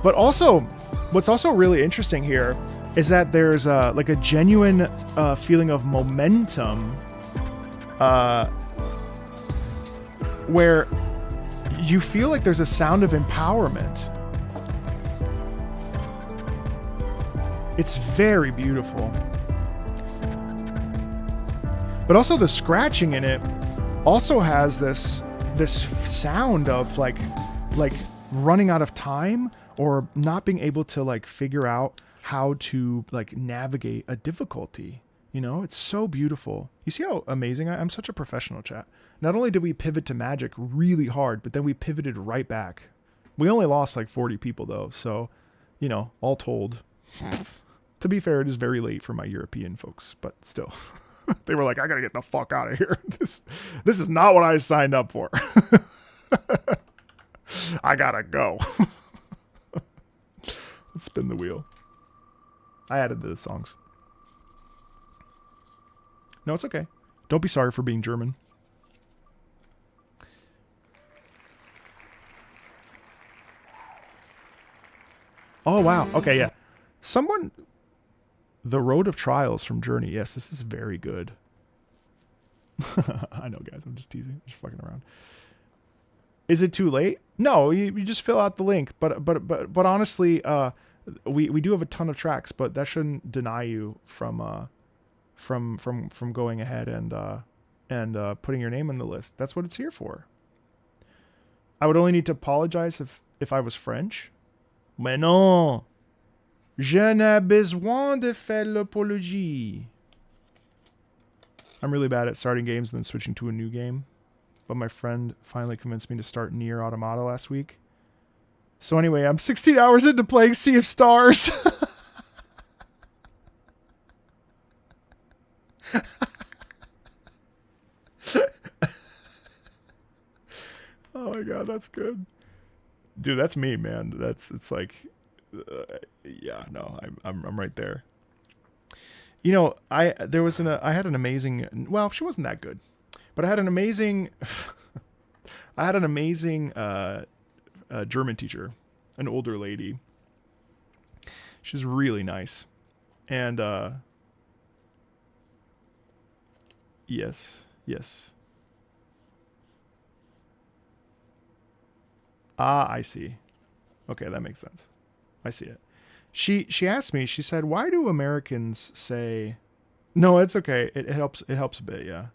But also, what's also really interesting here is that there's like a genuine feeling of momentum where you feel like there's a sound of empowerment. It's very beautiful. But also the scratching in it also has this sound of like running out of time or not being able to like figure out how to like navigate a difficulty. You know, it's so beautiful. You see how amazing I'm such a professional, chat. Not only did we pivot to Magic really hard, but then we pivoted right back. We only lost like 40 people though. So, you know, all told, to be fair, it is very late for my European folks, but still they were like, I gotta get the fuck out of here. This is not what I signed up for. I gotta go. Let's spin the wheel. I added the songs. No, it's okay. Don't be sorry for being German. Oh, wow. Okay, yeah. Someone... The Road of Trials from Journey. Yes, this is very good. I know, guys. I'm just teasing. Just fucking around. Is it too late? No, you just fill out the link. But honestly, we do have a ton of tracks, but that shouldn't deny you from going ahead and putting your name on the list. That's what it's here for. I would only need to apologize if I was French. Mais non, je n'ai besoin de faire l'apologie. I'm really bad at starting games and then switching to a new game. But my friend finally convinced me to start Nier Automata last week. So anyway, I'm 16 hours into playing Sea of Stars. Oh my god, that's good. Dude, that's me, man. It's like yeah, no, I'm right there. You know, I had an amazing, well, she wasn't that good. But I had an amazing German teacher, an older lady. She's really nice. And yes. Ah, I see. Okay, that makes sense. I see it. She asked me, she said, why do Americans say... No, it's okay. It helps a bit, yeah.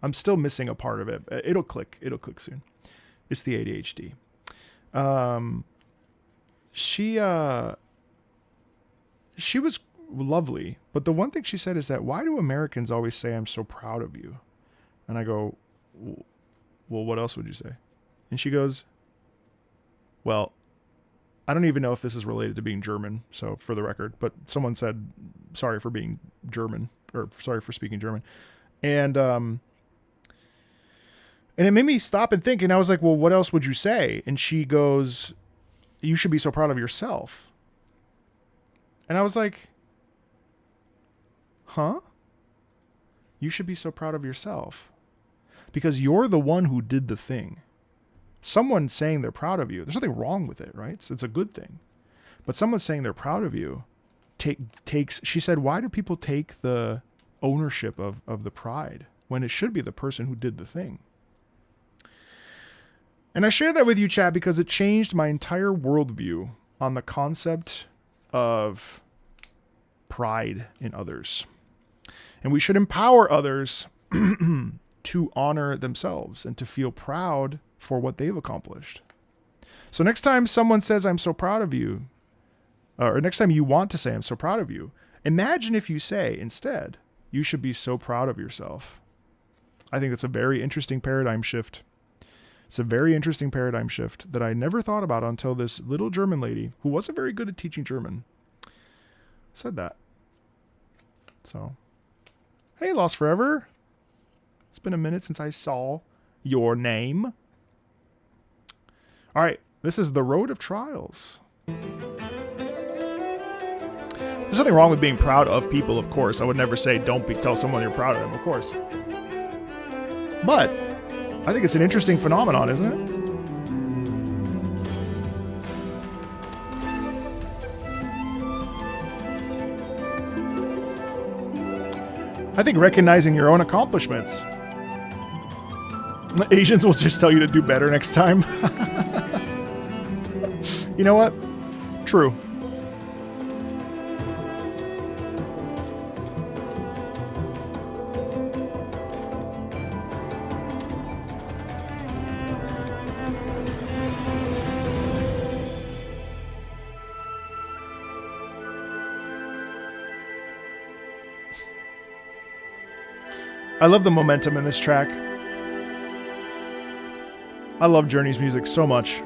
I'm still missing a part of it. It'll click soon. It's the ADHD. She was lovely, but the one thing she said is that, why do Americans always say I'm so proud of you? And I go, well, what else would you say? And she goes, well, I don't even know if this is related to being German, so for the record, but someone said, sorry for being German, or sorry for speaking German. And it made me stop and think, and I was like, well, what else would you say? And she goes, you should be so proud of yourself. And I was like, huh? You should be so proud of yourself. Because you're the one who did the thing. Someone saying they're proud of you, there's nothing wrong with it, right? It's a good thing. But someone saying they're proud of you takes, she said, why do people take the ownership of the pride when it should be the person who did the thing? And I share that with you, chat, because it changed my entire worldview on the concept of pride in others. And we should empower others to honor themselves and to feel proud for what they've accomplished. So next time someone says, I'm so proud of you, or next time you want to say, I'm so proud of you, imagine if you say instead, you should be so proud of yourself. I think that's a very interesting paradigm shift. It's a very interesting paradigm shift that I never thought about until this little German lady, who wasn't very good at teaching German, said that. So, hey, Lost Forever. It's been a minute since I saw your name. All right, this is The Road of Trials. There's nothing wrong with being proud of people, of course. I would never say tell someone you're proud of them, of course. But I think it's an interesting phenomenon, isn't it? I think recognizing your own accomplishments. Asians will just tell you to do better next time. You know what? True. I love the momentum in this track. I love Journey's music so much.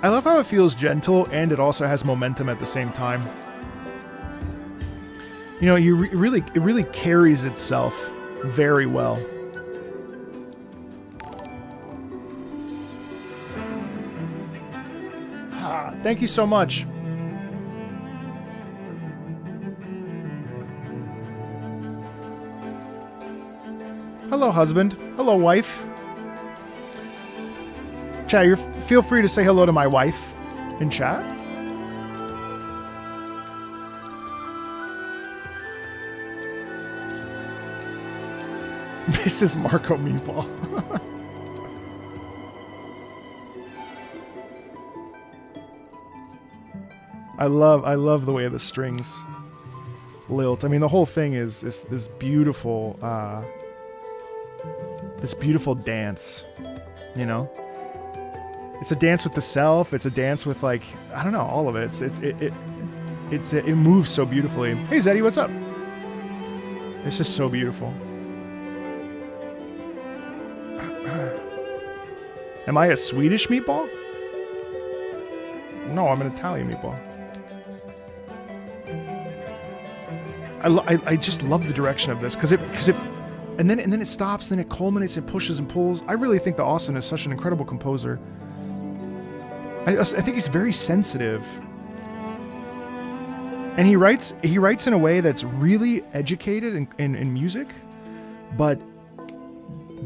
I love how it feels gentle and it also has momentum at the same time. You know, it really carries itself very well. Thank you so much. Hello, husband. Hello, wife. Chat, feel free to say hello to my wife in chat. Mrs. Marco Meatball. I love the way the strings lilt. I mean, the whole thing is this beautiful dance, you know? It's a dance with the self. It's a dance with, like, I don't know, all of it. It moves so beautifully. Hey, Zeddy, what's up? It's just so beautiful. Am I a Swedish meatball? No, I'm an Italian meatball. I just love the direction of this because it and then it stops, then it culminates, it pushes and pulls. I really think that Austin is such an incredible composer. I think he's very sensitive, and he writes in a way that's really educated in music, but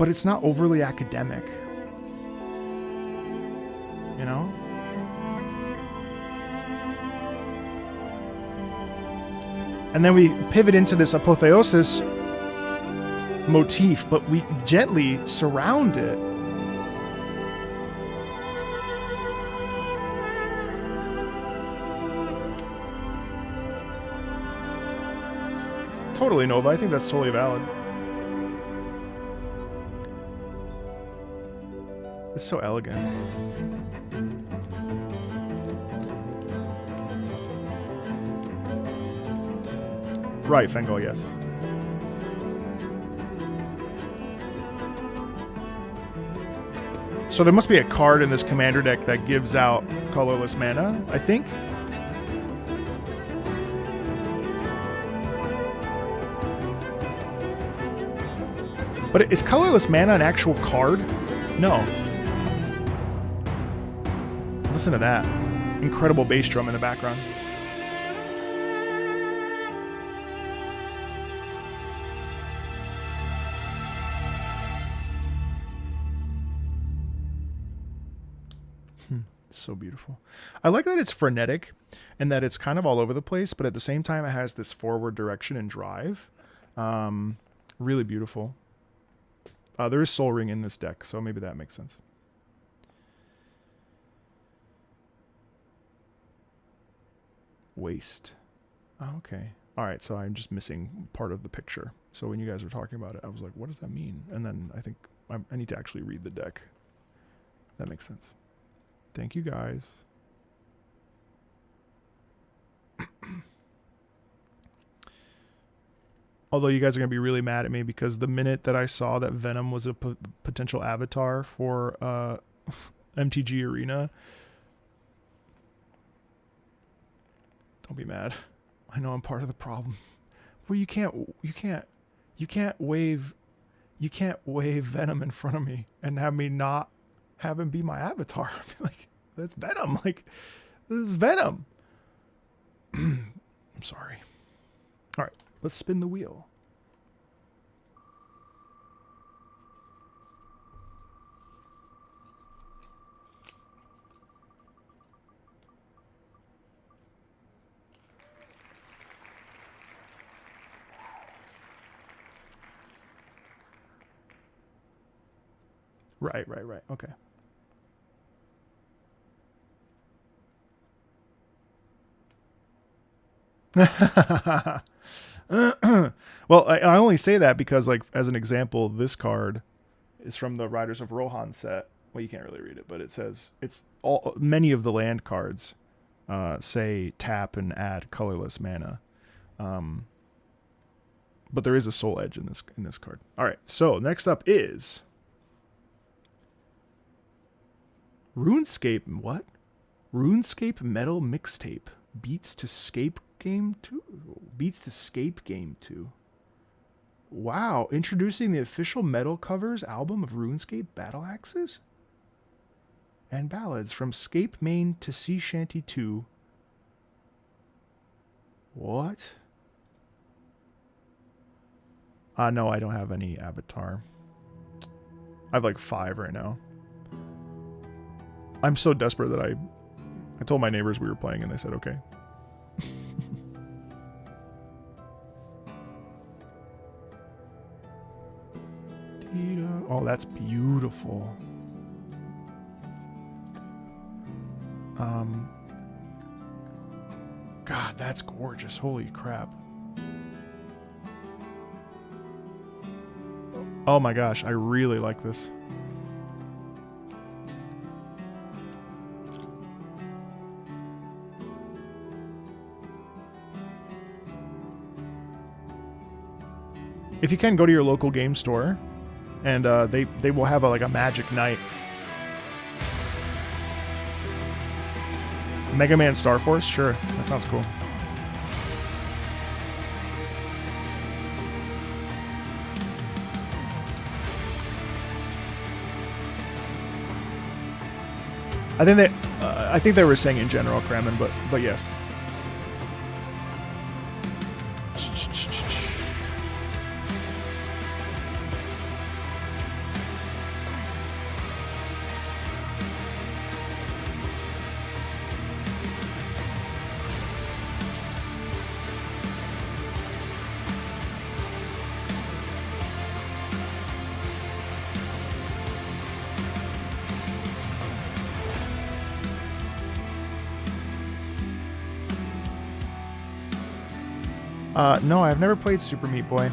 it's not overly academic. You know? And then we pivot into this apotheosis motif, but we gently surround it. Totally, Nova. I think that's totally valid. It's so elegant. Right, Fengel, yes. So there must be a card in this commander deck that gives out colorless mana, I think. But is colorless mana an actual card? No. Listen to that. Incredible bass drum in the background. so beautiful. I like that it's frenetic and that it's kind of all over the place, but at the same time, it has this forward direction and drive. Really beautiful. There is Soul Ring in this deck, so maybe that makes sense. Waste. Oh, okay. All right, so I'm just missing part of the picture. So when you guys were talking about it, I was like, what does that mean? And then I think I need to actually read the deck. That makes sense. Thank you, guys. Although you guys are going to be really mad at me because the minute that I saw that Venom was a potential avatar for MTG Arena, don't be mad. I know I'm part of the problem. Well, you can't wave Venom in front of me and have me not have him be my avatar. Like, that's Venom. Like, this is Venom. I'm sorry. All right, let's spin the wheel. Right. Okay. Well, I only say that because, like, as an example, this card is from the Riders of Rohan set. Well, you can't really read it, but it says many of the land cards say tap and add colorless mana. But there is a soul edge in this card. All right, so next up is RuneScape. What? RuneScape Metal Mixtape beats to Scape Game 2. Beats to Scape Game 2. Wow, introducing the official metal covers album of RuneScape Battle Axes and ballads from Scape Main to Sea Shanty 2. What? No, I don't have any avatar. I have like 5 right now. I'm so desperate that I told my neighbors we were playing and they said okay. Oh, that's beautiful. God, that's gorgeous. Holy crap. Oh my gosh, I really like this. If you can, go to your local game store, and they will have like a magic night. Mega Man Star Force? Sure, that sounds cool. I think they were saying in general, Kramen, but yes. No, I've never played Super Meat Boy.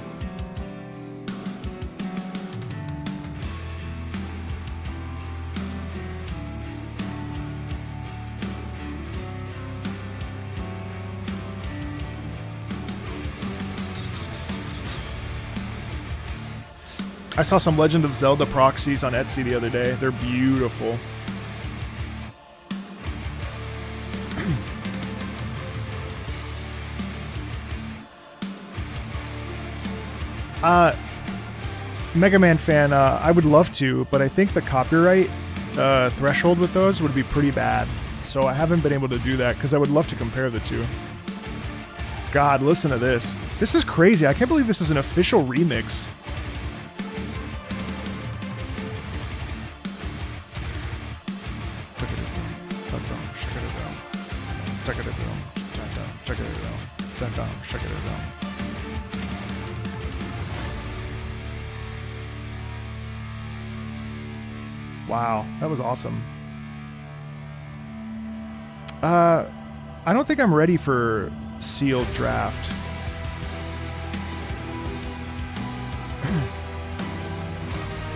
I saw some Legend of Zelda proxies on Etsy the other day. They're beautiful. Mega Man fan, I would love to, but I think the copyright threshold with those would be pretty bad. So I haven't been able to do that because I would love to compare the two. God, listen to this. This is crazy. I can't believe this is an official remix. Look at it. Check it out. Check it out. Check it out. Check it out. Wow, that was awesome. I don't think I'm ready for sealed draft.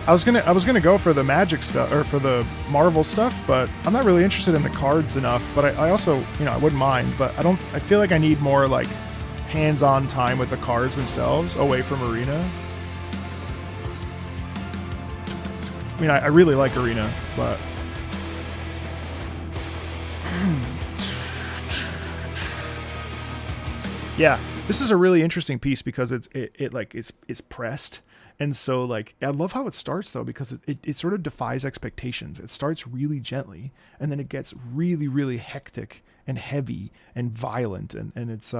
I was gonna go for the Magic stuff or for the Marvel stuff, but I'm not really interested in the cards enough. But I also, you know, I wouldn't mind, but I feel like I need more like hands-on time with the cards themselves away from Arena. I mean, I really like Arena, but yeah, this is a really interesting piece because it's pressed. And so, like, I love how it starts, though, because it sort of defies expectations. It starts really gently, and then it gets really, really hectic and heavy and violent, and it's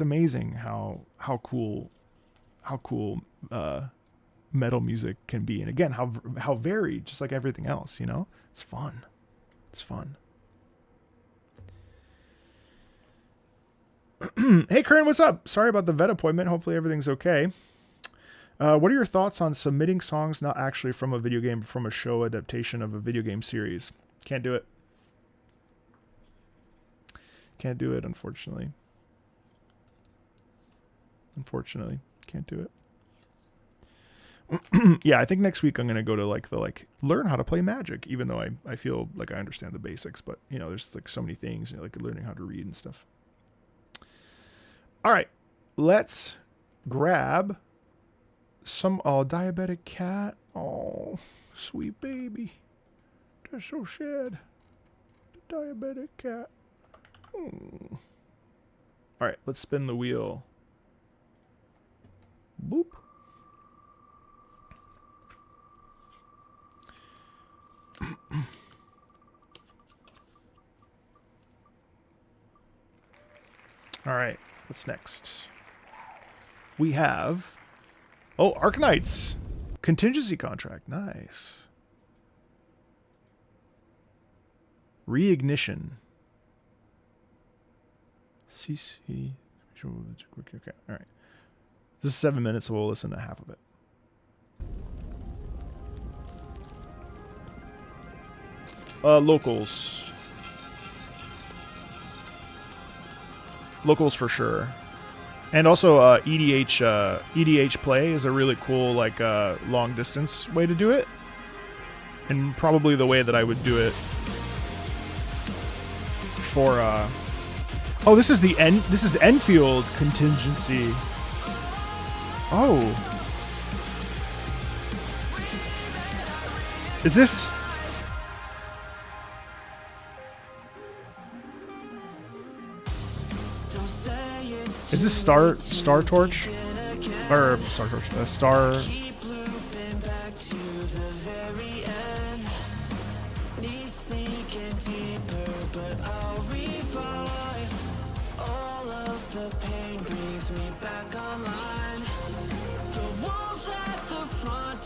amazing how cool metal music can be, and again, how varied, just like everything else. You know, it's fun. It's fun. Hey, Kern, what's up? Sorry about the vet appointment. Hopefully everything's okay. What are your thoughts on submitting songs not actually from a video game, but from a show adaptation of a video game series? Can't do it. Can't do it, unfortunately. Unfortunately, can't do it. Yeah, I think next week I'm going to go to learn how to play Magic, even though I feel like I understand the basics, but you know, there's like so many things, you know, like learning how to read and stuff. All right, let's grab some diabetic cat. Oh, sweet baby. That's so sad. The diabetic cat. Oh. All right, let's spin the wheel. Boop. All right, what's next? We have Arknights. Contingency contract. Nice. Reignition. CC. Okay, all right. This is 7 minutes, so we'll listen to half of it. Locals. Locals for sure. And also EDH play is a really cool long distance way to do it. And probably the way that I would do it for oh, this is Enfield contingency. Oh. Is this Star Torch? Or Star Torch, Star...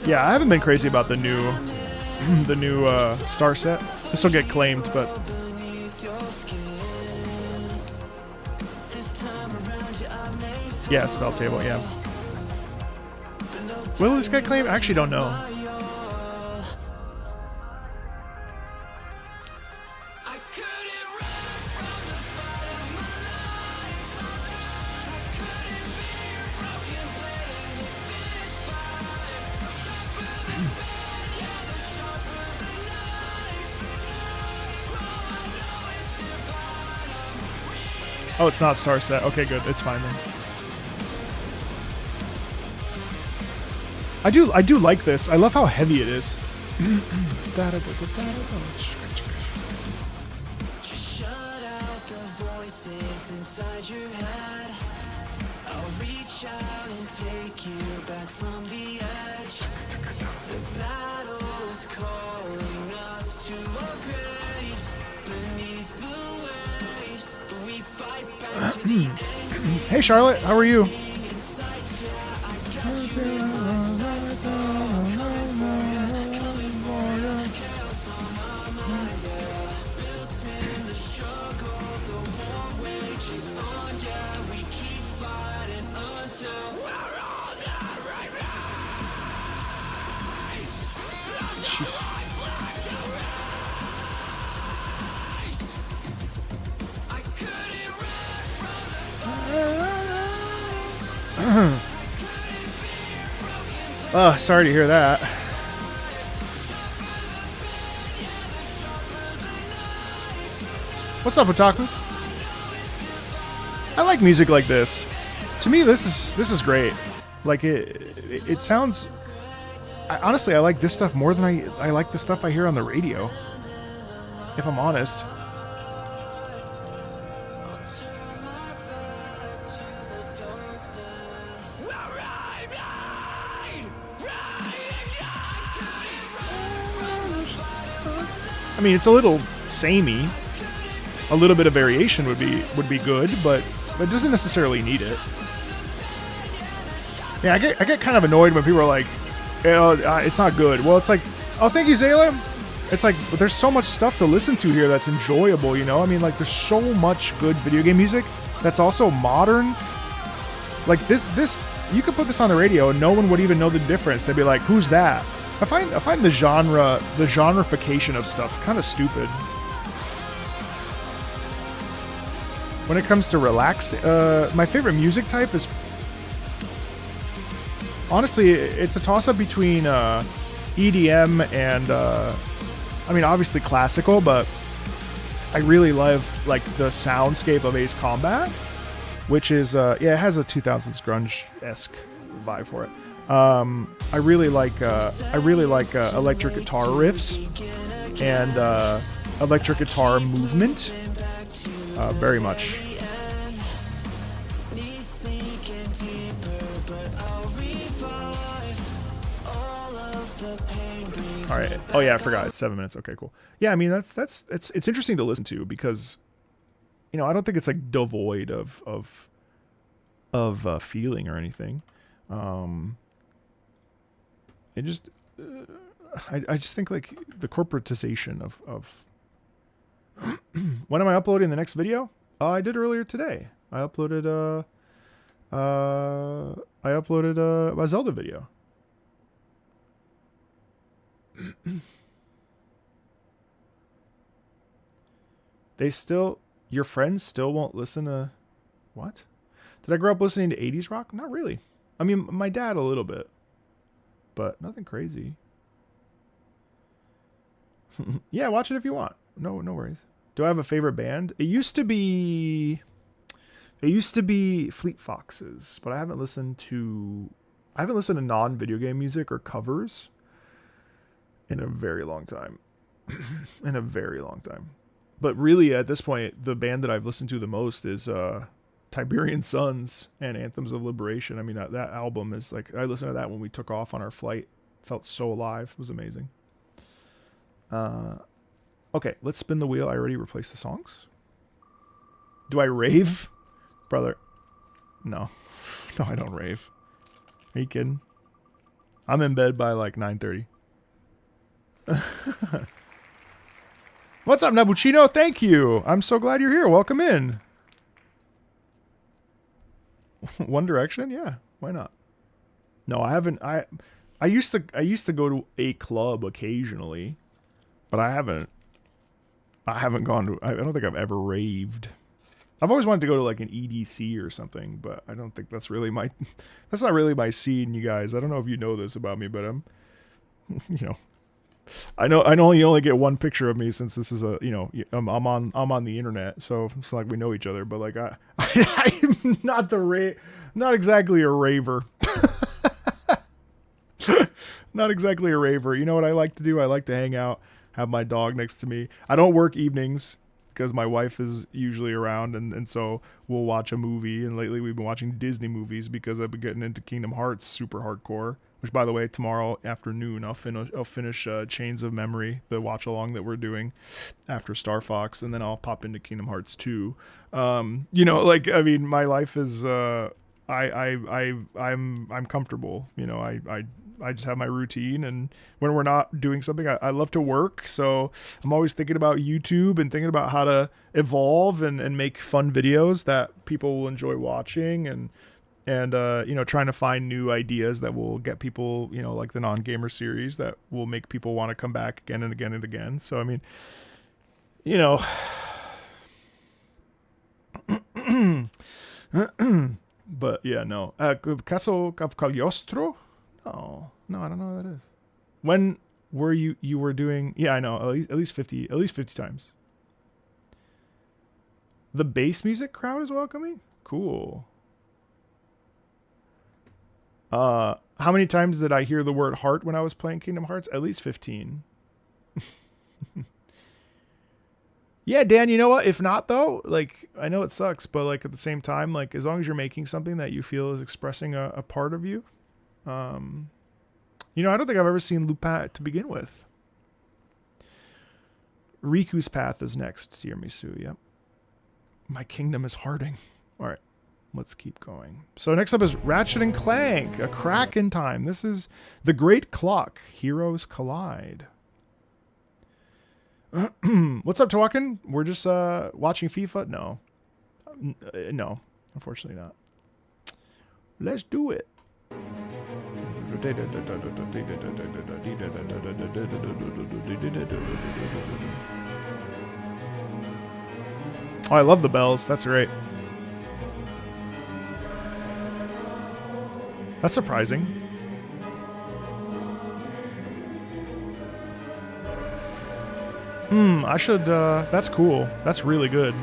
Yeah, I haven't been crazy about the new Star set. This will get claimed, but... Yeah, spell table, yeah. Will this get claimed? I actually don't know. Oh, it's not Star set. Okay, good. It's fine then. I do like this. I love how heavy it is. Just shut out the voices inside your head. I'll reach out and take you back from the edge. The battle's calling us to our graves. Beneath the waves, we fight back to the end. Hey Charlotte, how are you? Oh, sorry to hear that. What's up, Otaku? I like music like this. To me, this is great. Like it sounds. Honestly, I like this stuff more than I like the stuff I hear on the radio. If I'm honest. I mean, it's a little samey. A little bit of variation would be good, but it doesn't necessarily need it. Yeah, I get kind of annoyed when people are like, it's not good. Well, it's like, oh, thank you, Zayla. It's like, there's so much stuff to listen to here that's enjoyable, you know? I mean, like, there's so much good video game music that's also modern. Like, this, you could put this on the radio and no one would even know the difference. They'd be like, who's that? I find the genreification of stuff kind of stupid. When it comes to relaxing, my favorite music type is, honestly, it's a toss-up between EDM and, I mean, obviously classical, but I really love, like, the soundscape of Ace Combat, which is, yeah, it has a 2000s grunge-esque vibe for it. I really like electric guitar riffs and electric guitar movement. Very much. All right. Oh yeah, I forgot. It's 7 minutes. Okay, cool. Yeah, I mean it's interesting to listen to because, you know, I don't think it's like devoid of feeling or anything. It just, I just think like the corporatization of when am I uploading the next video? I did earlier today. I uploaded a Zelda video. Your friends still won't listen to what? Did I grow up listening to 80s rock? Not really. I mean, my dad a little bit, but nothing crazy. Yeah, watch it if you want. No worries. Do I have a favorite band? It used to be Fleet Foxes, but I haven't listened to non-video game music or covers in a very long time. In a very long time. But really at this point, the band that I've listened to the most is Tiberian Suns and Anthems of Liberation. I mean, that album is like, I listened to that when we took off on our flight. Felt so alive. It was amazing. Okay, let's spin the wheel. I already replaced the songs. Do I rave? Brother. No. No, I don't rave. Are you kidding? I'm in bed by like 9:30. What's up, Nabuchino? Thank you. I'm so glad you're here. Welcome in. One Direction? Yeah, why not? No, I haven't. I used to go to a club occasionally, but I haven't gone to. I don't think I've ever raved. I've always wanted to go to like an EDC or something, but I don't think that's really my. That's not really my scene, you guys. I don't know if you know this about me, but I'm, you know, I know you only get one picture of me since this is a, you know, I'm on the internet, so it's like we know each other. But like I'm not exactly a raver. Not exactly a raver. You know what I like to do? I like to hang out, have my dog next to me. I don't work evenings because my wife is usually around, and so we'll watch a movie. And lately we've been watching Disney movies because I've been getting into Kingdom Hearts super hardcore. Which, by the way, tomorrow afternoon I'll finish Chains of Memory, the watch along that we're doing after Star Fox, and then I'll pop into Kingdom Hearts 2. You know, like, I mean, my life is I'm comfortable. You know, I just have my routine, and when we're not doing something, I love to work. So I'm always thinking about YouTube and thinking about how to evolve and make fun videos that people will enjoy watching, and you know, trying to find new ideas that will get people, you know, like the non-gamer series that will make people want to come back again and again and again. So, I mean, you know, But yeah, no. Castle of Cagliostro? No, I don't know what that is. When were you were doing? Yeah, I know. At least 50 times. The bass music crowd is welcoming. Cool. How many times did I hear the word heart when I was playing Kingdom Hearts? At least 15. Yeah, Dan, you know what? If not, though, like, I know it sucks, but, like, at the same time, like, as long as you're making something that you feel is expressing a part of you, you know, I don't think I've ever seen Lupin to begin with. Riku's Path is next, Tiramisu, yep. My kingdom is hearting. All right, let's keep going. So next up is Ratchet and Clank, A Crack in Time. This is The Great Clock, Heroes Collide. What's up, Tawakin? We're just watching FIFA? No. No, unfortunately not. Let's do it. Oh, I love the bells. That's great. That's surprising. I should, that's cool. That's really good.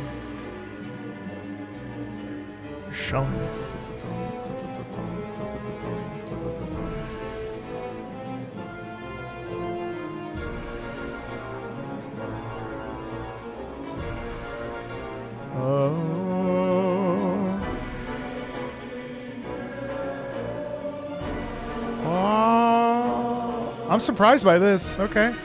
I'm surprised by this. Okay.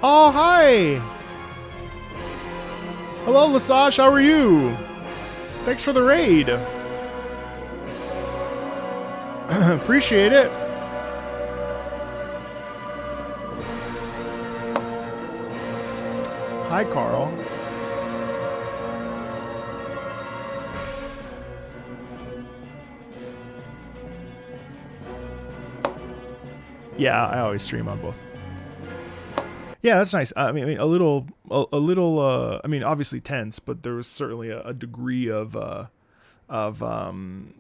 Oh, hi! Hello, Lesage, how are you? Thanks for the raid. Appreciate it. Hi, Carl. Yeah, I always stream on both. Yeah, that's nice. I mean, a little. I mean, obviously tense, but there was certainly a degree of. Again,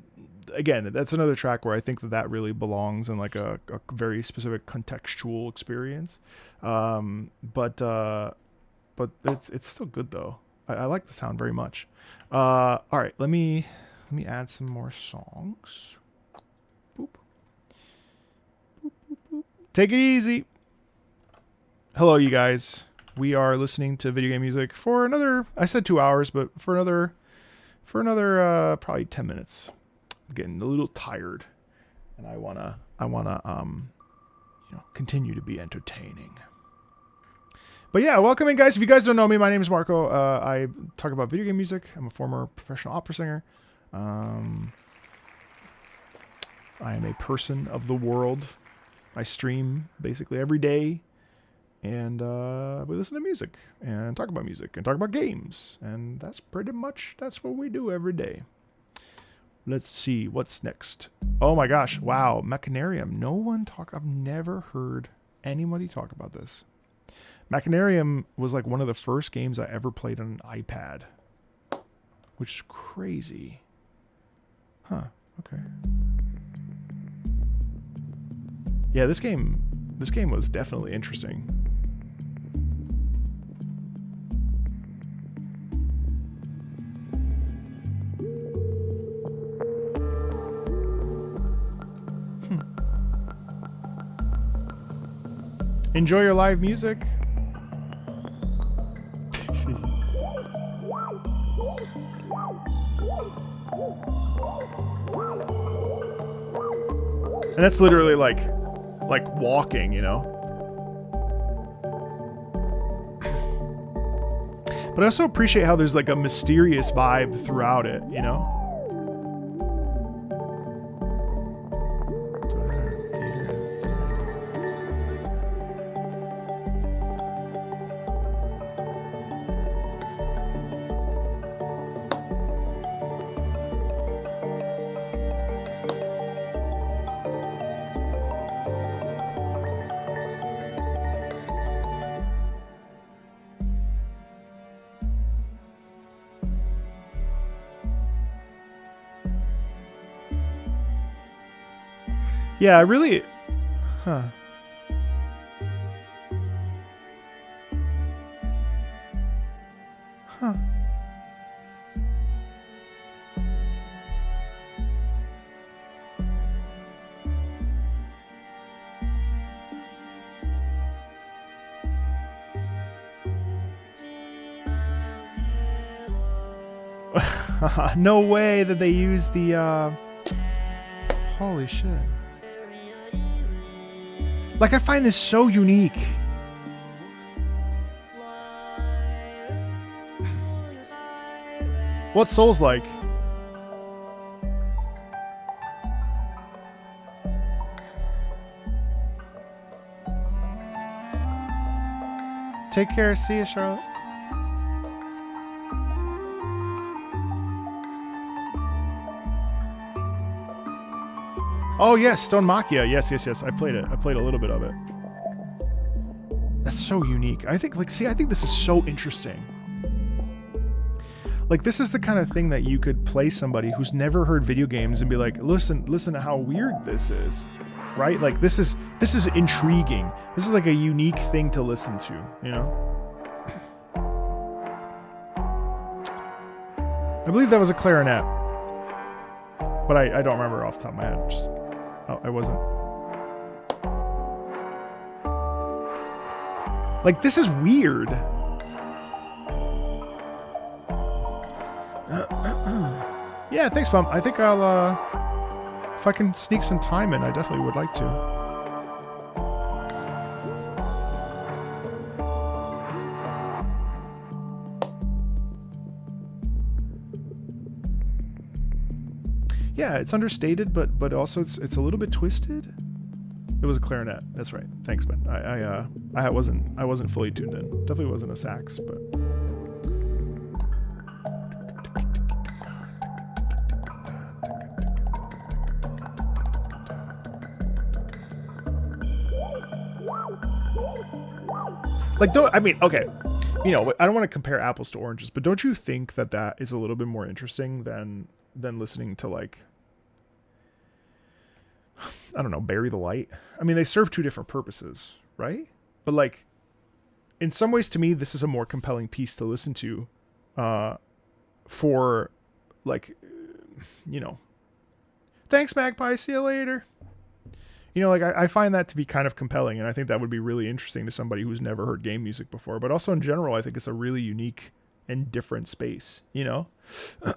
that's another track where I think that really belongs in like a very specific contextual experience. But it's still good though. I like the sound very much. All right, let me add some more songs. Boop. Boop, boop, boop. Take it easy. Hello, you guys. We are listening to video game music for another, I said 2 hours, but for another probably 10 minutes. I'm getting a little tired, and I wanna continue to be entertaining. But yeah, welcome in, guys. If you guys don't know me, my name is Marco. I talk about video game music. I'm a former professional opera singer. I am a person of the world. I stream basically every day. And we listen to music and talk about music and talk about games. And that's what we do every day. Let's see what's next. Oh my gosh. Wow. Machinarium. I've never heard anybody talk about this. Machinarium was like one of the first games I ever played on an iPad, which is crazy. Huh. Okay. Yeah, this game was definitely interesting. Enjoy your live music. And that's literally like walking, you know? But I also appreciate how there's like a mysterious vibe throughout it, you know? Yeah, I really... Huh. Huh. No way that they use the, holy shit. Like, I find this so unique. What's Souls like? Take care. See you, Charlotte. Oh yes, Stone Machia. Yes, yes, yes. I played it. I played a little bit of it. That's so unique. I think, like, see, I think this is so interesting. Like, this is the kind of thing that you could play somebody who's never heard video games and be like, listen to how weird this is, right? Like, this is intriguing. This is like a unique thing to listen to, you know? I believe that was a clarinet, but I don't remember off the top of my head. Just, oh, I wasn't. Like, this is weird. Yeah, thanks, Bum. I think I'll, if I can sneak some time in, I definitely would like to. Yeah, it's understated, but also it's a little bit twisted. It was a clarinet. That's right. Thanks, Ben. I wasn't fully tuned in. Definitely wasn't a sax, but. Like, okay, you know, I don't want to compare apples to oranges, but don't you think that that is a little bit more interesting than listening to, like, I don't know, Bury the Light? I mean, they serve two different purposes, right? But, like, in some ways, to me, this is a more compelling piece to listen to, for, like, you know, thanks, Magpie, see you later. You know, like, I find that to be kind of compelling, and I think that would be really interesting to somebody who's never heard game music before. But also, in general, I think it's a really unique and different space, you know? All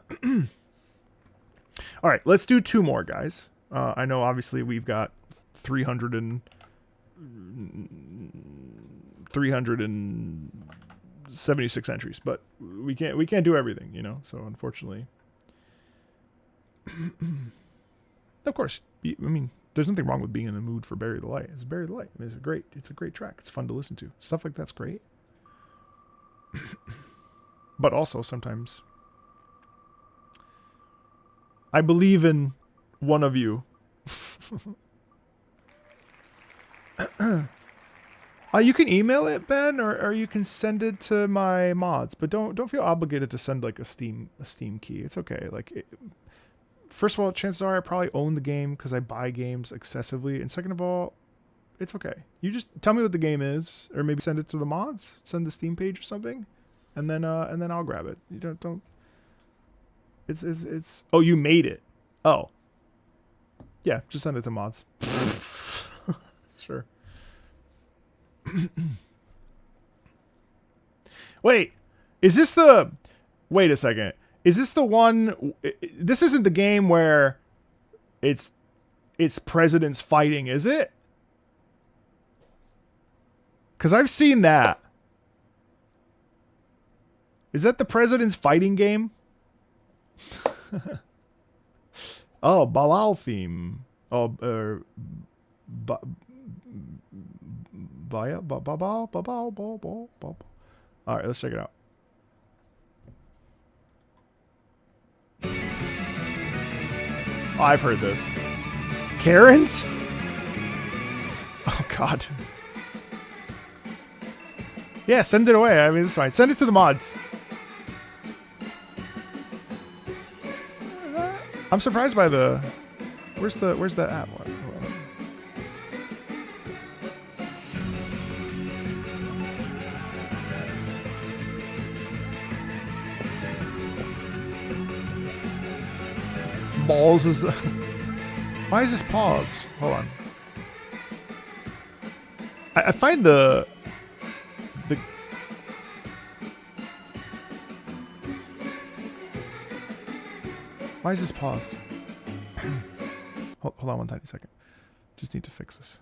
right, let's do two more, guys. I know, obviously, we've got 376 entries, but we can't do everything, you know? So, unfortunately... Of course, I mean... There's nothing wrong with being in the mood for Bury the Light. It's Bury the Light. I mean, it's a great track. It's fun to listen to. Stuff like that's great. But also sometimes I believe in one of you. You can email it, Ben, or you can send it to my mods, but don't feel obligated to send like a Steam key. It's okay. Like first of all, chances are I probably own the game because I buy games excessively. And second of all, it's okay. You just tell me what the game is, or maybe send it to the mods, send the Steam page or something, and then I'll grab it. You don't. It's. Oh, you made it. Oh. Yeah, just send it to mods. Sure. Wait, is this the? Wait a second. Is this the one? This isn't the game where it's presidents fighting, is it? Because I've seen that. Is that the president's fighting game? Oh, Balal theme. Oh, all right, let's check it out. Oh, I've heard this. Karen's? Oh, God. Yeah, send it away. I mean, it's fine. Send it to the mods. I'm surprised by the... Where's the app? balls is... Why is this paused? Hold on. I find the... Why is this paused? Hold on one tiny second. Just need to fix this.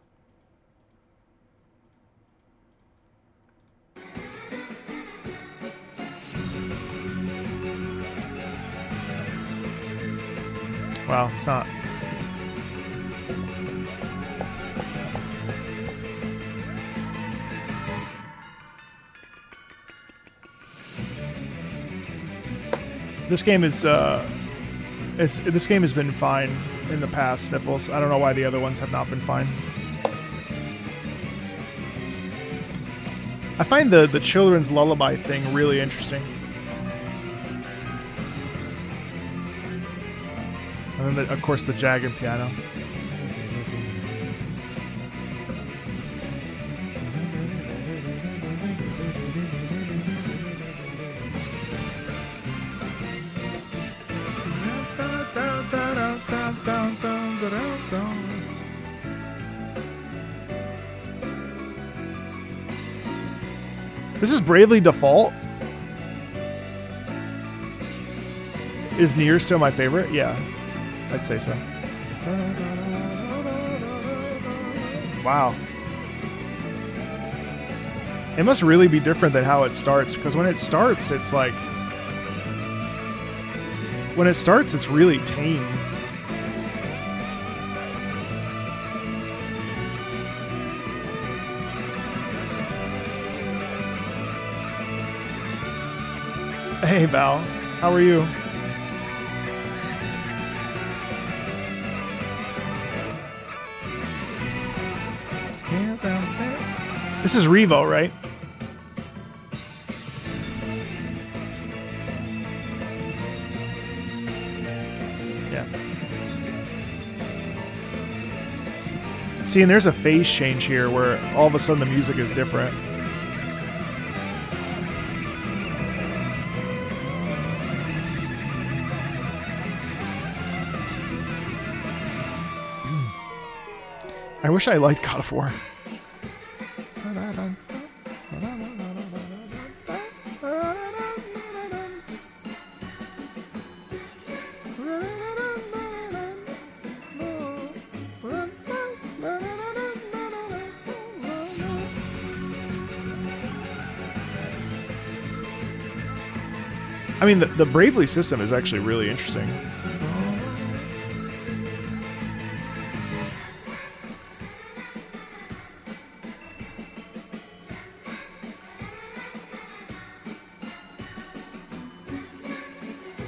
Wow, it's not. This game is this game has been fine in the past, Sniffles. I don't know why the other ones have not been fine. I find the children's lullaby thing really interesting. And then, of course, the jagged piano. This is Bravely Default. Is Nier still my favorite? Yeah, I'd say so. Wow. It must really be different than how it starts, because when it starts, it's like... When it starts, it's really tame. Hey Val, how are you? This is Revo, right? Yeah. See, and there's a phase change here where all of a sudden the music is different. I wish I liked God of War. I mean, the Bravely system is actually really interesting.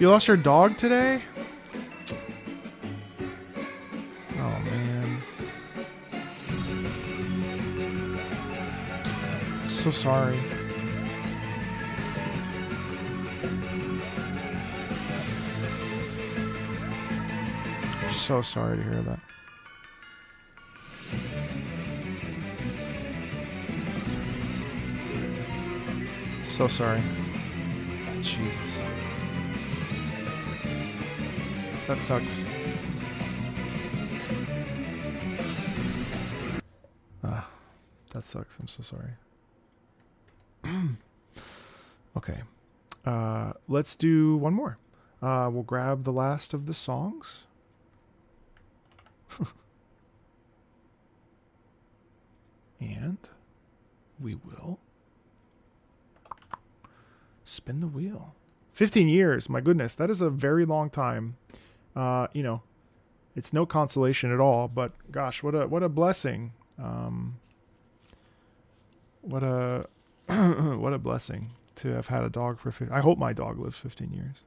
You lost your dog today? Oh, man. So sorry. So sorry to hear that. So sorry. Jesus. That sucks. That sucks. I'm so sorry. Okay. Let's do one more. We'll grab the last of the songs. And we will spin the wheel. 15 years. My goodness. That is a very long time. You know, it's no consolation at all, but gosh, what a blessing. What a what a blessing to have had a dog for 15. I hope my dog lives 15 years,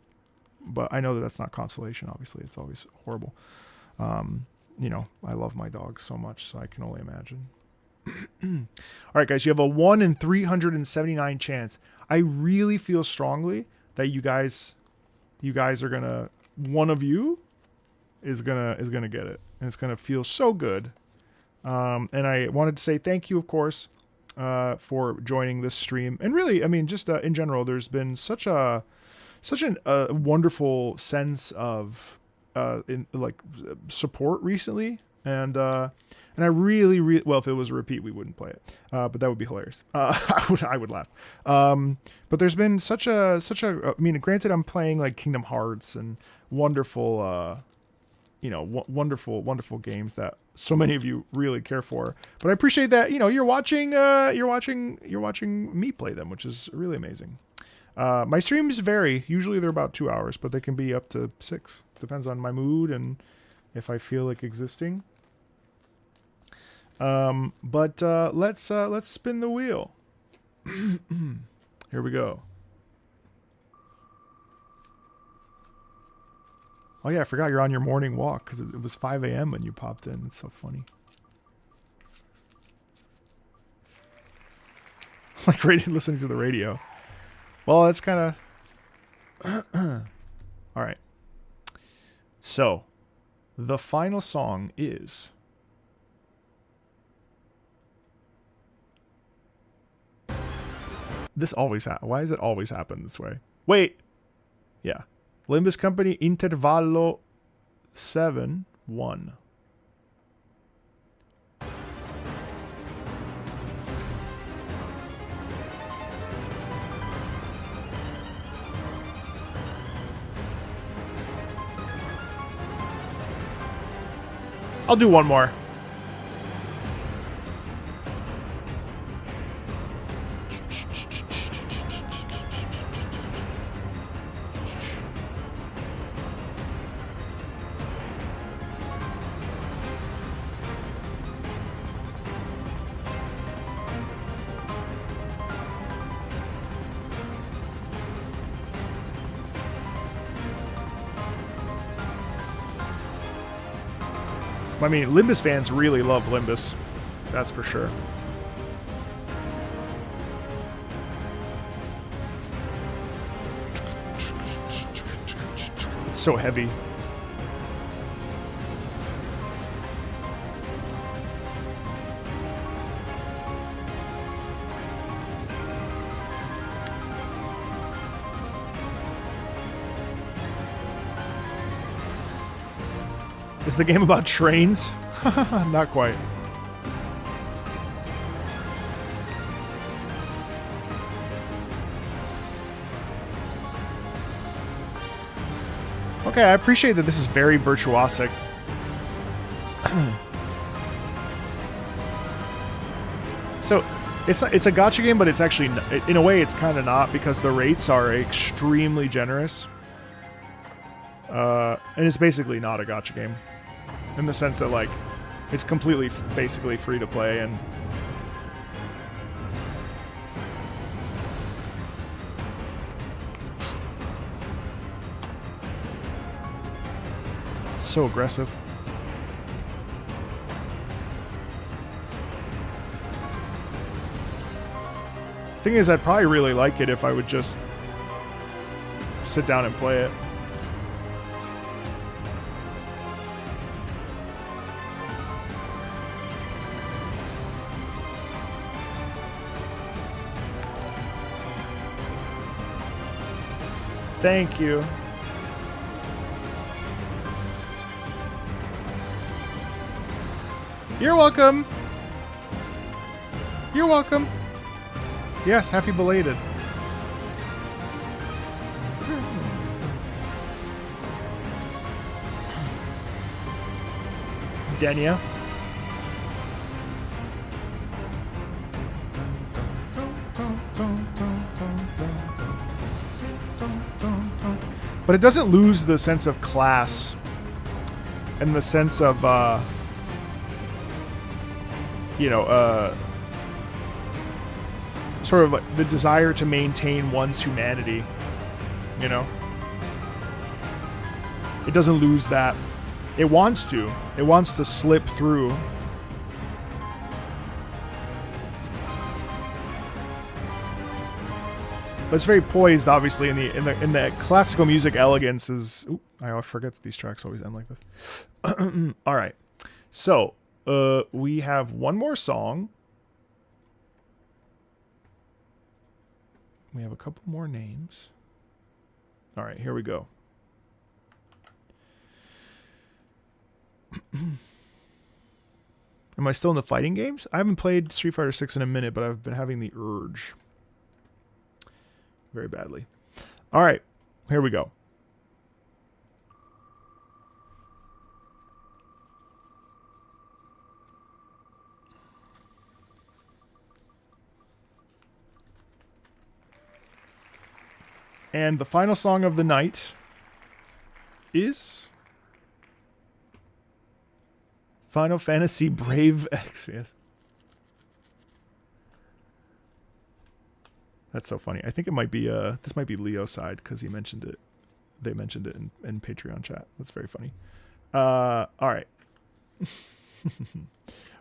but I know that that's not consolation. Obviously, it's always horrible. You know, I love my dog so much, so I can only imagine. All right, guys, you have a 1 in 379 chance. I really feel strongly that you guys are gonna, one of you is gonna get it, and it's gonna feel so good. And I wanted to say thank you, of course, for joining this stream. And really, I mean, just in general, there's been such a wonderful sense of in like support recently, and I really well, if it was a repeat, we wouldn't play it, but that would be hilarious. I would laugh. But there's been such a I mean, granted, I'm playing like Kingdom Hearts and wonderful wonderful games that so many of you really care for, but I appreciate that you're watching me play them, which is really amazing. My streams vary. Usually they're about 2 hours, but they can be up to 6. Depends on my mood and if I feel like existing. But let's spin the wheel. Here we go. Oh yeah, I forgot you're on your morning walk because it was 5 a.m. when you popped in. It's so funny. Like listening to the radio. Well, that's kind of... All right. So, the final song is... This always happens. Why does it always happen this way? Wait. Yeah. Limbus Company Intervallo 7-1. I'll do one more. I mean, Limbus fans really love Limbus. That's for sure. It's so heavy. Is the game about trains? Not quite. Okay, I appreciate that this is very virtuosic. So, it's a gacha game, but it's actually, in a way, it's kind of not, because the rates are extremely generous. And it's basically not a gacha game. In the sense that, like, it's completely, basically free to play, and... It's so aggressive. Thing is, I'd probably really like it if I would just sit down and play it. Thank you. You're welcome. You're welcome. Yes, happy belated. Denya. But it doesn't lose the sense of class and the sense of, sort of like the desire to maintain one's humanity, you know? It doesn't lose that. It wants to. It wants to slip through. But it's very poised, obviously, in the classical music elegance is... Ooh, I forget that these tracks always end like this. All right. So, we have one more song. We have a couple more names. All right, here we go. Am I still in the fighting games? I haven't played Street Fighter 6 in a minute, but I've been having the urge. Very badly. All right, here we go. And the final song of the night is Final Fantasy Brave Exvius. That's so funny. I think it might be this might be Leo's side because he mentioned it. They mentioned it in Patreon chat. That's very funny. All right.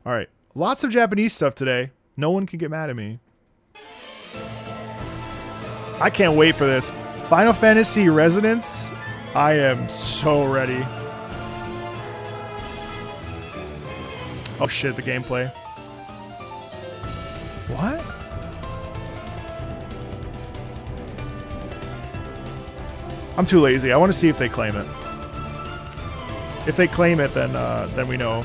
All right. Lots of Japanese stuff today. No one can get mad at me. I can't wait for this. Final Fantasy Resonance. I am so ready. Oh shit, the gameplay. What? I'm too lazy. I want to see if they claim it. If they claim it, then we know.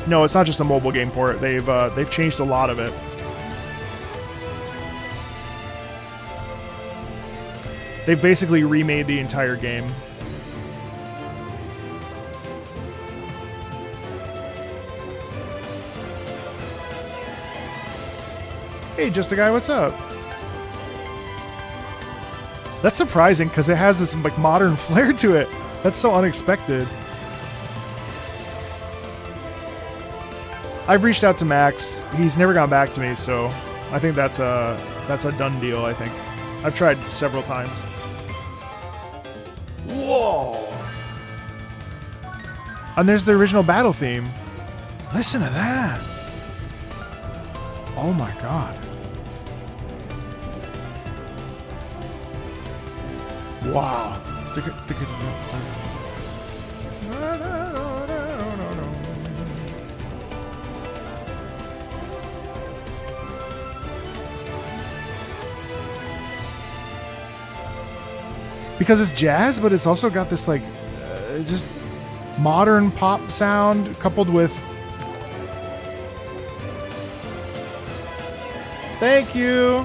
No, it's not just a mobile game port. They've changed a lot of it. They've basically remade the entire game. Hey, just a guy, what's up? That's surprising because it has this like modern flair to it. That's so unexpected. I've reached out to Max. He's never gone back to me, so I think that's a done deal, I think. I've tried several times. Whoa! And there's the original battle theme. Listen to that. Oh my god. Wow. Because it's jazz, but it's also got this like just modern pop sound coupled with. Thank you.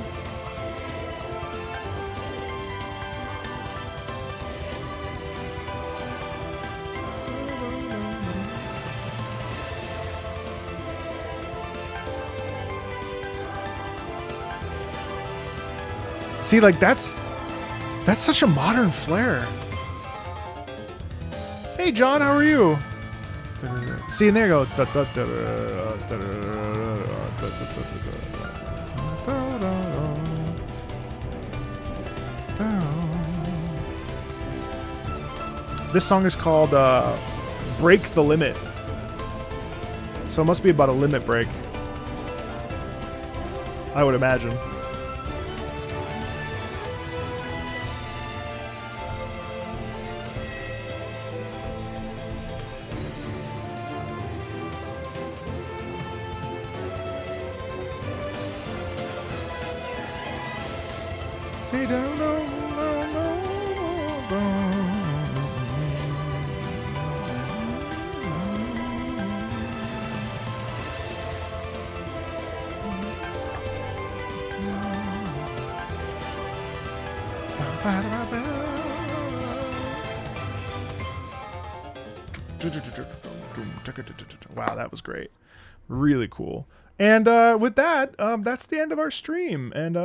See, like that's such a modern flair. Hey, John, how are you? See, and there you go. This song is called Break the Limit. So it must be about a limit break, I would imagine. They don't know. Wow, that was great. Really cool. And with that, that's the end of our stream. And,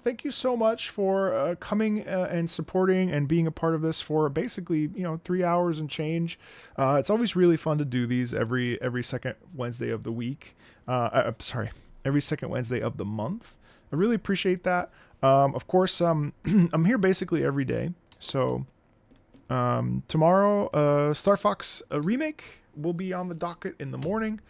thank you so much for coming and supporting and being a part of this for basically, 3 hours and change. It's always really fun to do these every second Wednesday of the week. Every second Wednesday of the month. I really appreciate that. Of course, I'm here basically every day. So tomorrow, Star Fox Remake will be on the docket in the morning.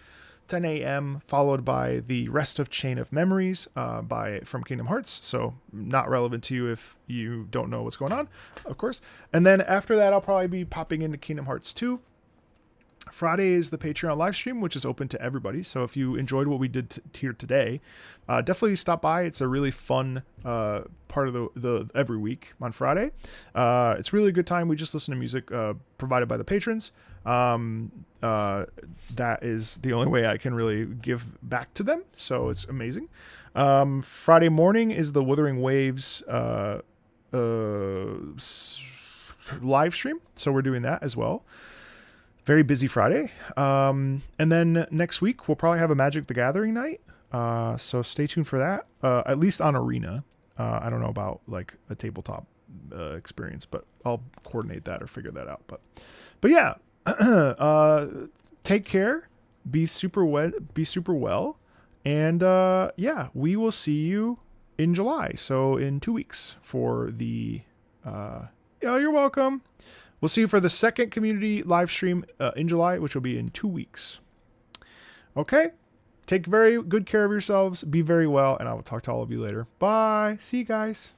10 a.m. followed by the rest of Chain of Memories from Kingdom Hearts. So not relevant to you if you don't know what's going on, of course. And then after that, I'll probably be popping into Kingdom Hearts 2. Friday is the Patreon live stream, which is open to everybody. So if you enjoyed what we did here today, definitely stop by. It's a really fun part of the every week on Friday. It's really a good time. We just listen to music provided by the patrons. That is the only way I can really give back to them. So it's amazing. Friday morning is the Wuthering Waves live stream. So we're doing that as well. Very busy Friday. And then next week, we'll probably have a Magic the Gathering night. So stay tuned for that, at least on Arena. I don't know about like a tabletop experience, but I'll coordinate that or figure that out. But yeah, take care, be super well. And yeah, we will see you in July. So in 2 weeks for the, oh, you're welcome. We'll see you for the second community live stream in July, which will be in 2 weeks. Okay. Take very good care of yourselves. Be very well. And I will talk to all of you later. Bye. See you guys.